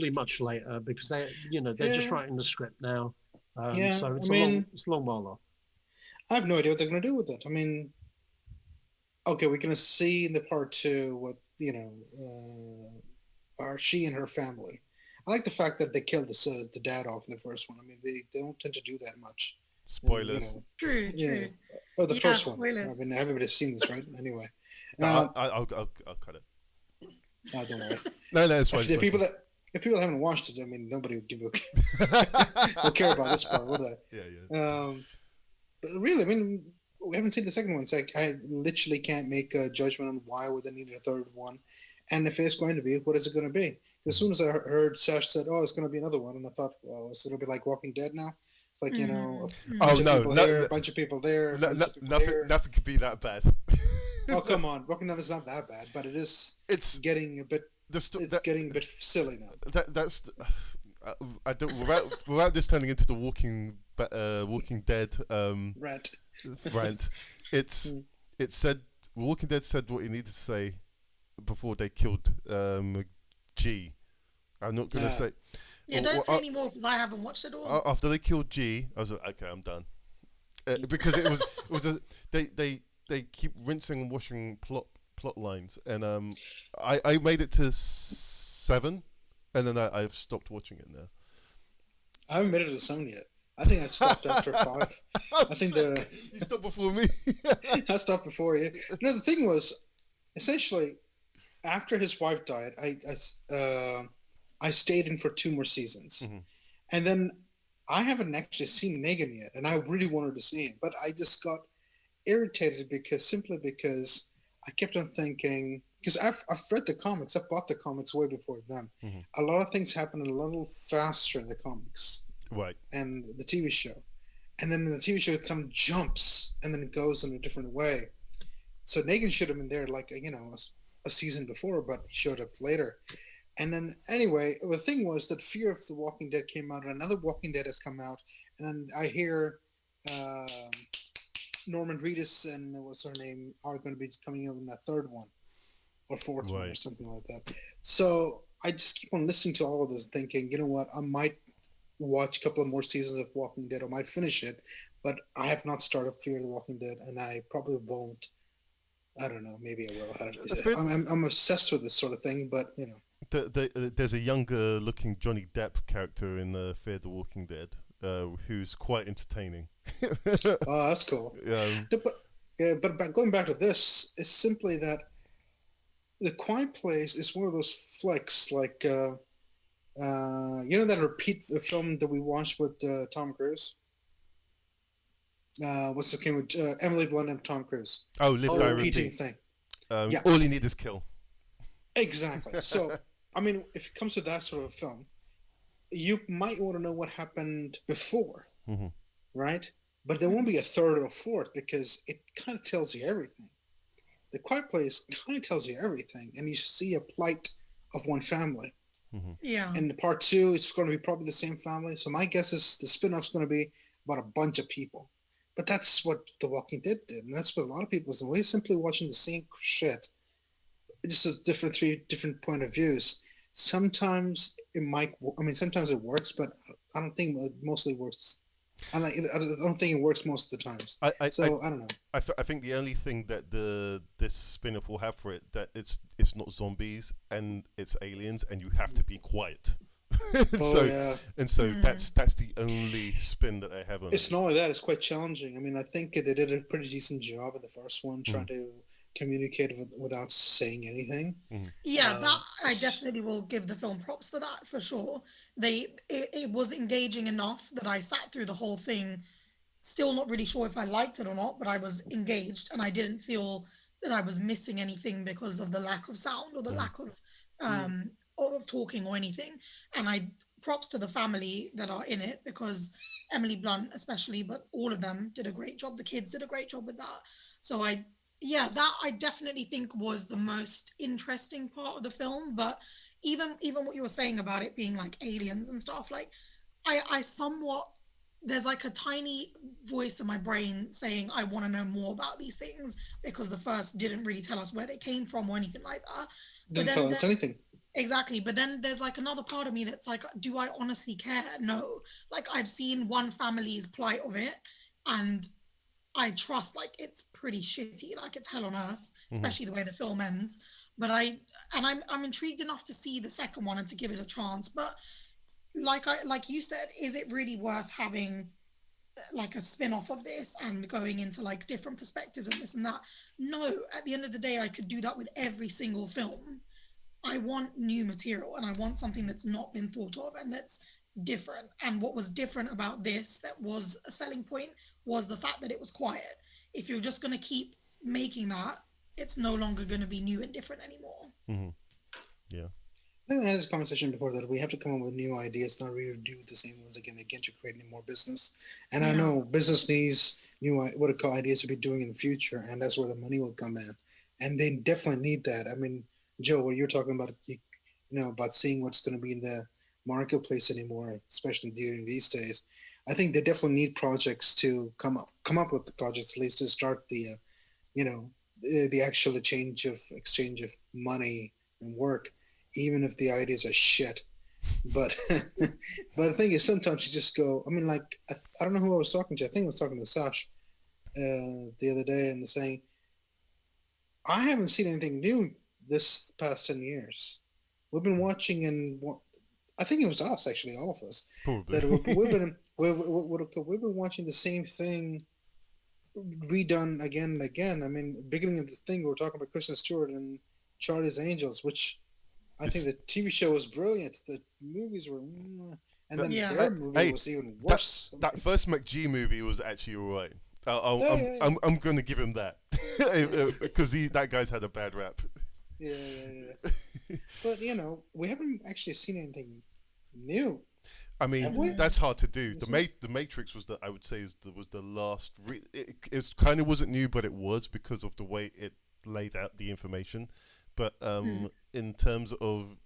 much later because they're just writing the script now. So it's a long while off.
I have no idea what they're going to do with it. I mean, okay, we're going to see in the part 2 what, are she and her family. I like the fact that they killed the dad off in the first one. I mean, they don't tend to do that much.
Spoilers.
True.
Oh, the first one.
Spoilers.
I mean, everybody's seen this, right? Anyway.
I'll cut it.
No, don't worry.
No, it's fine.
If people haven't watched it, I mean, nobody would will care about this part, would they?
Yeah.
But really, I mean, we haven't seen the second one, so I literally can't make a judgment on why would they need a third one. And if it's going to be, what is it going to be? As soon as I heard Sash said, "Oh, it's going to be another one," and I thought, "Well, it's going to be like Walking Dead now." It's like a bunch of people there.
Nothing could be that bad.
Oh, come on, Walking Dead is not that bad, but it is. It's getting a bit. Getting a bit silly now.
That's. I don't without this turning into the Walking Dead rant. It said Walking Dead said what it needed to say before they killed G. I'm not gonna say.
Yeah, don't say anymore because I haven't watched it all.
After they killed G, I was like, okay, I'm done. Because it was they keep rinsing and washing plot lines, and I made it to 7. And then I've stopped watching it now.
I haven't made it to 7 yet. I think I stopped after 5. I think
you stopped before me.
I stopped before you. The thing was, essentially, after his wife died, I stayed in for 2 more seasons, and then I haven't actually seen Negan yet, and I really wanted to see him, but I just got irritated because I kept on thinking. Because I've read the comics, I've bought the comics way before them. A lot of things happen a little faster in the comics,
right? And
the TV show, and then the TV show it kind of jumps and then it goes in a different way. So Negan should have been there like a season before, but he showed up later. And then anyway, the thing was that Fear of the Walking Dead came out, and another Walking Dead has come out, and then I hear Norman Reedus and what's her name are going to be coming out in a third one. Or 4th one or something like that. So I just keep on listening to all of this thinking, you know what, I might watch a couple of more seasons of Walking Dead. I might finish it, but I have not started Fear of the Walking Dead, and I probably won't. I don't know, maybe I will. I'm obsessed with this sort of thing, but
there's a younger looking Johnny Depp character in Fear the Walking Dead who's quite entertaining.
Oh, that's cool. But going back to this, it's simply that The Quiet Place is one of those flicks, like that repeat film that we watched with Tom Cruise. What's the name with Emily Blunt and Tom Cruise?
Oh, Live Die
repeating
Repeat
thing.
All you need is kill.
Exactly. So, I mean, if it comes to that sort of film, you might want to know what happened before, right? but there won't be a third or a fourth because it kind of tells you everything. The Quiet Place kind of tells you everything, and you see a plight of one family.
Yeah.
And part 2 is going to be probably the same family. So my guess is the spin-off is going to be about a bunch of people. But that's what The Walking Dead did, and that's what a lot of people do. We're simply watching the same shit, just a three different point of views. Sometimes it might. I mean, sometimes it works, but I don't think it mostly works. I don't think it works most of the times. I don't know.
I think the only thing that this spin-off will have for it that it's not zombies and it's aliens and you have to be quiet. That's the only spin that I have on it.
It's not only that; it's quite challenging. I mean, I think they did a pretty decent job in the first one, trying to communicate without saying anything.
Yeah, that I definitely will give the film props for that, for sure. It was engaging enough that I sat through the whole thing, still not really sure if I liked it or not, but I was engaged and I didn't feel that I was missing anything because of the lack of sound or the lack of talking or anything. And props to the family that are in it, because Emily Blunt especially, but all of them did a great job. The kids did a great job with that. So I definitely think was the most interesting part of the film. But even what you were saying about it being like aliens and stuff, like I somewhat, there's like a tiny voice in my brain saying I want to know more about these things, because the first didn't really tell us where they came from or anything like that.
Didn't tell us anything.
Exactly. But then there's like another part of me that's like, do I honestly care? No. Like, I've seen one family's plight of it, and I trust, like, it's pretty shitty, like it's hell on earth, especially the way the film ends. But I'm intrigued enough to see the second one and to give it a chance. But like you said, is it really worth having like a spin-off of this and going into like different perspectives and this and that? No. At the end of the day, I could do that with every single film. I want new material, and I want something that's not been thought of and that's different. And what was different about this that was a selling point was the fact that it was quiet. If you're just going to keep making that, it's no longer going to be new and different anymore.
Yeah.
I think we had this conversation before that we have to come up with new ideas, not redo the same ones again to create more business. And I know business needs new, what I call ideas to be doing in the future, and that's where the money will come in. And they definitely need that. I mean, Joe, what you're talking about, about seeing what's going to be in the marketplace anymore, especially during these days. I think they definitely need projects to come up with the projects, at least to start the, the actual exchange of money and work, even if the ideas are shit. But but the thing is, sometimes you just go. I mean, like I don't know who I was talking to. I think I was talking to Sacha the other day, and saying, I haven't seen anything new this past 10 years. We've been watching, and I think it was us, actually, all of us.
Probably.
That we've been watching the same thing redone again and again. I mean, beginning of the thing, we were talking about Kristen Stewart and Charlie's Angels, which I think the TV show was brilliant. The movies were, and then their movie was even worse.
That first McG movie was actually all right. I'm going to give him that because that guy's had a bad rap.
Yeah. But we haven't actually seen anything new.
I mean, that's hard to do. The Matrix was I would say was the last. It kind of wasn't new, but it was because of the way it laid out the information. But in terms of,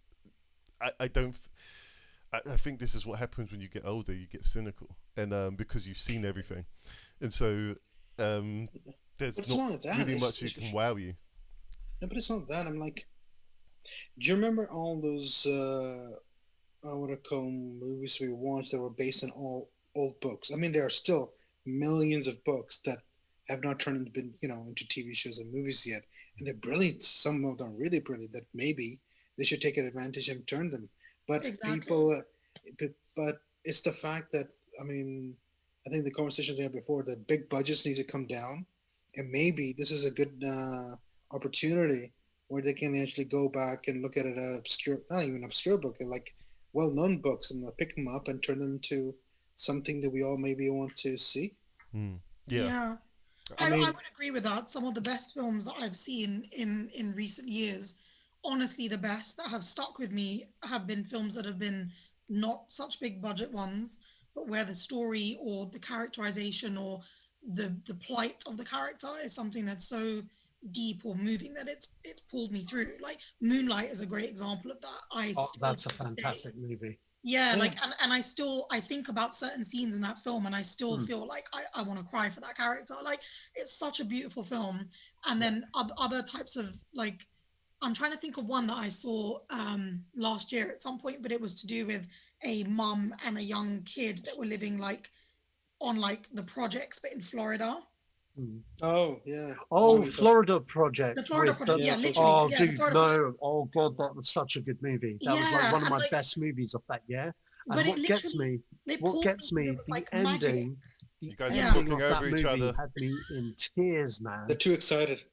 I think this is what happens when you get older. You get cynical, and because you've seen everything, and so there's not really much you can wow you.
No, but it's not that. I'm like, do you remember all those what I call movies we watched that were based on all old books? I mean, there are still millions of books that have not turned into TV shows and movies yet, and they're brilliant. Some of them are really brilliant. That maybe they should take advantage and turn them. But people, but it's the fact that I think the conversation we had before that big budgets need to come down, and maybe this is a good opportunity where they can actually go back and look at an obscure, not even obscure book, like well-known books, and pick them up and turn them into something that we all maybe want to see.
Yeah. I would agree with that. Some of the best films that I've seen in recent years, honestly, the best that have stuck with me have been films that have been not such big budget ones, but where the story or the characterization or the plight of the character is something that's so deep or moving that it's pulled me through. Like Moonlight is a great example of that.
That's a fantastic movie.
Yeah, like and I think about certain scenes in that film and I still feel like I want to cry for that character. Like it's such a beautiful film. And then other types of, like, I'm trying to think of one that I saw last year at some point, but it was to do with a mum and a young kid that were living like on like the projects but in Florida.
Oh yeah.
Oh, Florida Project.
The Florida Project, yeah, literally.
Oh,
yeah,
dude, no. Oh god, that was such a good movie. That was like one of my
like,
best movies of that year. And
but
what gets me, the
like
ending.
You guys
The
are
ending
talking
of that
over each
movie
other.
had me in tears, man.
They're too excited.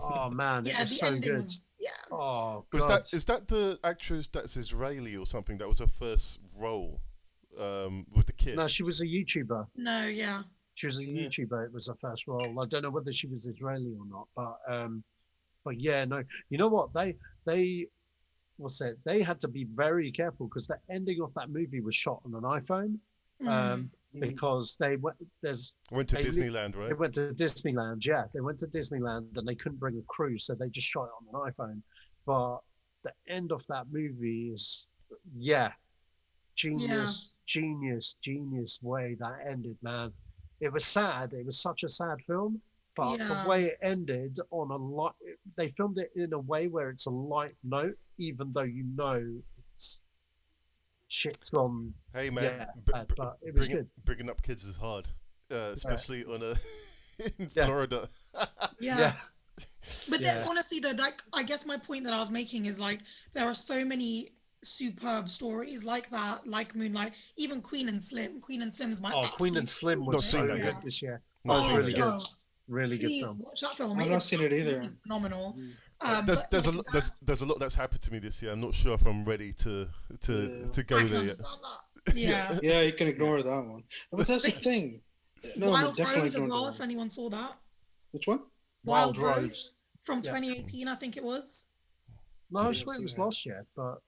Oh man, it
yeah,
was
the
so
ending
good.
was, yeah.
Oh
Was
god.
is that the actress that's Israeli or something? That was her first role with the kid.
No, she was a YouTuber.
No, yeah.
She was a YouTuber. It was her first role. I don't know whether she was Israeli or not, but yeah, no. You know what? They had to be very careful because the ending of that movie was shot on an iPhone, because they went
to Disneyland, right?
They went to Disneyland. Yeah, they went to Disneyland and they couldn't bring a crew, so they just shot it on an iPhone. But the end of that movie is, genius way that ended, man. It was sad. It was such a sad film, but the way it ended on a light, they filmed it in a way where it's a light note, even though you know it's shit's gone.
Hey man,
bad, but it was good.
Bringing up kids is hard, especially on a in Florida.
Yeah. But then, honestly, though, like I guess my point that I was making is like there are so many superb stories like that, like Moonlight, even Queen and Slim. Queen and Slim is my
Queen and Slim was so good this year. Oh, really good. Really good
Please
film.
watch that film.
I've not seen it either.
Phenomenal.
There's a lot that's happened to me this year. I'm not sure if I'm ready to go there yet.
Yeah.
Yeah, you can ignore that one. But that's the thing. No,
Wild
definitely
Rose as
ignore
well,
that
if anyone saw that.
Which one?
Wild Rose from 2018, I think it was.
No, I swear it was last year, but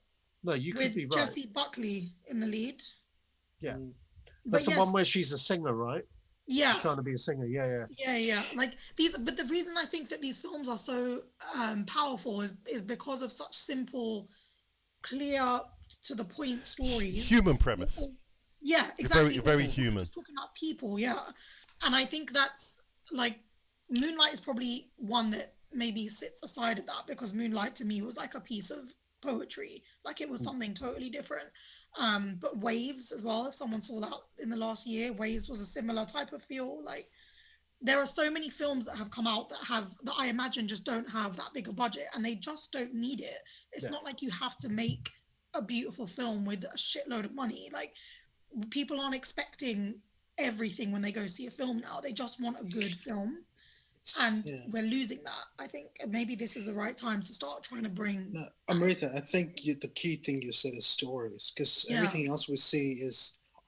no, you could be right.
With Jessie Buckley in the lead.
Yeah.
But
That's the one where she's a singer, right?
Yeah.
She's trying to be a singer,
Yeah. Like these, but the reason I think that these films are so powerful is because of such simple, clear, to the point stories.
Human premise.
Yeah, exactly.
Very human.
Just talking about people, yeah. And I think that's like Moonlight is probably one that maybe sits aside of that because Moonlight to me was like a piece of poetry, like it was something totally different. But Waves as well, if someone saw that in the last year, Waves was a similar type of feel. Like there are so many films that have come out that I imagine just don't have that big a budget and they just don't need it. It's not like you have to make a beautiful film with a shitload of money. Like people aren't expecting everything when they go see a film now. They just want a good film. And we're losing that. I think maybe this is the right time to start trying to bring.
No, Amrita, I think the key thing you said is stories, because everything else we see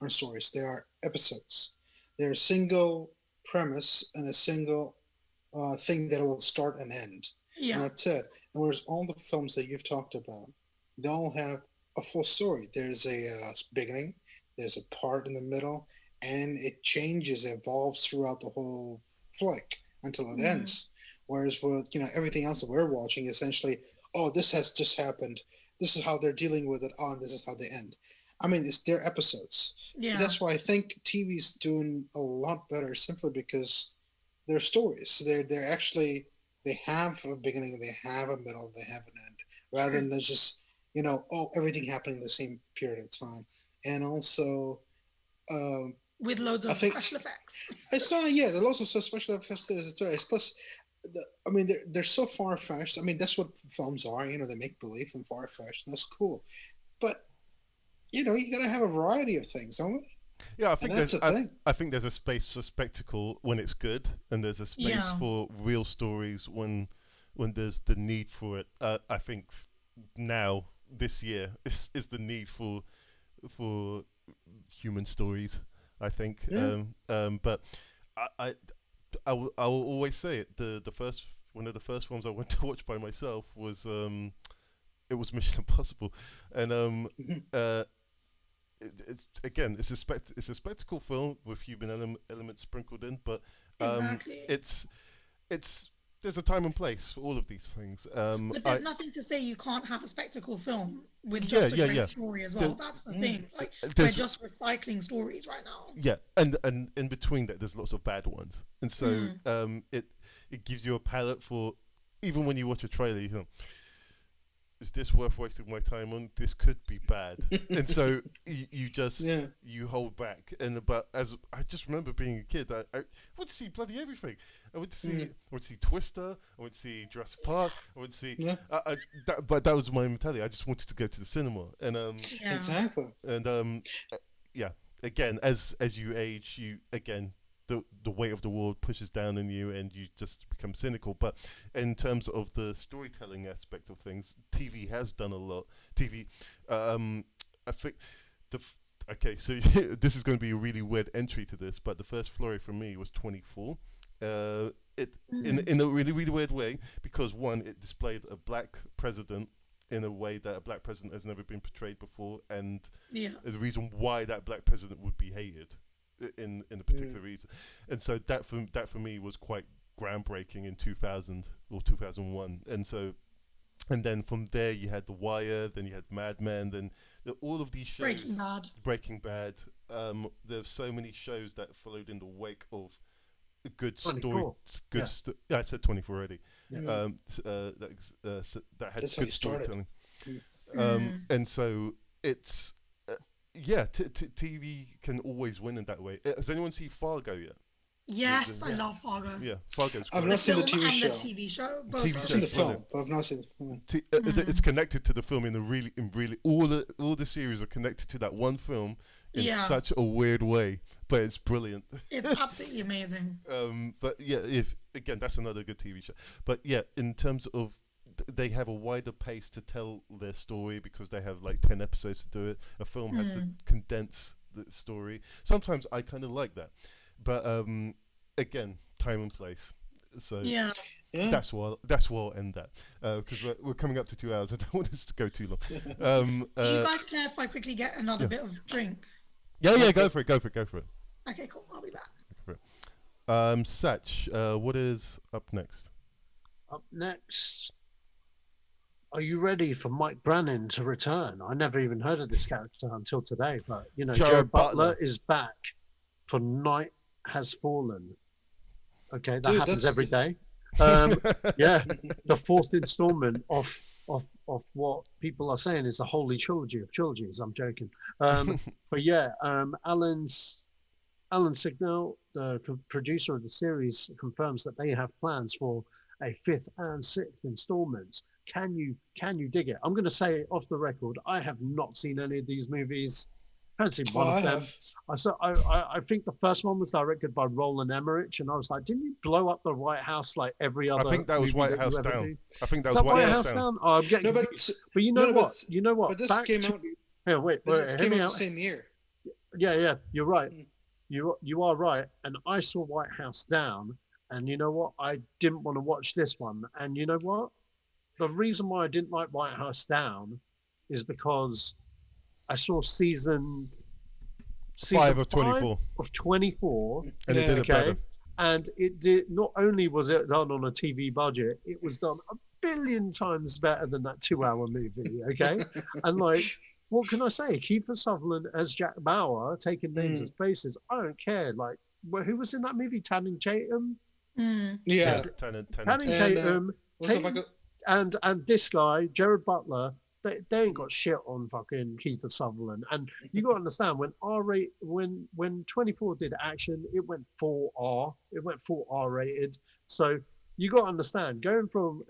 aren't stories. They are episodes. They're a single premise and a single thing that will start and end. Yeah, and that's it. And whereas all the films that you've talked about, they all have a full story. There's a beginning, there's a part in the middle, and it changes, evolves throughout the whole flick until it ends. Whereas with everything else that we're watching, essentially, this has just happened. This is how they're dealing with it. And this is how they end. I mean, it's their episodes. Yeah. That's why I think TV's doing a lot better, simply because they're stories. They're actually, they have a beginning, they have a middle, they have an end, rather than just everything happening in the same period of time. And also,
with loads of special effects.
It's not, there's lots of special effects. Plus, they're so far-fetched. I mean, that's what films are. They make believe and far-fetched, and that's cool. But you gotta have a variety of things, don't we?
Yeah, I think there's a space for spectacle when it's good, and there's a space for real stories when there's the need for it. I think now this year is the need for human stories. I think, but I will always say it. One of the first films I went to watch by myself was it was Mission Impossible, and it's a spectacle film with human elements sprinkled in, but
Exactly.
it's there's a time and place for all of these things.
But there's nothing to say you can't have a spectacle film with just a great story as well. That's the thing. Like, we're just recycling stories right now.
Yeah, and in between that, there's lots of bad ones, and so it gives you a palette for, even when you watch a trailer, you know, is this worth wasting my time on? This could be bad, and so you just you hold back. But as I just remember being a kid, I went to see bloody everything. I went to see Twister. I went to see Jurassic Park. I went to see. But that was my mentality. I just wanted to go to the cinema, and
exactly.
And again, as you age, the weight of the world pushes down on you, and you just become cynical. But in terms of the storytelling aspect of things, TV has done a lot. TV, I think okay, so this is going to be a really weird entry to this, but the first flurry for me was 24. In a really, really weird way, because one, it displayed a black president in a way that a black president has never been portrayed before, and the reason why that black president would be hated in a particular reason. And so that for me was quite groundbreaking in 2000 or 2001. And then from there you had The Wire, then you had Mad Men, then all of these shows. Breaking Bad. There's so many shows that followed in the wake of a good story. I said 24 already. That had
That's
good storytelling. And so it's TV can always win in that way. Has anyone seen Fargo yet?
Yes, I love Fargo.
Yeah, Fargo's great.
I've not seen the TV show.
And the TV show.
I've seen the film, but I've not seen the film.
It's connected to the film in really all the series are connected to that one film in such a weird way, but it's brilliant.
It's absolutely amazing.
But that's another good TV show. But in terms of, they have a wider pace to tell their story because they have like 10 episodes to do it. A film has to condense the story. Sometimes I kind of like that, but again, time and place. So that's why I'll end that, because we're coming up to 2 hours. I don't want this to go too long.
Do you guys care if I quickly get another bit of drink?
Yeah, go for it.
Okay, cool. I'll be back.
Sach, what is up next?
Up next, are you ready for Mike Brannon to return? I never even heard of this character until today, but you know, Jared Butler is back for Night Has Fallen. Okay, that happens every day. The fourth installment of what people are saying is a holy trilogy of trilogies. I'm joking. But Alan Signal, the producer of the series, confirms that they have plans for a fifth and sixth installments. Can you dig it? I'm going to say off the record, I have not seen any of these movies. I haven't seen one of them. I think the first one was directed by Roland Emmerich, and I was like, didn't you blow up the White House like every other?
I think that was White House Down. I think that was
White House Down. Oh, I'm getting. But you know what? You know what?
But this came out.
Yeah, wait.
This came out the same year.
Yeah. You're right. You are right. And I saw White House Down, and you know what? I didn't want to watch this one. And you know what? The reason why I didn't like White House Down is because I saw season
5 of 24.
And
it did it better.
And it did. Not only was it done on a TV budget, it was done a billion times better than that 2-hour movie. Okay, and like, what can I say? Kiefer Sutherland as Jack Bauer, taking names as faces. I don't care. Like, who was in that movie? Channing Tatum.
Channing
Tatum. And this guy, Jared Butler. They ain't got shit on fucking Kiefer Sutherland. And you got to understand, when 24 did action, it went full R. It went full R rated. So you got to understand, going from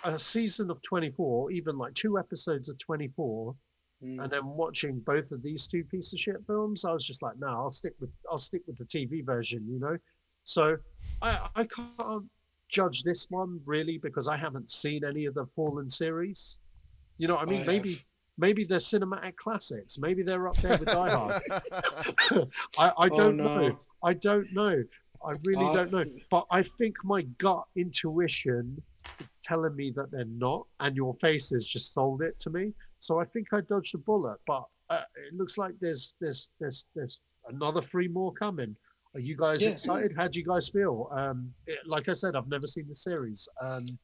a season of 24, even like 2 episodes of 24, and then watching both of these 2 piece of shit films, I was just like, no, I'll stick with the TV version, you know? So I can't judge this one really because I haven't seen any of the Fallen series. You know what I mean? Maybe they're cinematic classics. Maybe they're up there with Die Hard. I don't know. I don't know. I really don't know. But I think my gut intuition is telling me that they're not, and your faces just sold it to me. So I think I dodged a bullet. But it looks like there's another 3 more coming. Are you guys excited? How do you guys feel? Like I said, I've never seen the series.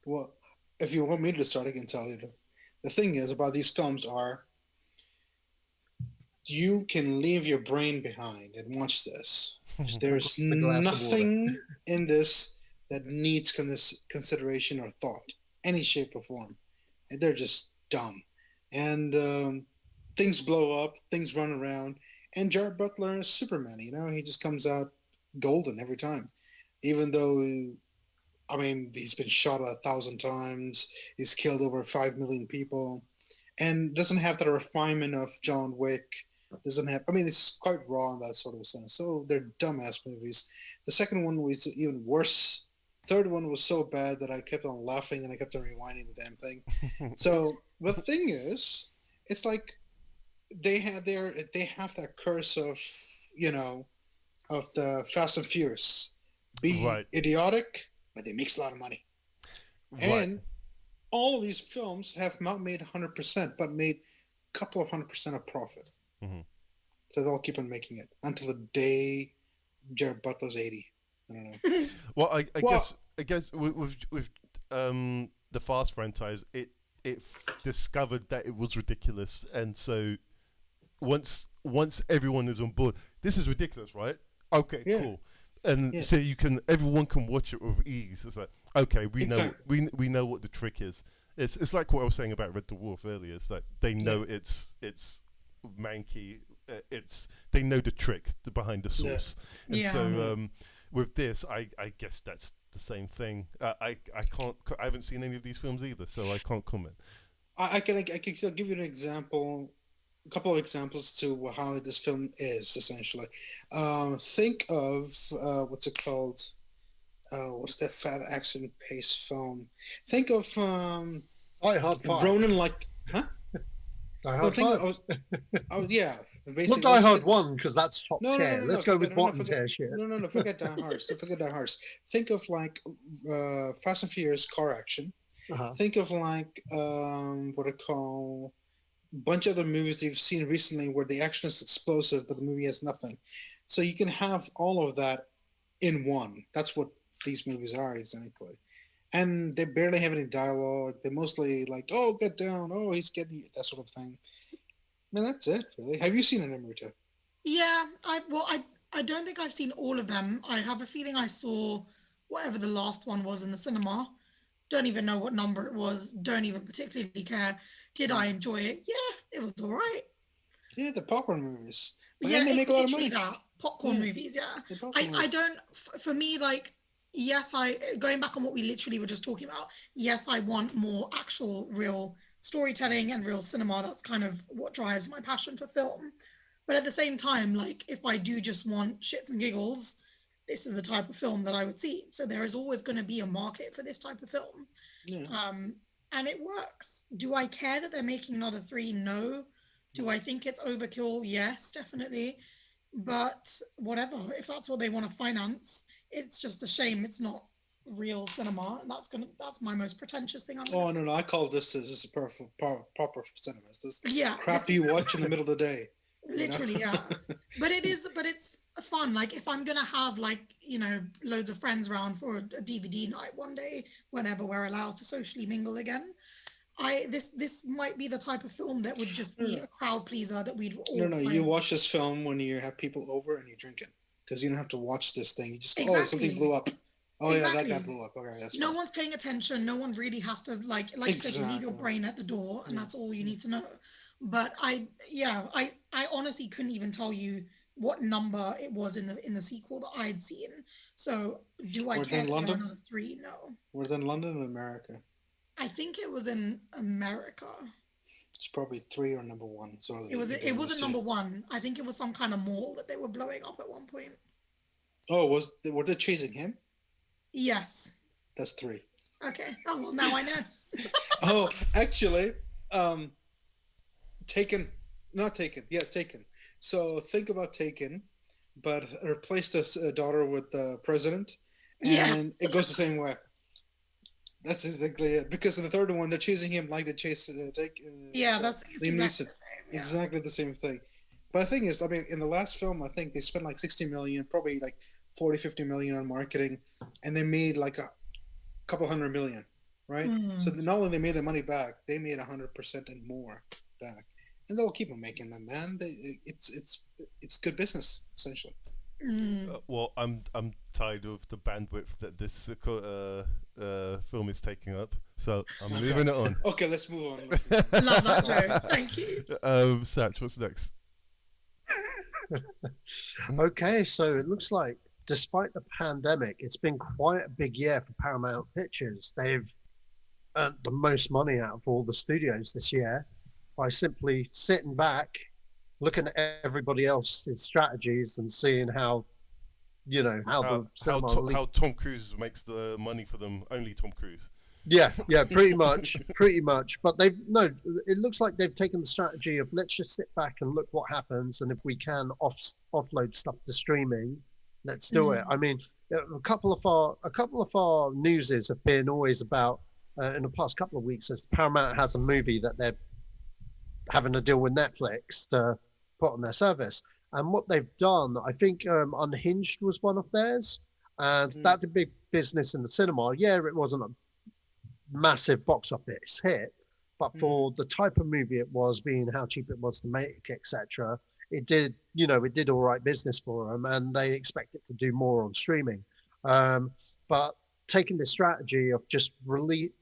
Well, if you want me to start, I can tell you. The thing is about these films are you can leave your brain behind and watch this. There's nothing in this that needs consideration or thought, any shape or form. And they're just dumb. And things blow up, things run around. And Jared Butler is Superman, you know? He just comes out golden every time. Even though, I mean, he's been shot 1,000 times. He's killed over 5 million people. And doesn't have that refinement of John Wick. Doesn't have, I mean, it's quite raw in that sort of sense. So they're dumbass movies. The second one was even worse. Third one was so bad that I kept on laughing and I kept on rewinding the damn thing. So the thing is, it's like they have that curse of, you know, of the Fast and Furious. Be idiotic, but they make a lot of money. Right. And all of these films have not made 100%, but made a couple of 100% of profit. Mm-hmm. So they'll keep on making it until the day Jared Butler's 80. I don't know.
Well, I guess with the Fast franchise, it discovered that it was ridiculous, and so once everyone is on board, this is ridiculous, right? Okay, cool. And so everyone can watch it with ease. It's like, okay, we know what the trick is. It's like what I was saying about Red Dwarf earlier. It's like they know it's manky. They know the trick behind the source. And so with this, I guess that's the same thing. I haven't seen any of these films either, so I can't comment.
I can give you an example. A couple of examples to how this film is essentially. Think of what's it called? What's that fat action-paced film? Think of
Die Hard 5.
Ronin, like, huh?
Die Hard 5.
Yeah.
Not Die Hard 1 because that's top tier. Let's go with bottom tier shit.
No, forget Die Hard. Forget Die Hard. Think of like Fast and Furious car action. Uh-huh. Think of like what I call a bunch of other movies that you've seen recently where the action is explosive, but the movie has nothing. So you can have all of that in one. That's what these movies are exactly. And they barely have any dialogue. They're mostly like, oh, get down. Oh, he's getting that sort of thing. I mean, that's it, really. Have you seen an Amrita?
Yeah, I don't think I've seen all of them. I have a feeling I saw whatever the last one was in the cinema. Don't even know what number it was. Don't even particularly care. Did I enjoy it? Yeah, it was all right.
Yeah, the popcorn movies.
But yeah, they make a lot of money. That. Popcorn movies, yeah. I don't, for me, like, yes, going back on what we literally were just talking about, yes, I want more actual real storytelling and real cinema. That's kind of what drives my passion for film. But at the same time, like, if I do just want shits and giggles, this is the type of film that I would see. So there is always going to be a market for this type of film. Yeah. And it works. Do I care that they're making another 3? No. Do I think it's overkill? Yes, definitely. But whatever, if that's what they want to finance, it's just a shame it's not real cinema. And that's my most pretentious thing.
No, I call this a proper cinema. It's this crap you watch in the middle of the day.
Literally, yeah. But it's fun. Like, if I'm gonna have, like, you know, loads of friends around for a DVD night one day, whenever we're allowed to socially mingle again, this might be the type of film that would just be a crowd pleaser that we'd all
you watch this film when you have people over and you're drinking, because you don't have to watch this thing. You just something blew up. Oh exactly. Yeah, that guy blew up. Okay, that's
no one's paying attention. No one really has to like you said, you leave your brain at the door, and that's all you need to know. But I honestly couldn't even tell you what number it was in the sequel that I'd seen. So do I care for another 3? No.
Was it in London or America?
I think it was in America.
It's probably 3 or number 1. So
it wasn't number 1. I think it was some kind of mall that they were blowing up at one point.
Oh, were they chasing him?
Yes.
That's 3.
Okay. Oh well, now I know.
Oh, actually, Taken. Yes, Taken. So think about Taken, but replace this daughter with the president, and it goes the same way. That's exactly it. Because in the third one, they're chasing him like they chase
that's
Liam
Neeson.
exactly the same thing. But the thing is, I mean, in the last film, I think they spent like 60 million, probably like 40, 50 million on marketing, and they made like a couple hundred million, right? So not only they made the money back, they made 100% and more back, and they'll keep on making them, man. It's good business essentially.
Well, I'm tired of the bandwidth that this film is taking up, so I'm moving it on.
Okay, let's move on.
Love that joke. Thank you.
Sach, what's next?
Okay, so it looks like despite the pandemic, it's been quite a big year for Paramount Pictures. They've earned the most money out of all the studios this year by simply sitting back, looking at everybody else's strategies and seeing how
Tom Cruise makes the money for them. Only Tom Cruise.
Yeah, pretty much. But it looks like they've taken the strategy of let's just sit back and look what happens, and if we can offload stuff to streaming, let's do it. I mean, a couple of our newses have been always about in the past couple of weeks. Paramount has a movie that they're having a deal with Netflix to put on their service, and what they've done, I think, Unhinged was one of theirs, and that did big business in the cinema. Yeah, it wasn't a massive box office hit, but for the type of movie it was, being how cheap it was to make, etc., it did all right business for them, and they expect it to do more on streaming. But taking the strategy of just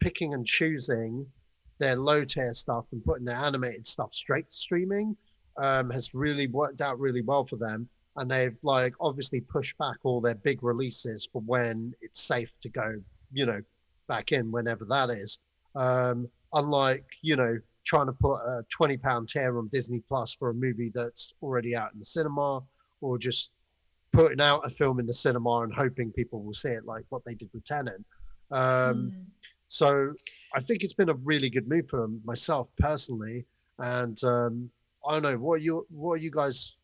picking and choosing their low tier stuff and putting their animated stuff straight to streaming has really worked out really well for them, and they've obviously pushed back all their big releases for when it's safe to go back in, whenever that is. Unlike trying to put a £20 tier on Disney Plus for a movie that's already out in the cinema, or just putting out a film in the cinema and hoping people will see it, like what they did with Tenet. So I think it's been a really good move for myself personally, and I don't know, what are you guys'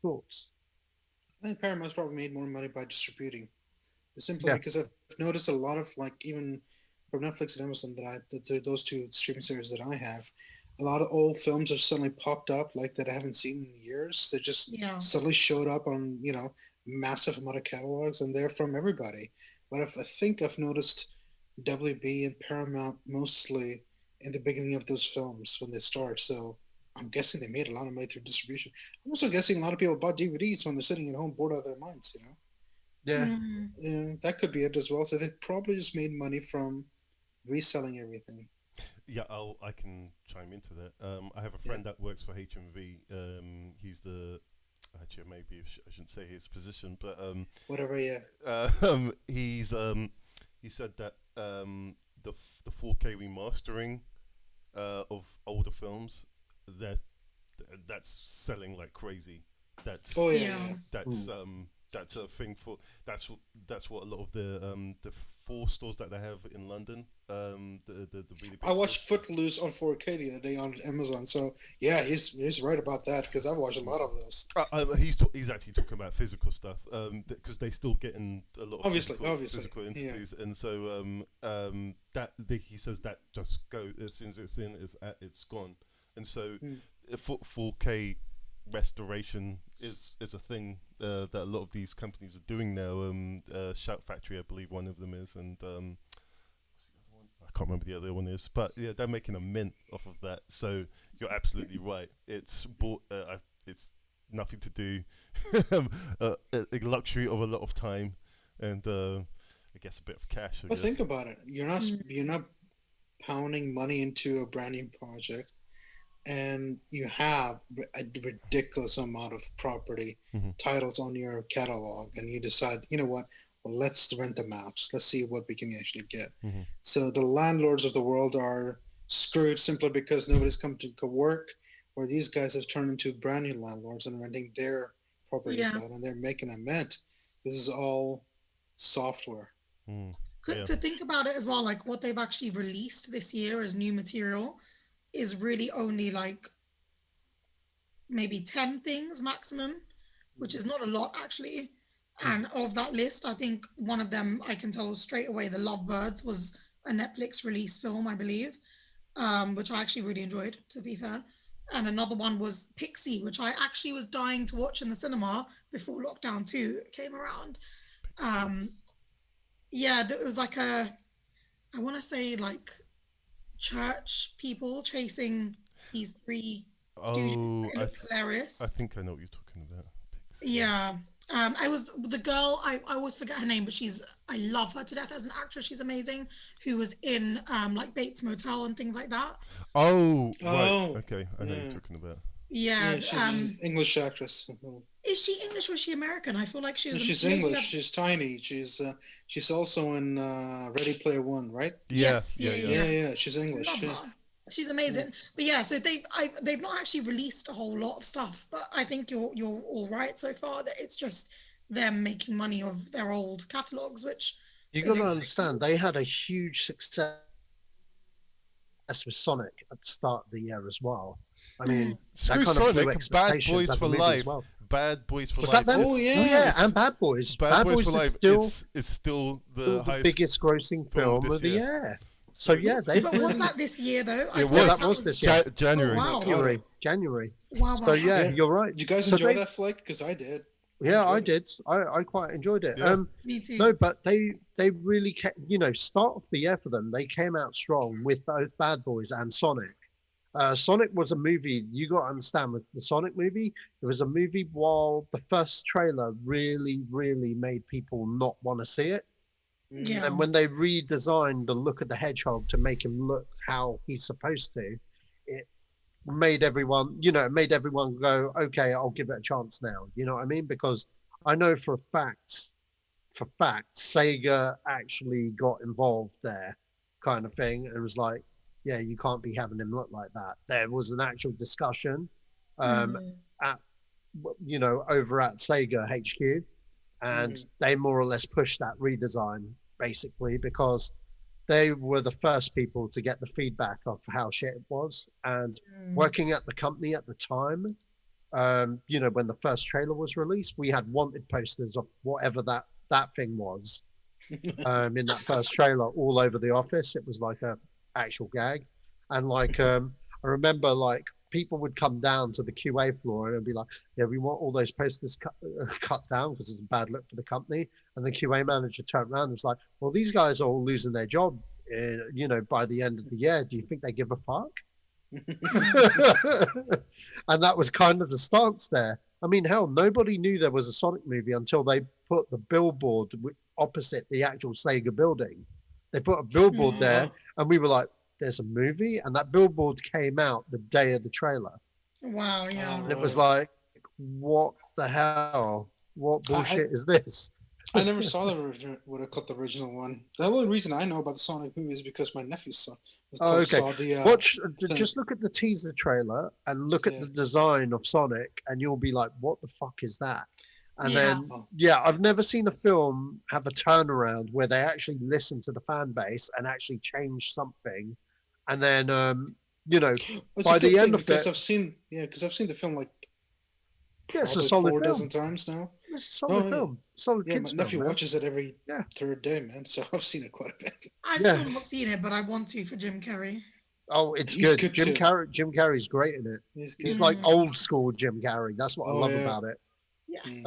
thoughts?
I think Paramount's probably made more money by distributing, simply because I've noticed a lot of, even from Netflix and Amazon, those two streaming services that I have, a lot of old films have suddenly popped up that I haven't seen in years. They just suddenly showed up on massive amount of catalogs, and they're from everybody. But I think I've noticed WB and Paramount mostly in the beginning of those films when they start. So I'm guessing they made a lot of money through distribution. I'm also guessing a lot of people bought DVDs when they're sitting at home bored out of their minds.
Yeah,
that could be it as well. So they probably just made money from reselling everything.
Yeah, I can chime into that. I have a friend that works for HMV. He's actually, maybe I shouldn't say his position, but
whatever. Yeah.
He said that the 4K remastering of older films, that's selling like crazy. That's that's a thing for that's what a lot of the 4 stores that they have in London. The really big
I watched Footloose on 4K the other day on Amazon. So yeah, he's right about that, because I've watched a lot of those.
He's actually talking about physical stuff, because they still getting a lot of physical entities, and so he says that just go as soon as it's in, it's gone, and so 4K restoration is a thing that a lot of these companies are doing now. Shout Factory, I believe one of them is, and I can't remember the other one is, but yeah, they're making a mint off of that. So you're absolutely right. It's it's nothing to do, a luxury of a lot of time, and I guess a bit of cash.
But think about it. You're not pounding money into a brand new project, and you have a ridiculous amount of property titles on your catalog, and you decide, you know what, well, let's rent them out. Let's see what we can actually get. So the landlords of the world are screwed simply because nobody's come to work, where these guys have turned into brand new landlords and renting their properties out, and they're making a mint. This is all software.
To think about it as well, like what they've actually released this year as new material is really only like maybe 10 things maximum, which is not a lot actually. And of that list, I think one of them I can tell straight away, The Lovebirds was a Netflix release film, I believe, which I actually really enjoyed, to be fair. and another one was Pixie, which I actually was dying to watch in the cinema before lockdown 2 came around. It was like I want to say like church people chasing these 3 stooges. It looked hilarious.
I think I know what you're talking about.
Yeah. I was the girl, I always forget her name, but I love her to death as an actress. She's amazing. Who was in like Bates Motel and things like that.
Oh, right. Okay, I know what you're talking about.
Yeah.
She's an English actress.
Is she English or is she American? I feel like
she's English. She's tiny. She's also in Ready Player One, right?
Yes.
Yeah. She's English.
Love her. She's amazing. But yeah, so they've not actually released a whole lot of stuff, but I think you're all right so far, that it's just them making money of their old catalogs, which
you got to understand, they had a huge success with Sonic at the start of the year as well. I mean,
screw Sonic, Bad Boys for Life.
Well.
Bad Boys for
Was
Life.
That them?
Yeah,
and Bad Boys.
Bad Boys for Life
is
still the highest
biggest grossing film of the year. So yeah,
but was that this year though?
That was this year.
January.
Oh, wow.
January.
Wow.
So yeah, you're right.
Did you guys enjoy that flick? Because I did.
Yeah, I did. I quite enjoyed it.
Yeah.
Me too.
No, but they really kept, start off the year for them. They came out strong with both Bad Boys and Sonic. Sonic was a movie, you got to understand, with the Sonic movie, it was a movie while the first trailer really, really made people not want to see it.
Yeah.
And when they redesigned the look of the hedgehog to make him look how he's supposed to, it made everyone go, okay, I'll give it a chance now. You know what I mean? Because I know for a fact, Sega actually got involved there, kind of thing, and was like, yeah, you can't be having him look like that. There was an actual discussion at over at Sega HQ, and they more or less pushed that redesign basically because they were the first people to get the feedback of how shit it was. And working at the company at the time, when the first trailer was released, we had wanted posters of whatever that thing was in that first trailer all over the office. It was like a actual gag. And I remember people would come down to the QA floor and be like, yeah, we want all those posters cut down because it's a bad look for the company. And the QA manager turned around and was like, well, these guys are all losing their job, by the end of the year. Do you think they give a fuck? And that was kind of the stance there. I mean, hell, nobody knew there was a Sonic movie until they put the billboard opposite the actual Sega building. They put a billboard there and we were like, there's a movie, and that billboard came out the day of the trailer.
Wow, yeah.
And it was like, what the hell? What bullshit is this?
I never saw the original one. The only reason I know about the Sonic movie is because my nephew saw the.
Just look at the teaser trailer and look at the design of Sonic, and you'll be like, what the fuck is that? And then, I've never seen a film have a turnaround where they actually listen to the fan base and actually change something. And then, by the end of it,
I've seen the film
it's a solid
4
film.
dozen times now.
It's a solid film. Solid kids
my nephew
film,
watches it every third day, man. So I've seen it quite a bit.
I've still not seen it, but I want to for Jim Carrey.
Oh, it's
He's
good.
good
Jim Carrey's great in it. He's like old school Jim Carrey. That's what I love about it.
Yes.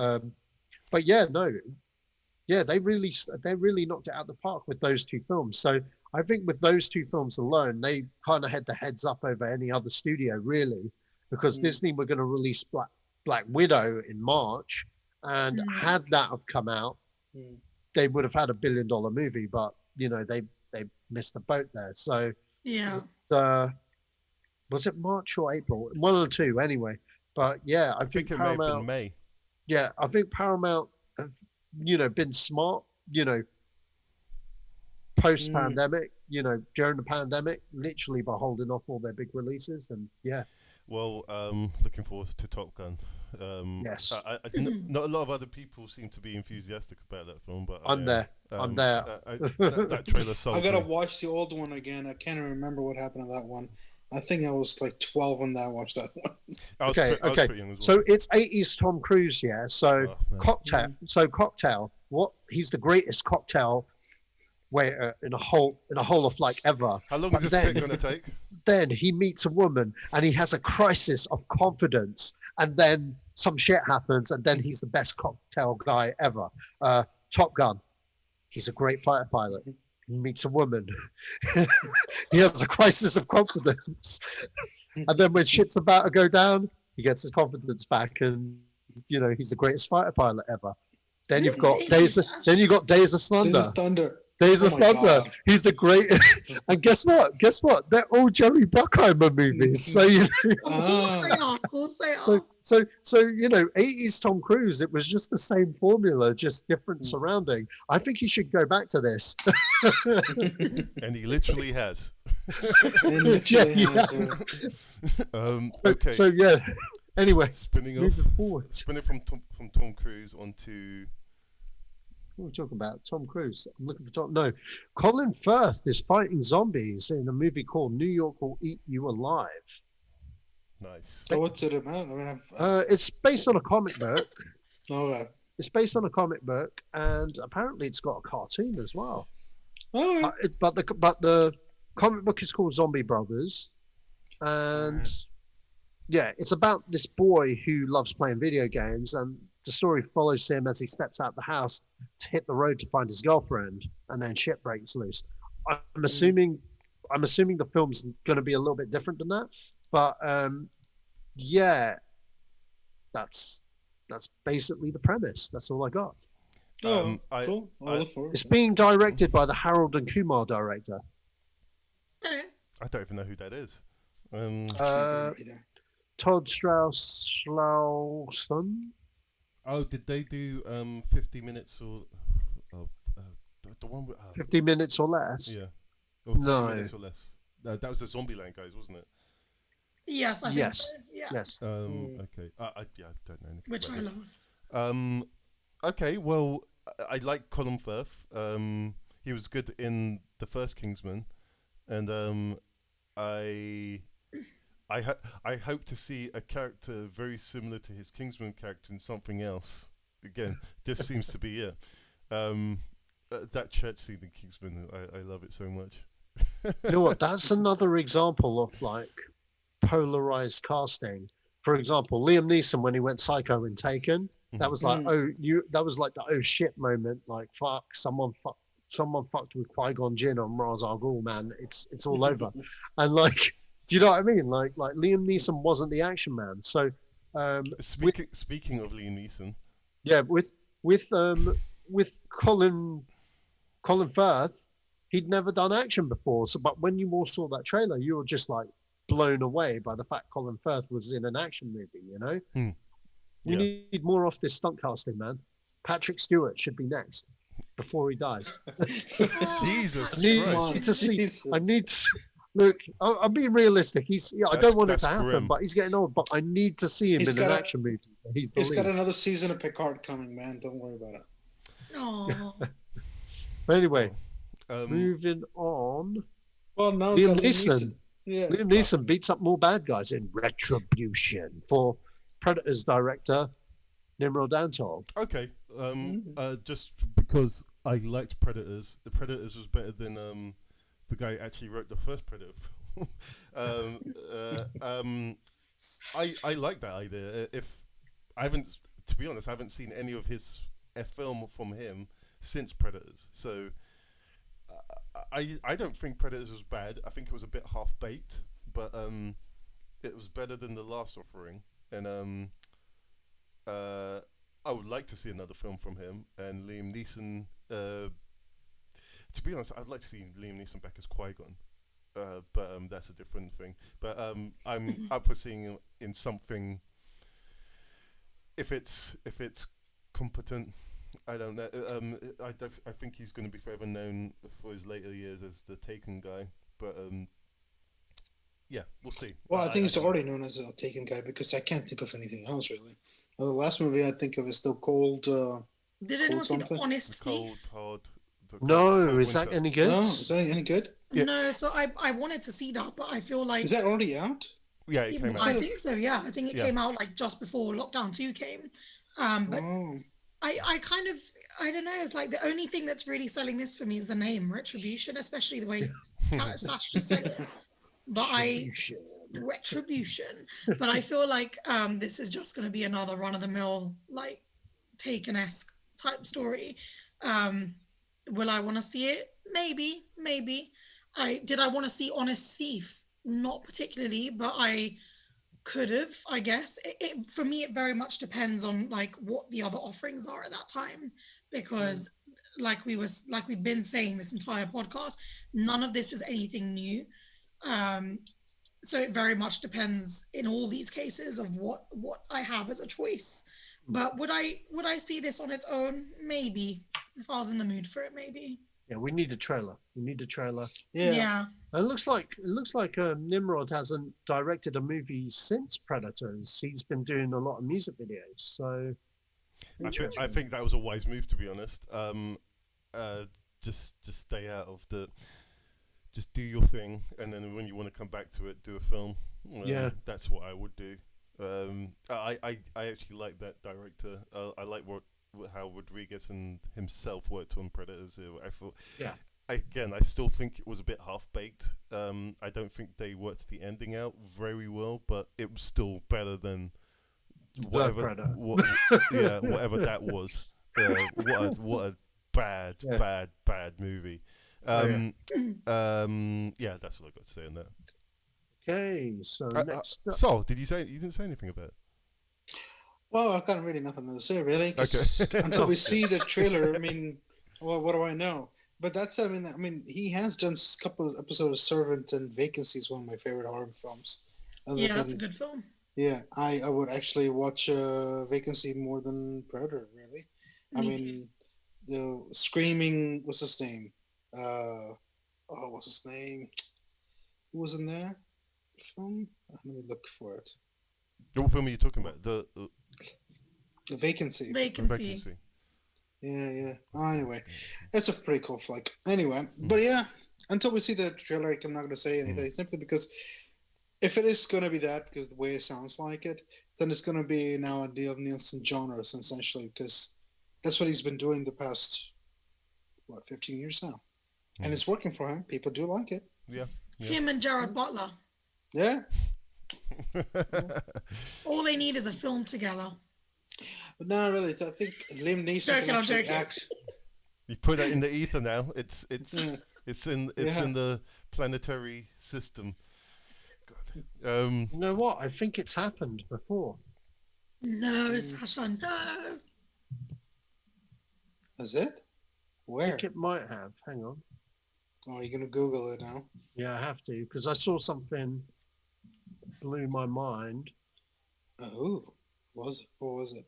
But they really knocked it out of the park with those 2 films. So I think with those 2 films alone, they kind of had the heads up over any other studio, really, because Disney were going to release Black Widow in March, and had that have come out, they would have had a $1 billion movie. But they missed the boat there. So was it March or April? One of the 2, anyway. But yeah, I think
it
Paramount,
may have been May.
Yeah, I think Paramount have, been smart, post-pandemic, during the pandemic, literally by holding off all their big releases. And
Well, looking forward to Top Gun.
Yes.
Not a lot of other people seem to be enthusiastic about that film, but
I'm there.
That trailer sold
I gotta
me.
watch the old one again. I can't even remember what happened to that one. I think I was 12 when I watched that one.
Okay. So it's 80s Tom Cruise, yeah. So Cocktail. What? He's the greatest cocktail waiter in a whole of ever.
How long is this bit gonna take?
then he meets a woman and he has a crisis of confidence, and then some shit happens, and then he's the best cocktail guy ever. Top Gun. He's a great fighter pilot. He meets a woman. He has a crisis of confidence. And then when shit's about to go down, he gets his confidence back, and he's the greatest fighter pilot ever. Then you've got Days of Thunder.
Days of Thunder.
Days of Thunder.
God.
He's a great. And guess what? They're all Jerry Bruckheimer movies. So
Of course they are.
So 80s Tom Cruise. It was just the same formula, just different surrounding. I think he should go back to this.
And he literally has.
Okay. So yeah. Anyway,
spinning from Tom Cruise onto.
What are we talking about? Tom Cruise. I'm looking for Tom. No, Colin Firth is fighting zombies in a movie called New York Will Eat You Alive.
Nice.
So what's it about? I mean,
it's based on a comic book.
Okay.
It's based on a comic book, and apparently it's got a cartoon as well.
Oh.
But the comic book is called Zombie Brothers, and yeah, it's about this boy who loves playing video games, and the story follows him as he steps out the house to hit the road to find his girlfriend, and then shit breaks loose. I'm assuming the film's going to be a little bit different than that, but yeah, that's basically the premise. That's all I got.
Cool. I'll look forward.
It's being directed by the Harold and Kumar director.
I don't even know who that is.
Todd Strauss-Slauson.
Oh, did they do 50 minutes of the one with
50 minutes or less?
Yeah. Or 30 minutes or less. That was the Zombieland guys, wasn't it?
Yes, I think so. Yeah.
Yes.
Okay. I don't know anything.
Which I
this.
love.
Okay. Well, I like Colin Firth. He was good in the first Kingsman, and I hope to see a character very similar to his Kingsman character in something else. Again, this seems to be it. That church scene in Kingsman, I love it so much.
You know what? That's another example of like polarized casting. For example, Liam Neeson when he went psycho in Taken, that was like that was like the oh shit moment. Like fuck, someone fucked with Qui-Gon Jinn on Ra's al Ghul, man. It's all over. And like, do you know what I mean? Like Liam Neeson wasn't the action man. So
speaking of Liam Neeson,
yeah, with Colin Firth, he'd never done action before. So, but when you all saw that trailer, you were just like blown away by the fact Colin Firth was in an action movie. You know, we need more off this stunt casting, man. Patrick Stewart should be next before he dies.
Jesus,
I need to. Look, I'm being realistic. I don't want it to happen,
grim.
But he's getting old. But I need to see him in an action movie. He's
got another season of Picard coming, man. Don't worry about it.
Oh.
But anyway, moving on.
Well, now
Liam Neeson.
Yeah.
Liam Neeson beats up more bad guys in Retribution for Predators director Nimrod Antal.
Okay, just because I liked Predators, the Predators was better than the guy who actually wrote the first Predator film. I like that idea. To be honest, I haven't seen any of his film from him since Predators. So I don't think Predators was bad. I think it was a bit half baked, but it was better than The Last Offering. And I would like to see another film from him. And Liam Neeson. To be honest, I'd like to see Liam Neeson back as Qui-Gon, but that's a different thing. But I'm up for seeing him in something. If it's competent, I don't know. I think he's going to be forever known for his later years as the Taken guy. But yeah, we'll see.
Well, I think he's already known as a Taken guy because I can't think of anything else really. The last movie I think of is still Cold.
Did anyone see The Honest
Cold,
Thief?
Hard.
No, is that any good?
No, is that any good?
Yeah.
No, so I wanted to see that, but I feel like...
Is that already out?
Yeah, it came out.
I think so, yeah. I think it came out like just before Lockdown 2 came. But I kind of, I don't know, like the only thing that's really selling this for me is the name, Retribution, especially the way Sacha just said it. but retribution. But I feel like this is just going to be another run-of-the-mill, like, Taken-esque type story. Will I want to see it? Maybe. Did I want to see Honest Thief? Not particularly, but I could have, I guess. For me, it very much depends on like what the other offerings are at that time, because like we've been saying this entire podcast, none of this is anything new. So it very much depends in all these cases of what I have as a choice. But would I see this on its own? Maybe. If I was in the mood for it, maybe.
Yeah, we need a trailer.
Yeah.
It looks like Nimrod hasn't directed a movie since Predators. He's been doing a lot of music videos. So
I think that was a wise move, to be honest. Just stay out of the. Just do your thing, and then when you want to come back to it, do a film. That's what I would do. I actually like that director. I like how Rodriguez and himself worked on Predators. I thought, again, I still think it was a bit half-baked. I don't think they worked the ending out very well, but it was still better than whatever that was. What a bad movie. Yeah, that's what I got to say on that.
Okay, so next up.
Sol, you didn't say anything about it?
Well, I've got really nothing to say, really. Until we see the trailer, I mean, well, what do I know? But that's, I mean, he has done a couple of episodes of Servant and Vacancy is one of my favorite horror films.
That's a good film.
Yeah, I would actually watch Vacancy more than Predator, really.
Me too.
The Screaming, what's his name? What's his name? Who was in there? Film? Let me look for it.
What film are you talking about? The
Vacancy.
Vacancy.
Yeah. Anyway, it's a pretty cool flick. Anyway, but yeah, until we see the trailer, I'm not going to say anything simply because if it is going to be that, because the way it sounds like it, then it's going to be now a Neil Nielsen genre, essentially, because that's what he's been doing the past, 15 years now. And it's working for him. People do like it.
Yeah.
Him and Jared Butler.
Yeah.
All they need is a film together.
But no, really, I think Liam Neeson can actually act.
You put it in the ether now. It's in the planetary system. God.
You know what? I think it's happened before.
No, Sacha, no.
Is it? Where?
I think it might have. Hang on.
Oh, you're gonna Google it now?
Yeah, I have to because I saw something that blew my mind.
Oh, what was it?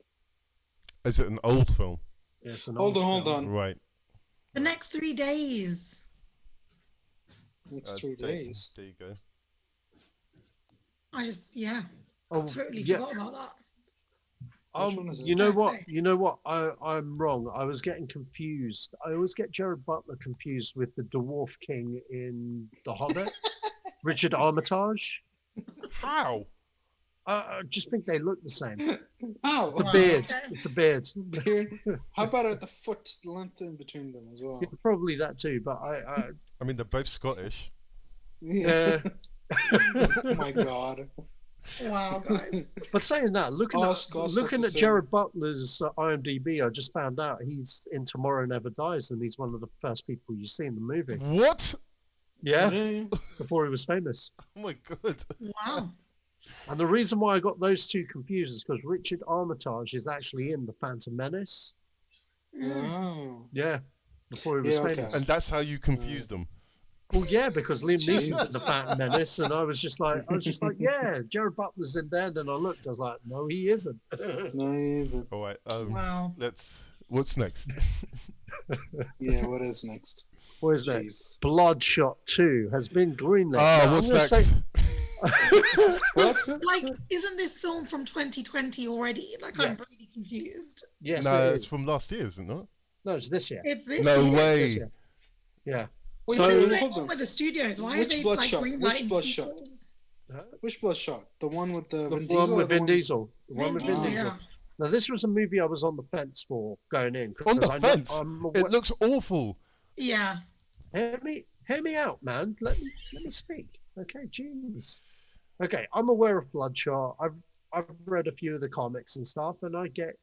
Is it an old film?
Yes, an
hold
old
on.
Right.
The Next 3 Days.
Next 3 days.
There you go.
I totally forgot about that.
You know what? I'm wrong. I was getting confused. I always get Jared Butler confused with the Dwarf King in The Hobbit, Richard Armitage.
How?
I just think they look the same.
Oh,
it's the beard.
Okay.
It's the beard.
How about at the foot length in between them as well?
Yeah, probably that too. But I
mean, they're both Scottish.
Yeah. Oh my God.
Wow, guys.
But saying that, looking at Jared Butler's IMDb, I just found out he's in Tomorrow Never Dies, and he's one of the first people you see in the movie.
What?
Yeah. Before he was famous.
Oh my God.
Wow.
And the reason why I got those two confused is because Richard Armitage is actually in The Phantom Menace.
Oh.
Yeah. Before he was famous.
Okay. And that's how you confuse them.
Well, yeah, because Liam Neeson's in The Phantom Menace, and I was just like, yeah, Jared Butler's in there. And then I looked, I was like, no, he isn't.
No, he isn't.
All right.
Wow.
What's next?
Yeah, what is next?
What is next? Bloodshot 2 has been greenlit.
Oh, what's next?
What?
Like, isn't this film from 2020 already? Like, I'm pretty confused.
Yes,
no, it's from last year, isn't it?
No, it's this year.
It's this
No
year.
way.
Yeah.
Wait,
So,
what's
hold
going on
on.
with the studios? Why
Which
are they
Bloodshot?
like
Which
greenlighting
Bloodshot?
sequels?
Which Bloodshot? The one with the Vin
The
Diesel?
one with
or the
Vin Diesel. The one
Vin
with
Diesel,
Vin Diesel.
yeah.
Now, this was a movie I was on the fence for going in.
On the fence? It looks awful.
Yeah.
Hear me out, man. Let me speak. Okay, jeez. Okay, I'm aware of Bloodshot. I've read a few of the comics and stuff, and I get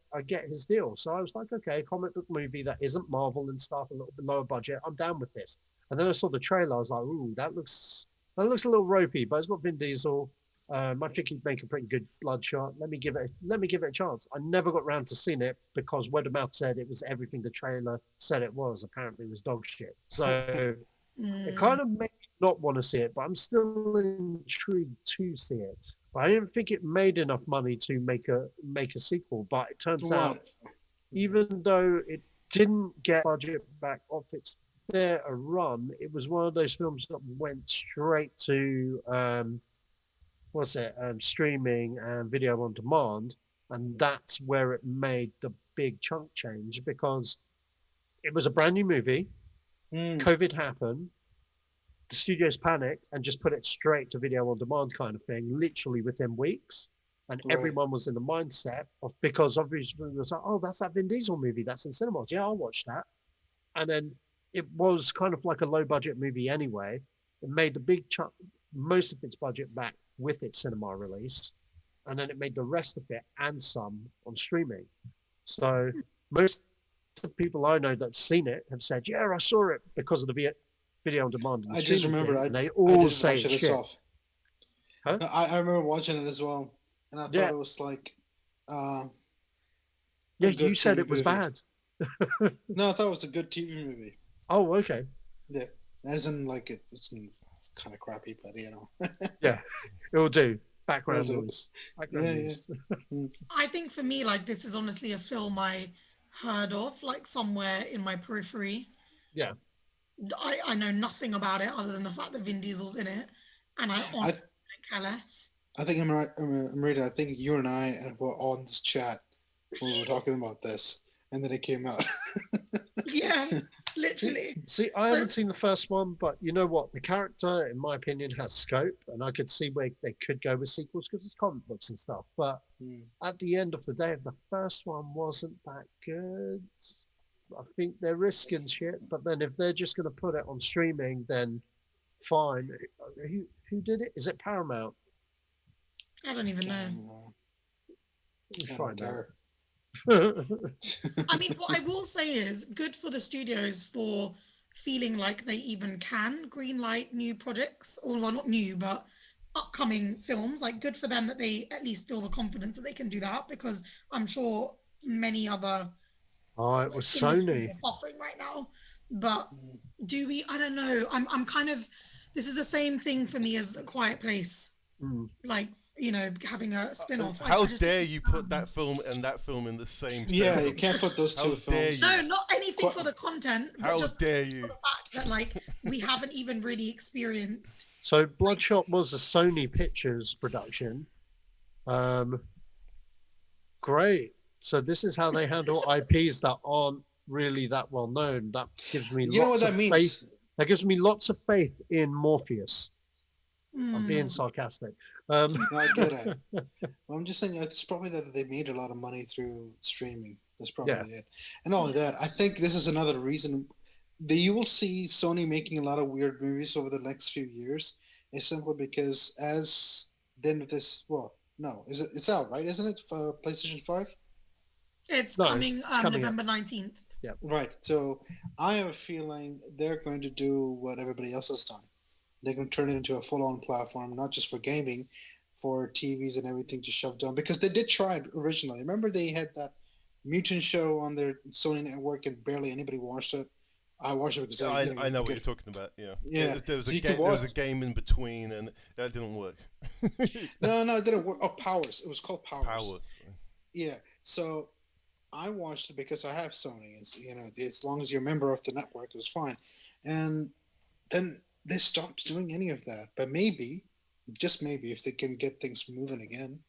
his deal. So I was like, okay, comic book movie that isn't Marvel and stuff, a little bit lower budget. I'm down with this. And then I saw the trailer. I was like, ooh, that looks a little ropey, but it's got Vin Diesel. I think he'd make a pretty good Bloodshot. Let me give it a chance. I never got around to seeing it because word of mouth said it was everything the trailer said it was. Apparently, it was dog shit. So it kind of made me not want to see it, but I'm still intrigued to see it. But I didn't think it made enough money to make a sequel. But it turns out, even though it didn't get budget back off its fair run, it was one of those films that went straight to streaming and video on demand, and that's where it made the big chunk change because it was a brand new movie. COVID happened, the studios panicked and just put it straight to video on demand kind of thing, literally within weeks. And everyone was in the mindset of, because obviously it was like, oh, that's that Vin Diesel movie that's in cinemas. Yeah, I'll watch that. And then it was kind of like a low budget movie anyway. It made the big chunk, most of its budget back with its cinema release, and then it made the rest of it and some on streaming. So most of the people I know that've seen it have said, yeah, I saw it because of the video on demand.
I just remember
they all say it's shit.
Huh? No, I remember watching it as well, and I thought it was like
you said it was bad.
No, I thought it was a good TV movie.
Oh, okay.
Yeah, as in like it's kind of crappy, but you know.
Yeah, it'll do. Background noise.
I think for me, like, this is honestly a film I heard of, like, somewhere in my periphery.
Yeah.
I know nothing about it other than the fact that Vin Diesel's in it, and I honestly don't care less.
I think Amrita, I think you and I were on this chat when we were talking about this, and then it came out.
Yeah. Literally.
See, I haven't seen the first one, but you know what? The character, in my opinion, has scope, and I could see where they could go with sequels because it's comic books and stuff. But at the end of the day, the first one wasn't that good. I think they're risking shit. But then if they're just going to put it on streaming, then fine. Who did it? Is it Paramount?
I don't even know.
Find out.
I mean, what I will say is good for the studios for feeling like they even can greenlight new projects, or well, not new, but upcoming films. Like, good for them that they at least feel the confidence that they can do that, because I'm sure many other
it was Sony
are suffering right now. But do we? I don't know. I'm kind of. This is the same thing for me as A Quiet Place. Like, you know, having a spin-off.
How dare you put that film and that film in the same
Yeah, you can't put those two films.
No, not anything for the content.
How
just
dare you?
For the fact that, like, we haven't even really experienced.
So Bloodshot was a Sony Pictures production. Great. So this is how they handle IPs that aren't really that well known. That gives me lots of faith. That gives me lots of faith in Morpheus. I'm being sarcastic.
No, I get it. Well, I'm just saying it's probably that they made a lot of money through streaming. That's probably it. And not only that, I think this is another reason that you will see Sony making a lot of weird movies over the next few years. Is simply because as the end of this, it's out, right? Isn't it for PlayStation 5?
It's coming November 19th.
Yeah.
Right. So I have a feeling they're going to do what everybody else has done. They're going to turn it into a full-on platform, not just for gaming, for TVs and everything to shove down. Because they did try it originally. Remember they had that mutant show on their Sony network and barely anybody watched it? I watched it because
I know what you're talking about, yeah. There was a game in between and that didn't work.
No, it didn't work. Oh, Powers. It was called Powers.
Powers.
Yeah. So I watched it because I have Sony. It's, as long as you're a member of the network, it was fine. And then they stopped doing any of that. But maybe, just maybe, if they can get things moving again.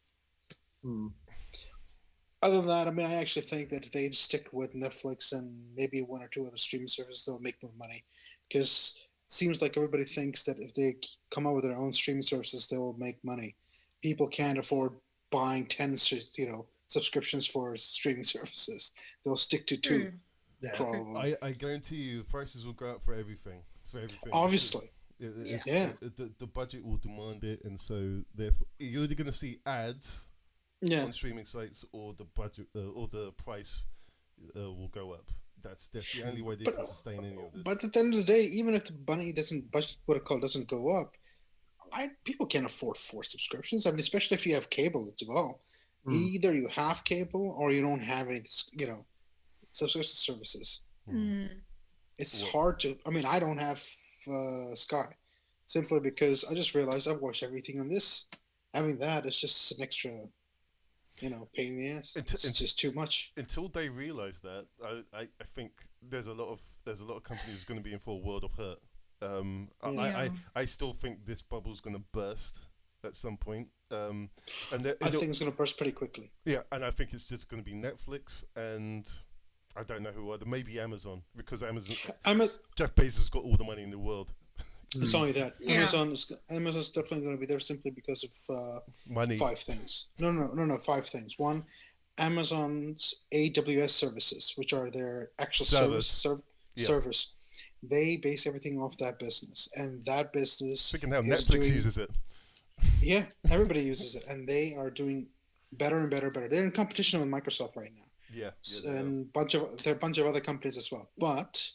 Other than that, I mean, I actually think that if they stick with Netflix and maybe one or two other streaming services, they'll make more money. Because it seems like everybody thinks that if they come up with their own streaming services, they will make money. People can't afford buying 10, subscriptions for streaming services. They'll stick to 2. Probably.
I guarantee you the prices will go up for everything.
Obviously.
The budget will demand it, and so therefore you're either going to see ads on streaming sites, or the budget or the price will go up. That's the only way they can sustain any of this.
But at the end of the day, even if the money doesn't go up, people can't afford 4 subscriptions. I mean, especially if you have cable as well. Either you have cable or you don't have any, subscription services. It's hard to. I mean, I don't have Sky, simply because I just realized I've watched everything on this. Having that is just an extra, pain in the ass. It's just too much.
Until they realize that, I think there's a lot of companies going to be in for a world of hurt. I still think this bubble's going to burst at some point. I think
it's going to burst pretty quickly.
Yeah, and I think it's just going to be Netflix and I don't know who other, maybe Amazon, because Jeff Bezos got all the money in the world.
It's only that. Amazon's definitely going to be there simply because of
money.
5 things. No, 5 things. One, Amazon's AWS services, which are their actual servers. They base everything off that business, and that business.
Speaking of how Netflix uses it.
Yeah, everybody uses it, and they are doing better and better. They're in competition with Microsoft right now.
Yeah,
and there are a bunch of other companies as well. But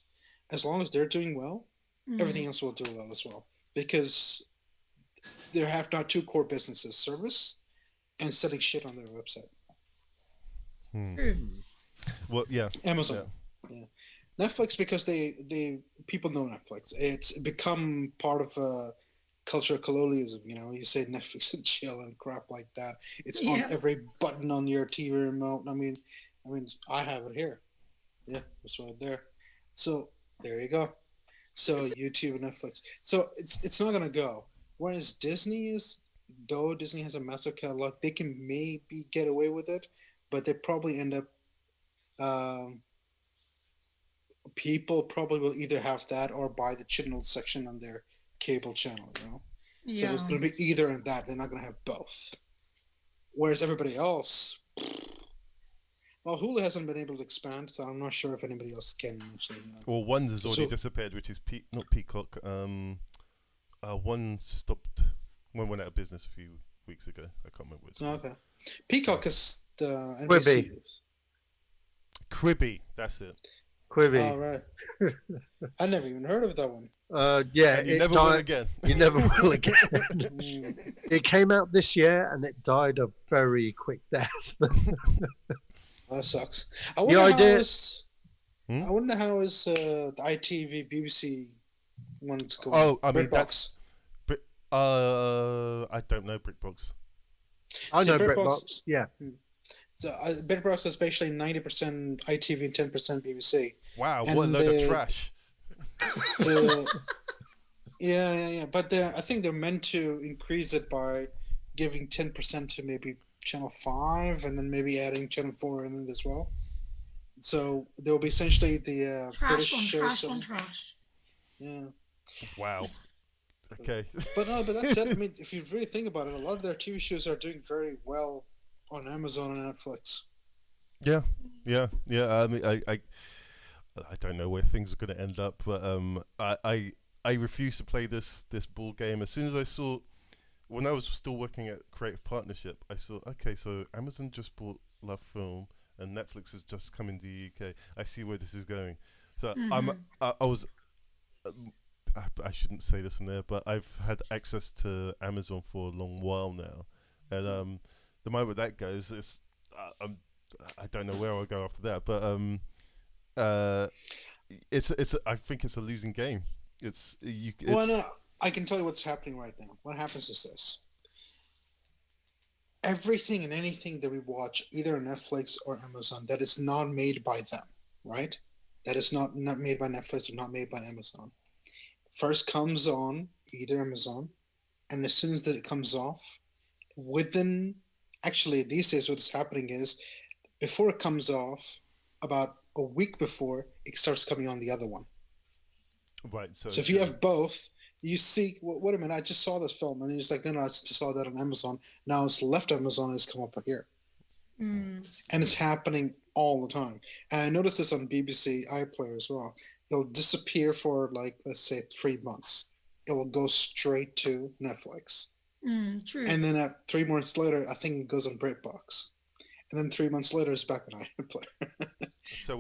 as long as they're doing well, everything else will do well as well, because they have now 2 core businesses: service and selling shit on their website.
Well, yeah,
Amazon. Yeah. Netflix, because they people know Netflix. It's become part of culture of colonialism. You say Netflix and chill and crap like that. It's on every button on your TV remote. I mean, I have it here. Yeah, it's right there. So there you go. So YouTube and Netflix. So it's not gonna go. Whereas Disney has a massive catalog, they can maybe get away with it, but they probably end up. People probably will either have that or buy the channel section on their cable channel, So there's going to be either and that. They're not going to have both. Whereas everybody else, well, Hulu hasn't been able to expand, so I'm not sure if anybody else can actually.
Well, one has already disappeared, which is not Peacock. One went out of business a few weeks ago. I can't remember which.
Okay, Peacock is the NBC.
Quibi, that's it.
Quibi.
Oh, right. I never even heard of that one.
Yeah,
you never will again.
You never will again. It came out this year and it died a very quick death.
That sucks. I wonder how is the ITV BBC one's going.
Oh, I mean that's. I don't know BritBox.
I know BritBox. Yeah.
So BritBox is basically 90% ITV and 10% BBC.
Wow, what a load of trash.
Yeah. But I think they're meant to increase it by giving 10% to maybe Channel 5 and then maybe adding Channel 4 in it as well. So there will be essentially the
trash
British
on trash on trash.
Yeah.
Wow. Okay.
But that said, I mean, if you really think about it, a lot of their TV shows are doing very well on Amazon and Netflix.
Yeah. I mean, I don't know where things are going to end up, but I refuse to play this ball game. As soon as I saw, when I was still working at Creative Partnership, I saw, okay, so Amazon just bought Love Film and Netflix has just come into the UK. I see where this is going. So I shouldn't say this in there, but I've had access to Amazon for a long while now, and the moment that goes, it's I don't know where I'll go after that, but it's I think it's a losing game.
No, I can tell you what's happening right now. What happens is this: everything and anything that we watch, either on Netflix or Amazon, that is not made by them, right? That is not made by Netflix or not made by Amazon. First comes on either Amazon, and as soon as that it comes off, actually these days what's happening is, before it comes off, about a week before, it starts coming on the other one.
Right. So
if you have both, you see, wait a minute, I just saw this film, and then it's like, no, I just saw that on Amazon. Now it's left Amazon and it's come up here. And it's happening all the time. And I noticed this on BBC iPlayer as well. It'll disappear for, like, let's say 3 months. it will go straight to Netflix.
True.
And then 3 months later, I think it goes on BritBox. And then 3 months later, it's back on iPlayer.
So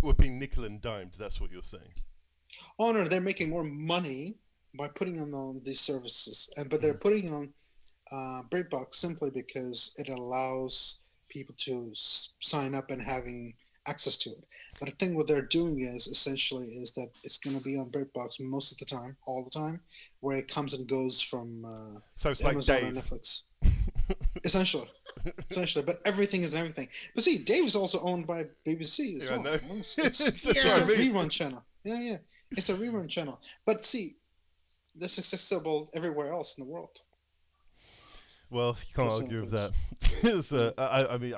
we're being nickel and dimed. That's what you're saying.
Oh no, they're making more money by putting on these services, but they're putting on BritBox simply because it allows people to sign up and having access to it. But I think what they're doing is that it's going to be on BritBox most of the time, all the time, where it comes and goes from
so it's
Amazon
like
and
Dave.
Netflix. essentially, but everything is everything. But see, Dave is also owned by BBC as well.
No.
It's
That's
a
what I mean.
rerun channel. Yeah, it's a rerun channel. But see, that's accessible everywhere else in the world.
Well, you can't argue with that. So, I mean,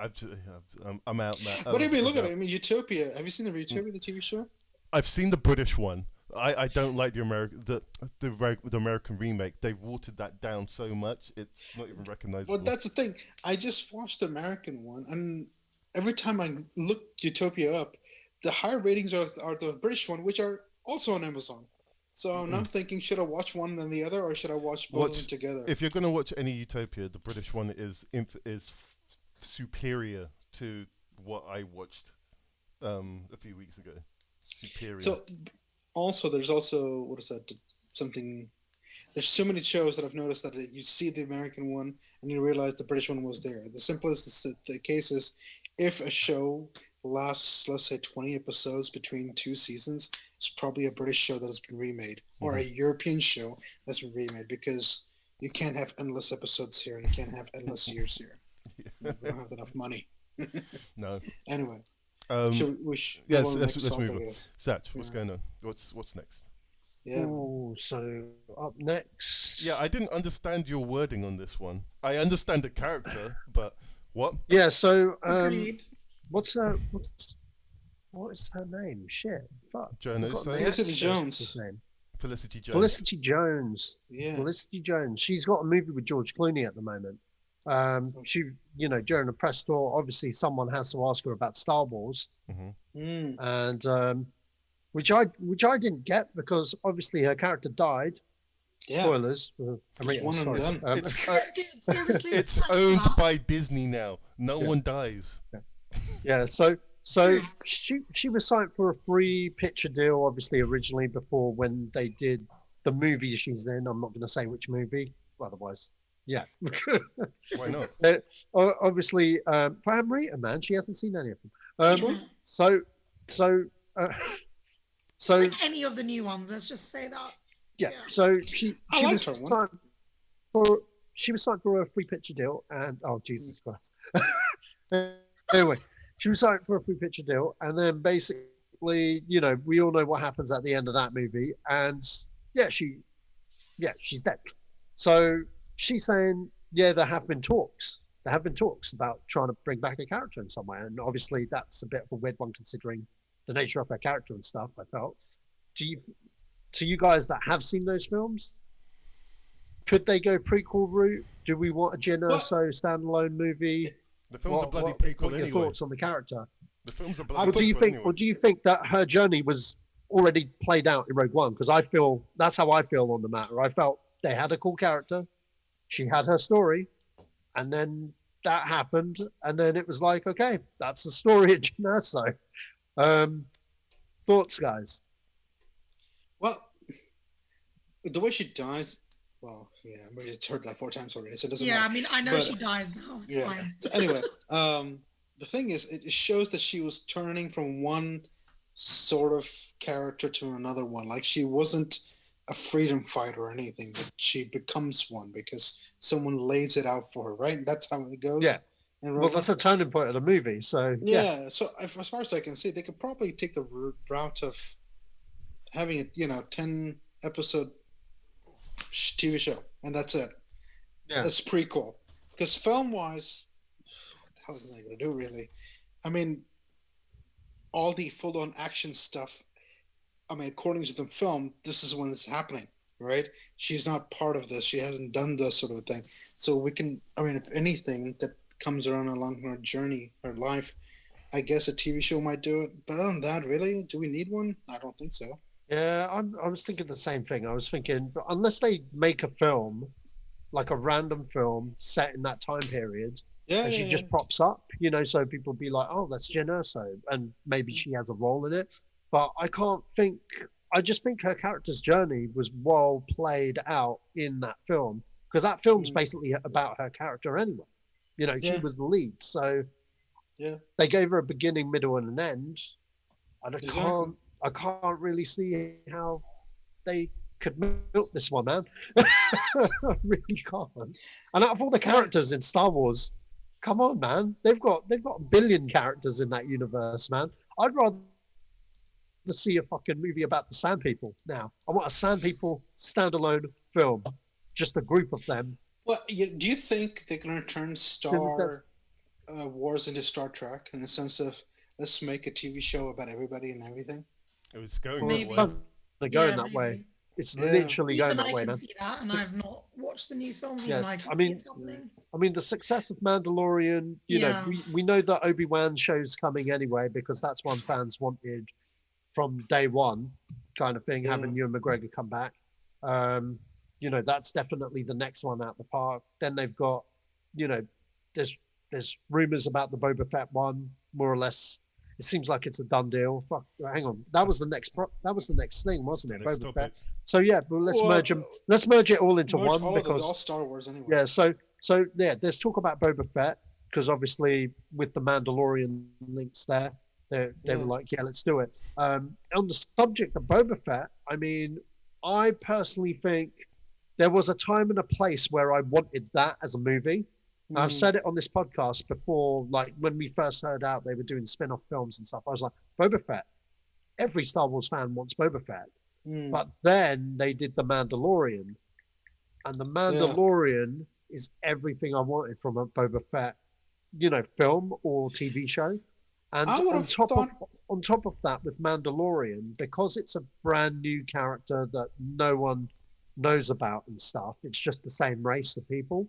I'm out now.
What do you mean? Look at it. I mean, Utopia. Have you seen the Utopia, the TV show?
I've seen the British one. I don't like the American remake. They've watered that down so much, it's not even recognizable.
Well, that's the thing. I just watched the American one, and every time I look Utopia up, the higher ratings are the British one, which are also on Amazon. So now I'm thinking, should I watch one and the other, or should I watch both of them together?
If you're going to watch any Utopia, the British one is superior to what I watched a few weeks ago. Superior.
So, there's also something. There's so many shows that I've noticed that you see the American one and you realize the British one was there. The simplest the case is, if a show lasts, let's say, 20 episodes between 2 seasons, it's probably a British show that has been remade, or a European show that's been remade, because you can't have endless episodes here and you can't have endless years here. We don't have enough money.
No.
Anyway.
Let's move on. Sach, what's going on? What's next?
Yeah.
Ooh, so up next.
Yeah, I didn't understand your wording on this one. I understand the character, but what?
Yeah, so what is her name? Shit, fuck.
Felicity Jones.
Felicity Jones.
Felicity Jones.
Yeah.
Felicity Jones. She's got a movie with George Clooney at the moment. She, during the press tour, obviously someone has to ask her about Star Wars, and which I didn't get, because obviously her character died.
Yeah.
Spoilers. Amrita, sorry.
It's owned by Disney now. No one dies.
Yeah. So she was signed for a free picture deal, obviously originally, before when they did the movie she's in. I'm not going to say which movie, otherwise. Yeah.
Why not?
Obviously, for Amrita, man, she hasn't seen any of them. So
like any of the new ones, let's just say that.
Yeah. So she was signed for a free picture deal, and Jesus Christ. Anyway, she was signed for a free picture deal, and then basically, we all know what happens at the end of that movie, and she's dead. So she's saying, there have been talks. There have been talks about trying to bring back a character in some way. And obviously that's a bit of a weird one considering the nature of her character and stuff, I felt. To you guys that have seen those films, could they go prequel route? Do we want a Jyn Erso standalone movie?
The film's a bloody prequel
what are your
anyway.
thoughts on the character?
The film's a bloody prequel anyway.
Or do you think that her journey was already played out in Rogue One? Because that's how I feel on the matter. I felt they had a cool character. She had her story, and then that happened, and then it was like, okay, that's the story of Jyn Erso. Thoughts, guys?
Well, the way she dies, well, yeah, I mean, it's heard that 4 times already, so it doesn't matter.
I mean, I know she dies now. It's fine.
So anyway, the thing is, it shows that she was turning from one sort of character to another one. Like, she wasn't a freedom fighter or anything, but she becomes one because someone lays it out for her, right? That's how it goes.
Yeah. Well, that's a turning point of the movie. So
yeah. So as far as I can see, they could probably take the route of having a 10 episode TV show, and that's it. Yeah, that's prequel. Because film wise, what the hell are they going to do really? I mean, all the full on action stuff. I mean, according to the film, this is when it's happening, right? She's not part of this. She hasn't done this sort of a thing. So we can, I mean, if anything that comes around along her journey, her life, I guess a TV show might do it. But other than that, really, do we need one? I don't think so.
Yeah, I was thinking the same thing. I was thinking, but unless they make a film, like a random film set in that time period, and she just pops up, you know, so people be like, oh, that's Jen Erso, and maybe she has a role in it. But I can't think. I just think her character's journey was well played out in that film, because that film's basically about her character anyway. You know, she was the lead, so they gave her a beginning, middle, and an end. And I can't really see how they could milk this one, man. I really can't. And out of all the characters in Star Wars, come on, man, they've got a billion characters in that universe, man. I'd rather see a fucking movie about the Sand People now. I want a Sand People standalone film, just a group of them.
Well, do you think they're going to turn Star Wars into Star Trek in the sense of let's make a TV show about everybody and everything?
It was going
They're going that way. It's literally going that way,
I
man.
can see that, and I've not watched the new films.
Yes.
And I can see it's happening.
I mean, the success of Mandalorian, you know, we know that Obi-Wan show's coming anyway, because that's one fans wanted from day one, kind of thing, having Ewan McGregor come back. You know, that's definitely the next one out the park. Then they've got, you know, there's rumors about the Boba Fett one, more or less. It seems like it's a done deal. Fuck, hang on, that was the next thing, wasn't it? Boba Fett. So yeah, but let's merge them. Let's merge it all into one, because
all Star Wars anyway.
Yeah. So yeah, there's talk about Boba Fett, because obviously with the Mandalorian links there, they were like, yeah, let's do it. On the subject of Boba Fett, I mean, I personally think there was a time and a place where I wanted that as a movie. I've said it on this podcast before, like when we first heard out they were doing spin-off films and stuff. I was like, Boba Fett. Every Star Wars fan wants Boba Fett. But then they did The Mandalorian. And The Mandalorian is everything I wanted from a Boba Fett, you know, film or TV show. And on top of that, with Mandalorian, because it's a brand new character that no one knows about and stuff, it's just the same race of people.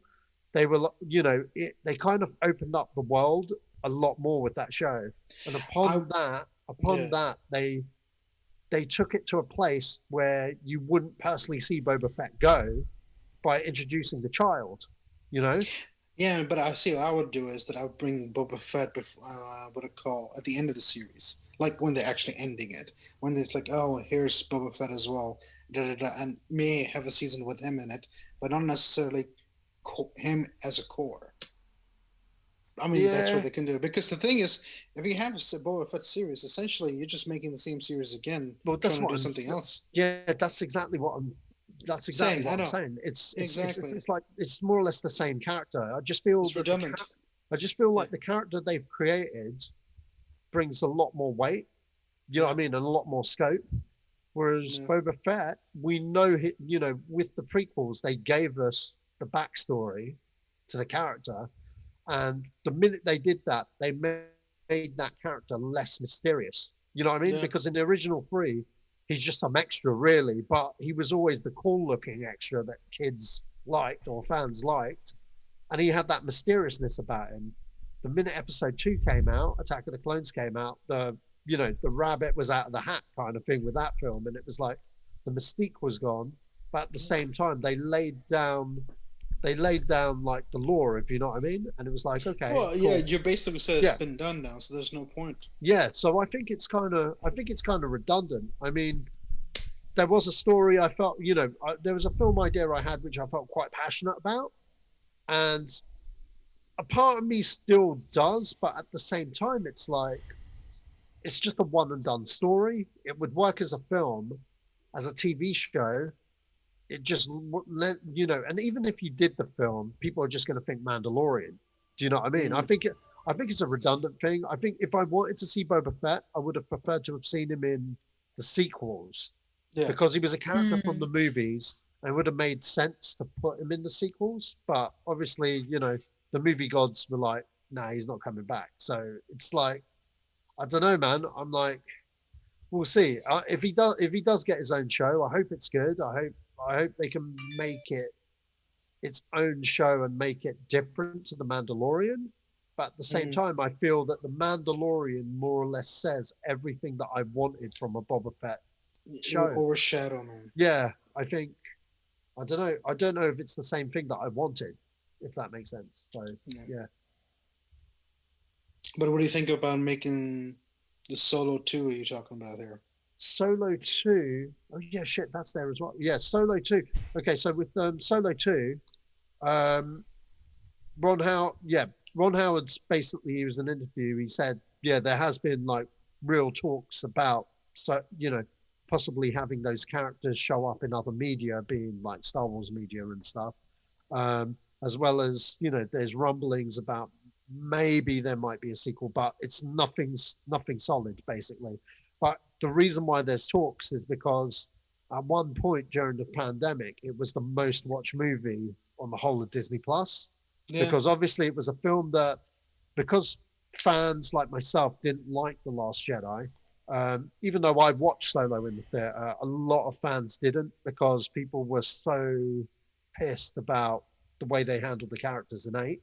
They were, you know, they kind of opened up the world a lot more with that show. And upon that, they took it to a place where you wouldn't personally see Boba Fett go by introducing the child, you know?
Yeah, but I see what I would do is that I would bring Boba Fett at the end of the series, like when they're actually ending it, when it's like, oh, here's Boba Fett as well, and may have a season with him in it, but not necessarily him as a core. I mean, that's what they can do, because the thing is, if you have a Boba Fett series, essentially you're just making the same series again, trying to do something else.
Yeah, that's exactly what I'm saying. It's like it's more or less the same character. I just feel redundant. I just feel like the character they've created brings a lot more weight. You know what I mean, and a lot more scope. Whereas Boba Fett, we know, you know, with the prequels, they gave us the backstory to the character, and the minute they did that, they made that character less mysterious. You know what I mean? Because in the original 3, he's just some extra, really, but he was always the cool-looking extra that kids liked or fans liked, and he had that mysteriousness about him. The minute Episode 2 came out, Attack of the Clones came out, the rabbit was out of the hat kind of thing with that film, and it was like the mystique was gone, but at the same time they laid down like the lore, if you know what I mean, and it was like, okay,
well, cool. You basically said it's been done now, so there's no point.
So I think it's kind of redundant. I mean, there was a story I felt, you know, there was a film idea I had which I felt quite passionate about, and a part of me still does, but at the same time it's like, it's just a one and done story. It would work as a film, as a TV show. It just, you know, and even if you did the film, people are just going to think Mandalorian. Do you know what I mean? I think it's a redundant thing. I think if I wanted to see Boba Fett, I would have preferred to have seen him in the sequels, because he was a character from the movies, and it would have made sense to put him in the sequels. But obviously, you know, the movie gods were like, nah, he's not coming back. So it's like, I don't know, man. I'm like, we'll see. If he does get his own show, I hope it's good. I hope they can make it its own show and make it different to The Mandalorian. But at the same time, I feel that The Mandalorian more or less says everything that I wanted from a Boba Fett
It will overshadow, man.
Yeah, I think I don't know. I don't know if it's the same thing that I wanted, if that makes sense. So yeah.
But what do you think about making the Solo 2 you're talking about here?
Solo 2. Oh yeah, shit, that's there as well. Yeah, Solo 2. Okay, so with Solo 2, Ron Howard's basically, he was in an interview, he said, yeah, there has been like real talks about, so possibly having those characters show up in other media, being like Star Wars media and stuff, as well as there's rumblings about maybe there might be a sequel, but it's nothing solid basically. But the reason why there's talks is because at one point during the pandemic, it was the most watched movie on the whole of Disney Plus, because obviously it was a film that, because fans like myself didn't like The Last Jedi, even though I watched Solo in the theater, a lot of fans didn't, because people were so pissed about the way they handled the characters in 8.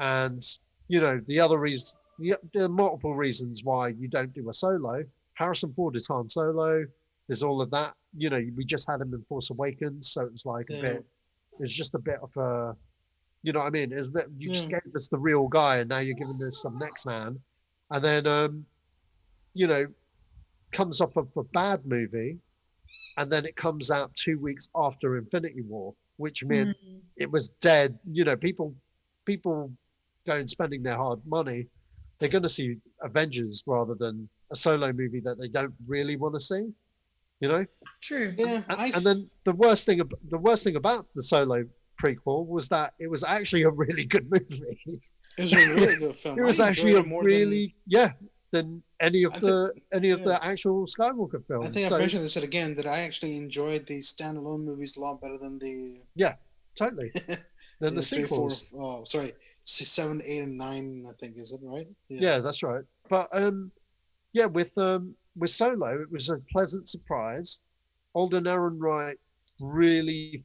And, the other reason, there are multiple reasons why you don't do a Solo. Harrison Ford is Han Solo. There's all of that. We just had him in Force Awakens, so it was like it's just a bit of a, you know what I mean? It's that you just gave us the real guy, and now you're giving us some next man. And then, comes up of a bad movie, and then it comes out 2 weeks after Infinity War, which meant it was dead. People going spending their hard money, they're going to see Avengers rather than a Solo movie that they don't really want to see.
True.
Yeah.
And then the worst thing about the Solo prequel was that it was actually a really good movie.
It was a really good film.
It was actually a really than any of the actual Skywalker films.
I think I've mentioned this again, that I actually enjoyed the standalone movies a lot better than the
totally than the sequels.
7, 8, and 9. I think, is it right?
Yeah, that's right. But with Solo, it was a pleasant surprise. Alden Ehrenreich really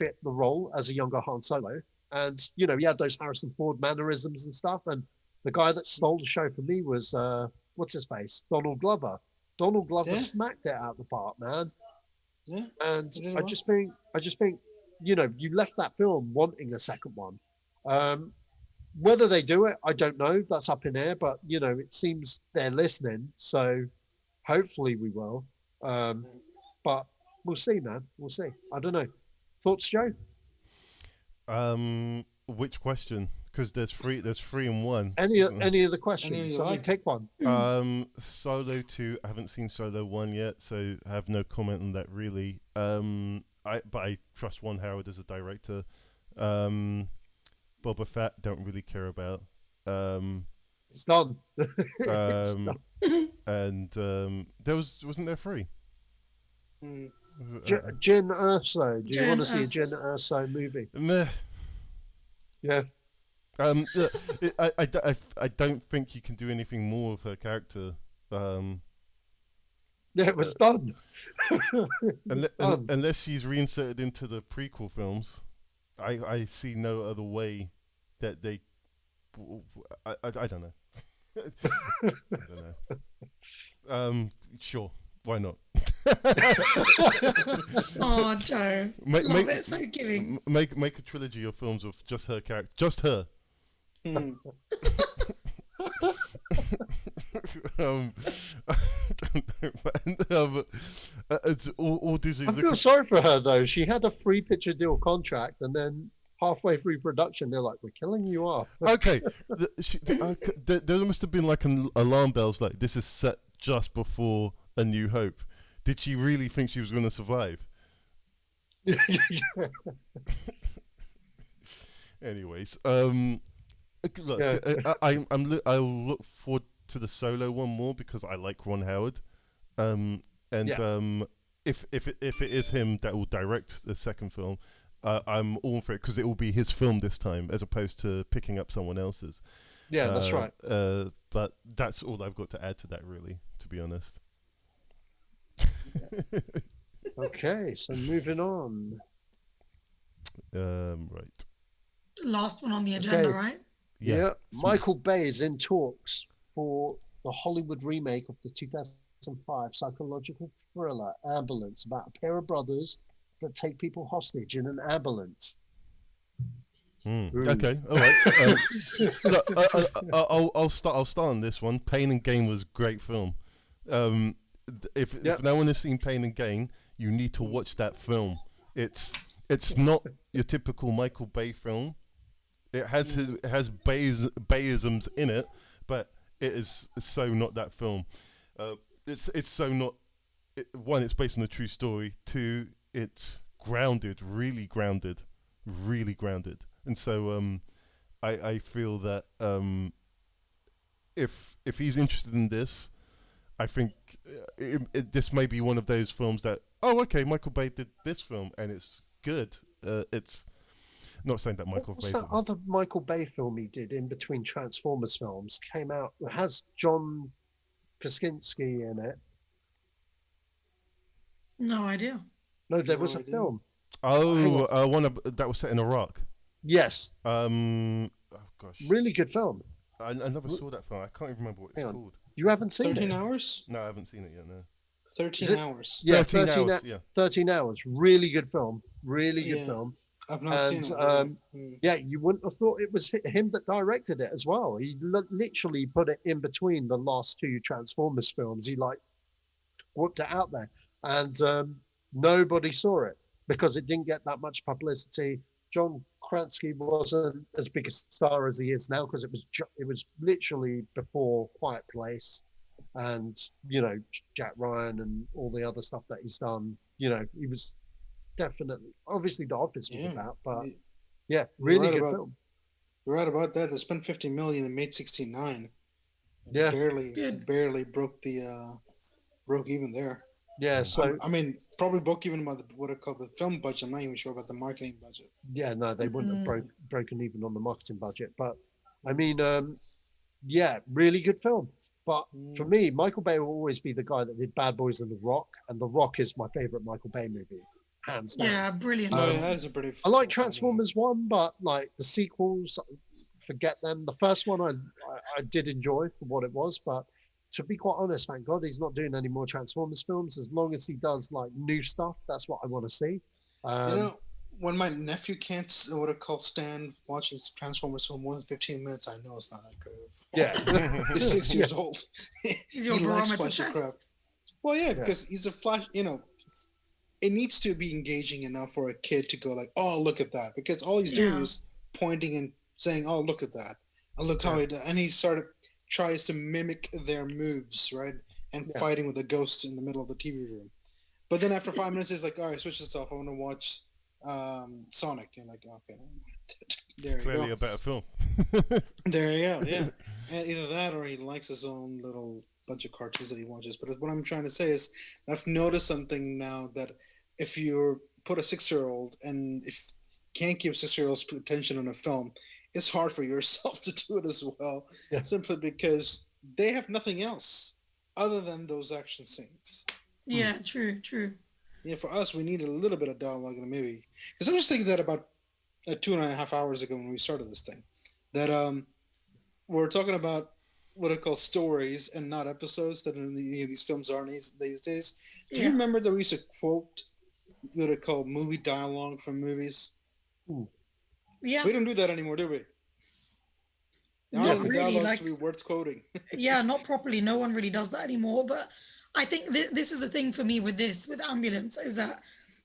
fit the role as a younger Han Solo, and he had those Harrison Ford mannerisms and stuff. And the guy that stole the show for me was what's his face, Donald Glover. Donald Glover smacked it out of the park, man.
Yeah.
And I just think you left that film wanting a second one. Whether they do it, I don't know. That's up in air. But it seems they're listening, so hopefully we will. But we'll see, man. We'll see. I don't know. Thoughts, Joe?
Which question? Because there's three in one.
Any of the questions? Pick one.
Solo 2. I haven't seen Solo 1 yet, so I have no comment on that really. But I trust Ron Howard as a director. Boba Fett, don't really care about.
It's done. It's done.
And there wasn't there 3?
Jyn Erso. Do you want to see a Jyn Erso movie?
Meh.
Yeah.
I don't think you can do anything more of her character.
It was done.
Unless she's reinserted into the prequel films, I see no other way that they. I don't know. I don't know. Sure, why not?
Oh, Joe, love it. So giving.
Make a trilogy of films with just her character, just her. I don't know, it's all Disney.
I feel sorry for her though. She had a 3-picture deal contract, and then halfway through production, they're like, "We're killing you off."
Okay, there must have been like an alarm bells, like this is set just before A New Hope. Did she really think she was going to survive? Anyways, look, I'll look forward to the Solo one more because I like Ron Howard, if it is him that will direct the second film, I'm all for it because it will be his film this time as opposed to picking up someone else's.
Yeah, that's right.
But that's all I've got to add to that, really, to be honest.
Okay, so moving on.
Right.
Last one on the agenda, right?
Yeah. Michael Bay is in talks for the Hollywood remake of the 2000 2005 psychological thriller Ambulance about a pair of brothers that take people hostage in an ambulance.
Okay, all right. Look, I'll start on this one. Pain and Gain was a great film. If no one has seen Pain and Gain, you need to watch that film. It's not your typical Michael Bay film. It has Bayisms in it, but it is so not that film. It's so not. One, it's based on a true story. Two, it's grounded, really grounded. And so I feel that if he's interested in this, I think this may be one of those films that, oh, okay, Michael Bay did this film and it's good. It's not saying that Michael Bay.
What's that other Michael Bay film he did in between Transformers films? Came out. It has John Krasinski in it.
No idea.
No, there was a film.
Oh, one that was set in Iraq.
Yes.
Oh gosh.
Really good film.
I never saw that film. I can't even remember what it's called.
You haven't seen
13
it?
hours?
No, I haven't seen it yet. No.
13 hours.
Yeah,
13 hours. Yeah.
13 hours. Really good film. Really good film.
I've not seen it.
Yeah, you wouldn't have thought it was him that directed it as well. He literally put it in between the last two Transformers films. He whipped it out there, and nobody saw it because it didn't get that much publicity. John Krasinski wasn't as big a star as he is now because it was literally before Quiet Place, and Jack Ryan and all the other stuff that he's done. He was definitely, obviously, The Office was about, but really good film.
You're right about that. They spent $50 million and made 69.
Yeah,
barely broke even there.
Yeah, so
I mean, probably broke even about what I call the film budget. I'm not even sure about the marketing budget.
Yeah, no, they wouldn't have broken even on the marketing budget. But I mean, really good film. But for me, Michael Bay will always be the guy that did Bad Boys and The Rock, and The Rock is my favorite Michael Bay movie, hands down.
Yeah, brilliant.
That is a pretty.
I like Transformers 1, but like the sequels, forget them. The first one I did enjoy for what it was, but to be quite honest, thank God he's not doing any more Transformers films. As long as he does like new stuff, that's what I want to see.
When my nephew can't stand watching Transformers for more than 15 minutes, I know it's not that good.
Yeah,
he's 6 years old.
He's your barometer test.
Crap. Well, yeah, because he's a flash. It needs to be engaging enough for a kid to go like, "Oh, look at that," because all he's doing is pointing and saying, "Oh, look at that," and look how and he tries to mimic their moves, right? And fighting with a ghost in the middle of the TV room. But then after 5 minutes, he's like, all right, switch this off. I want to watch Sonic. You're like, okay. There you
Clearly
go.
a better film.
There you go, yeah. And either that or he likes his own little bunch of cartoons that he watches. But what I'm trying to say is I've noticed something now that if you put a 6-year-old and if you can't keep 6-year-olds' attention on a film, it's hard for yourself to do it as well, simply because they have nothing else other than those action scenes.
Yeah, true.
Yeah, for us, we need a little bit of dialogue in a movie. Because I was thinking that about 2.5 hours ago when we started this thing, that we're talking about what I call stories and not episodes that these films are these days. Do you remember that we used to quote what I call movie dialogue from movies?
Ooh.
Yeah.
We don't do that anymore, do we?
Not really.
Like words quoting.
Yeah, not properly. No one really does that anymore. But I think this is the thing for me with Ambulance, is that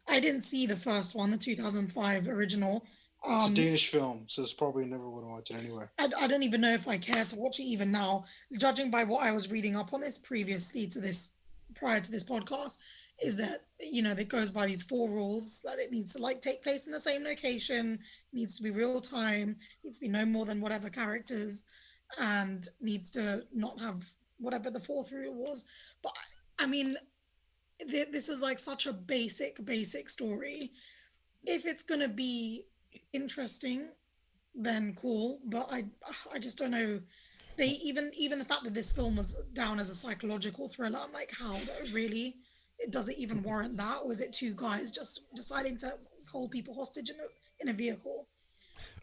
I didn't see the first one, the 2005 original.
It's a Danish film, so it's probably never would watch it anyway.
I don't even know if I care to watch it even now, judging by what I was reading up on this prior to this podcast, is that, that goes by these 4 rules, that it needs to take place in the same location, needs to be real time, needs to be no more than whatever characters, and needs to not have whatever the 4th rule was. But I mean, this is such a basic story. If it's going to be interesting, then cool. But I just don't know. They even the fact that this film was down as a psychological thriller, I'm like, how though, really? Does it even warrant that, or is it 2 guys just deciding to hold people hostage in a vehicle?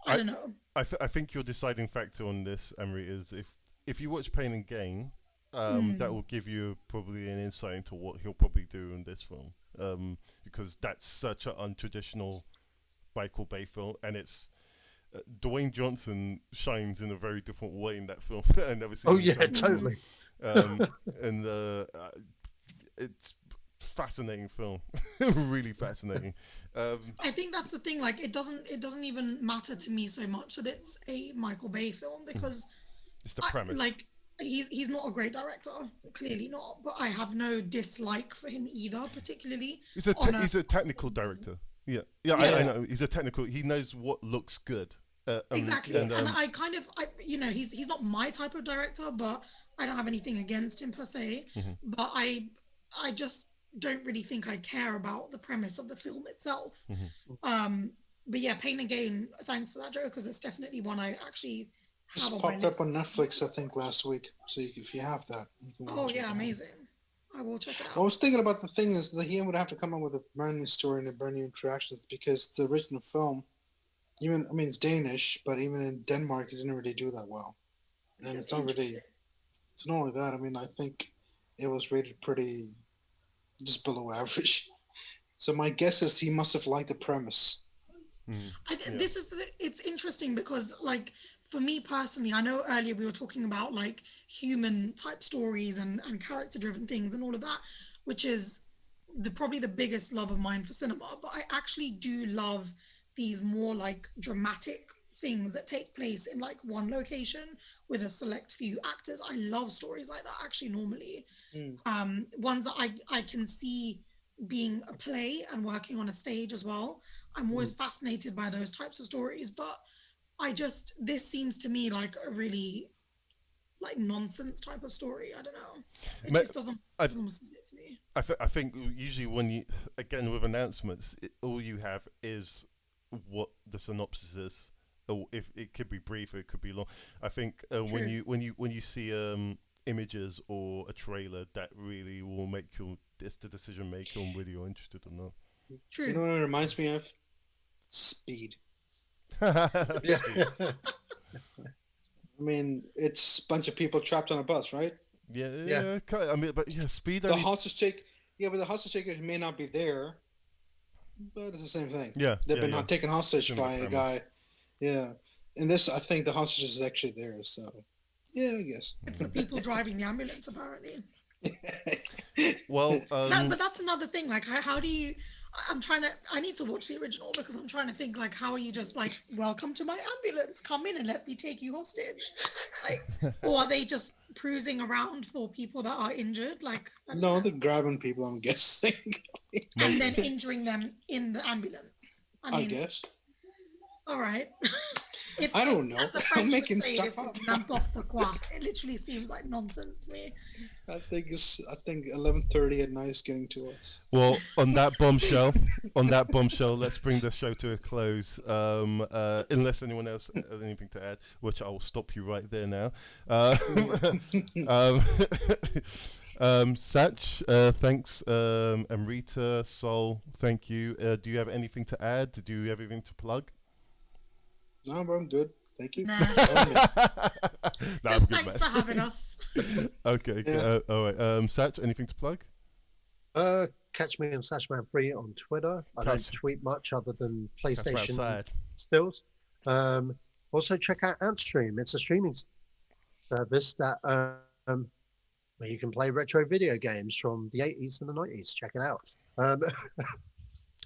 I don't know.
I think your deciding factor on this, Emery, is if you watch Pain and Gain, that will give you probably an insight into what he'll probably do in this film, because that's such an untraditional Michael Bay film, and it's Dwayne Johnson shines in a very different way in that film that I never seen.
Oh yeah, totally.
And it's fascinating film, really fascinating.
I think that's the thing. Like, it doesn't even matter to me so much that it's a Michael Bay film, because
it's the premise.
Like, he's not a great director, clearly not. But I have no dislike for him either, particularly.
He's a technical director. Yeah. I know. He's a technical. He knows what looks good.
Exactly, and I kind of, he's not my type of director, but I don't have anything against him per se. But I just don't really think I care about the premise of the film itself. But yeah, Pain and Gain, thanks for that, Joe, because it's definitely one I actually have.
Just popped up on Netflix, I think, last week. So if you have that, you can watch it.
Amazing. I will check it out.
I was thinking about the thing is that he would have to come up with a brand new story and a brand new interactions, because the original film, it's Danish, but even in Denmark, it didn't really do that well. And it's not only that. I think it was rated pretty just below average. So my guess is he must have liked the premise.
It's interesting because, like, for me personally, I know earlier we were talking about like human type stories and character driven things and all of that, which is probably the biggest love of mine for cinema. But I actually do love these more like dramatic things that take place in like one location with a select few actors. I love stories like that actually normally. Ones that I can see being a play and working on a stage as well. I'm always fascinated by those types of stories, but this seems to me like a really like nonsense type of story. I don't know. It just doesn't sit to me.
I think usually when you, again with announcements, all you have is what the synopsis is. Or if it could be brief, it could be long. I think when you see images or a trailer, that really will make the decision maker on whether you're interested or not.
True.
You know what it reminds me of? Speed. It's a bunch of people trapped on a bus, right?
Yeah. Speed.
The hostage taker may not be there, but it's the same thing.
Yeah,
they've been taken hostage by a guy. Yeah, and this, I think, the hostage is actually there. So, yeah, I guess
it's the people driving the ambulance, apparently.
Well,
but that's another thing. Like, how do you? I need to watch the original because I'm trying to think, like, how are you just like, welcome to my ambulance, come in and let me take you hostage? Like, or are they just cruising around for people that are injured? Like,
no, they're grabbing people, I'm guessing.
And then injuring them in the ambulance. I guess. All right.
I don't know. I'm making stuff up.
N'importe quoi. It literally seems like nonsense to me.
I think 11:30 at night is getting to us.
Well, on that bombshell, let's bring the show to a close. Unless anyone else has anything to add, which I will stop you right there now. Sach, thanks. Amrita, Sol, thank you. Do you have anything to add? Do you have anything to plug?
No, bro, I'm good. Thank you.
Thanks for having us.
Okay. Yeah. All right. Sach, anything to plug?
Catch me on SachMan3 on Twitter. I don't tweet much other than PlayStation stills. Also, check out Antstream. It's a streaming service that where you can play retro video games from the 80s and the 90s. Check it out.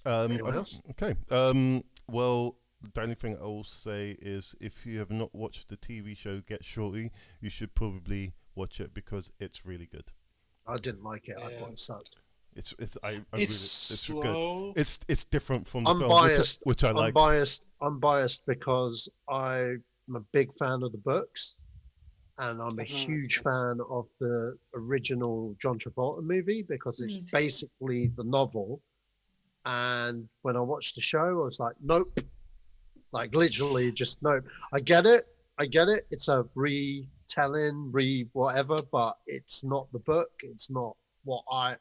Anyone else?
Okay. Well, the only thing I'll say is if you have not watched the TV show Get Shorty, you should probably watch it because it's really good.
I didn't like it. I thought it sucked.
It's
slow.
Good. It's different from the film, which I like.
I'm biased because I'm a big fan of the books, and I'm a huge fan of the original John Travolta movie because it's basically the novel. And when I watched the show, I was like, nope. Like literally just no. I get it. It's a retelling, whatever, but it's not the book. It's not what I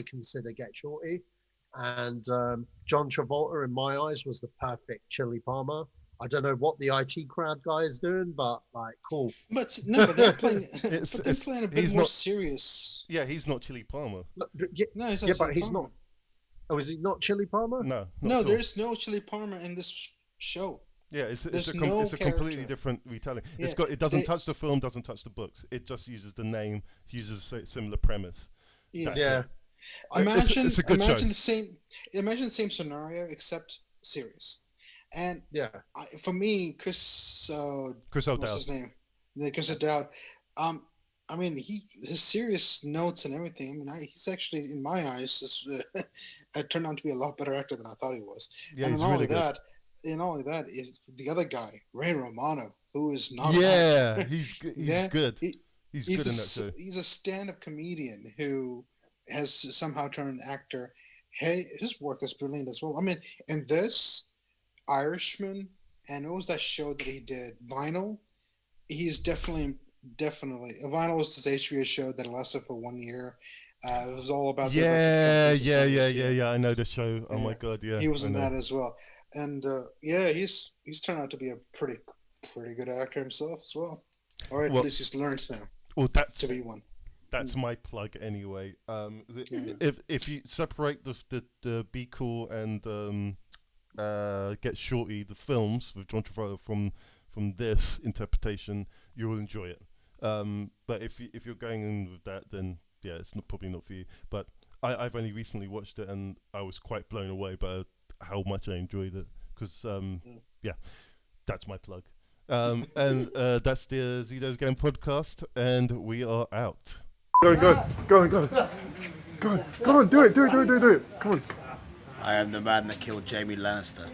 consider Get Shorty. And John Travolta, in my eyes, was the perfect Chili Palmer. I don't know what the IT crowd guy is doing, but like, cool.
But no, but they're playing. They're playing a bit more serious.
Yeah, he's not Chili Palmer.
No, he's not.
But he's not. Oh, is he not Chili Palmer?
No.
No, there's no Chili Palmer in this show.
Yeah, it's a
no
completely different retelling.
Yeah,
It doesn't touch the film, doesn't touch the books. It just uses the name, uses a similar premise.
Yeah.
Imagine it's a good show.
Imagine the same scenario except serious. And for me, Chris O'Dowd. What's his name? Chris O'Dowd. I mean, his serious notes and everything. I mean, he's actually, in my eyes, turned out to be a lot better actor than I thought he was.
Yeah,
and
he's really good.
And not only that is the other guy, Ray Romano, who is not.
Yeah, he's good. He's good in that too.
He's a stand-up comedian who has somehow turned an actor. Hey, his work is brilliant as well. I mean, in this, Irishman, and what was that show that he did? Vinyl. He's definitely. Vinyl was this HBO show that lasted for 1 year. It was all about.
Yeah. I know the show. Oh my god, yeah.
He was in that as well, and he's turned out to be a pretty good actor himself as well, or at least he's learned now.
Well,
to be one.
That's my plug anyway. If you separate the Be Cool and Get Shorty, the films with John Travolta from this interpretation, you will enjoy it. But if you're going in with that, then yeah, it's probably not for you. But I've only recently watched it, and I was quite blown away by how much I enjoyed it. Because that's my plug. And that's the Zedos Game podcast, and we are out.
Go on, do it. Come on.
I am the man that killed Jaime Lannister.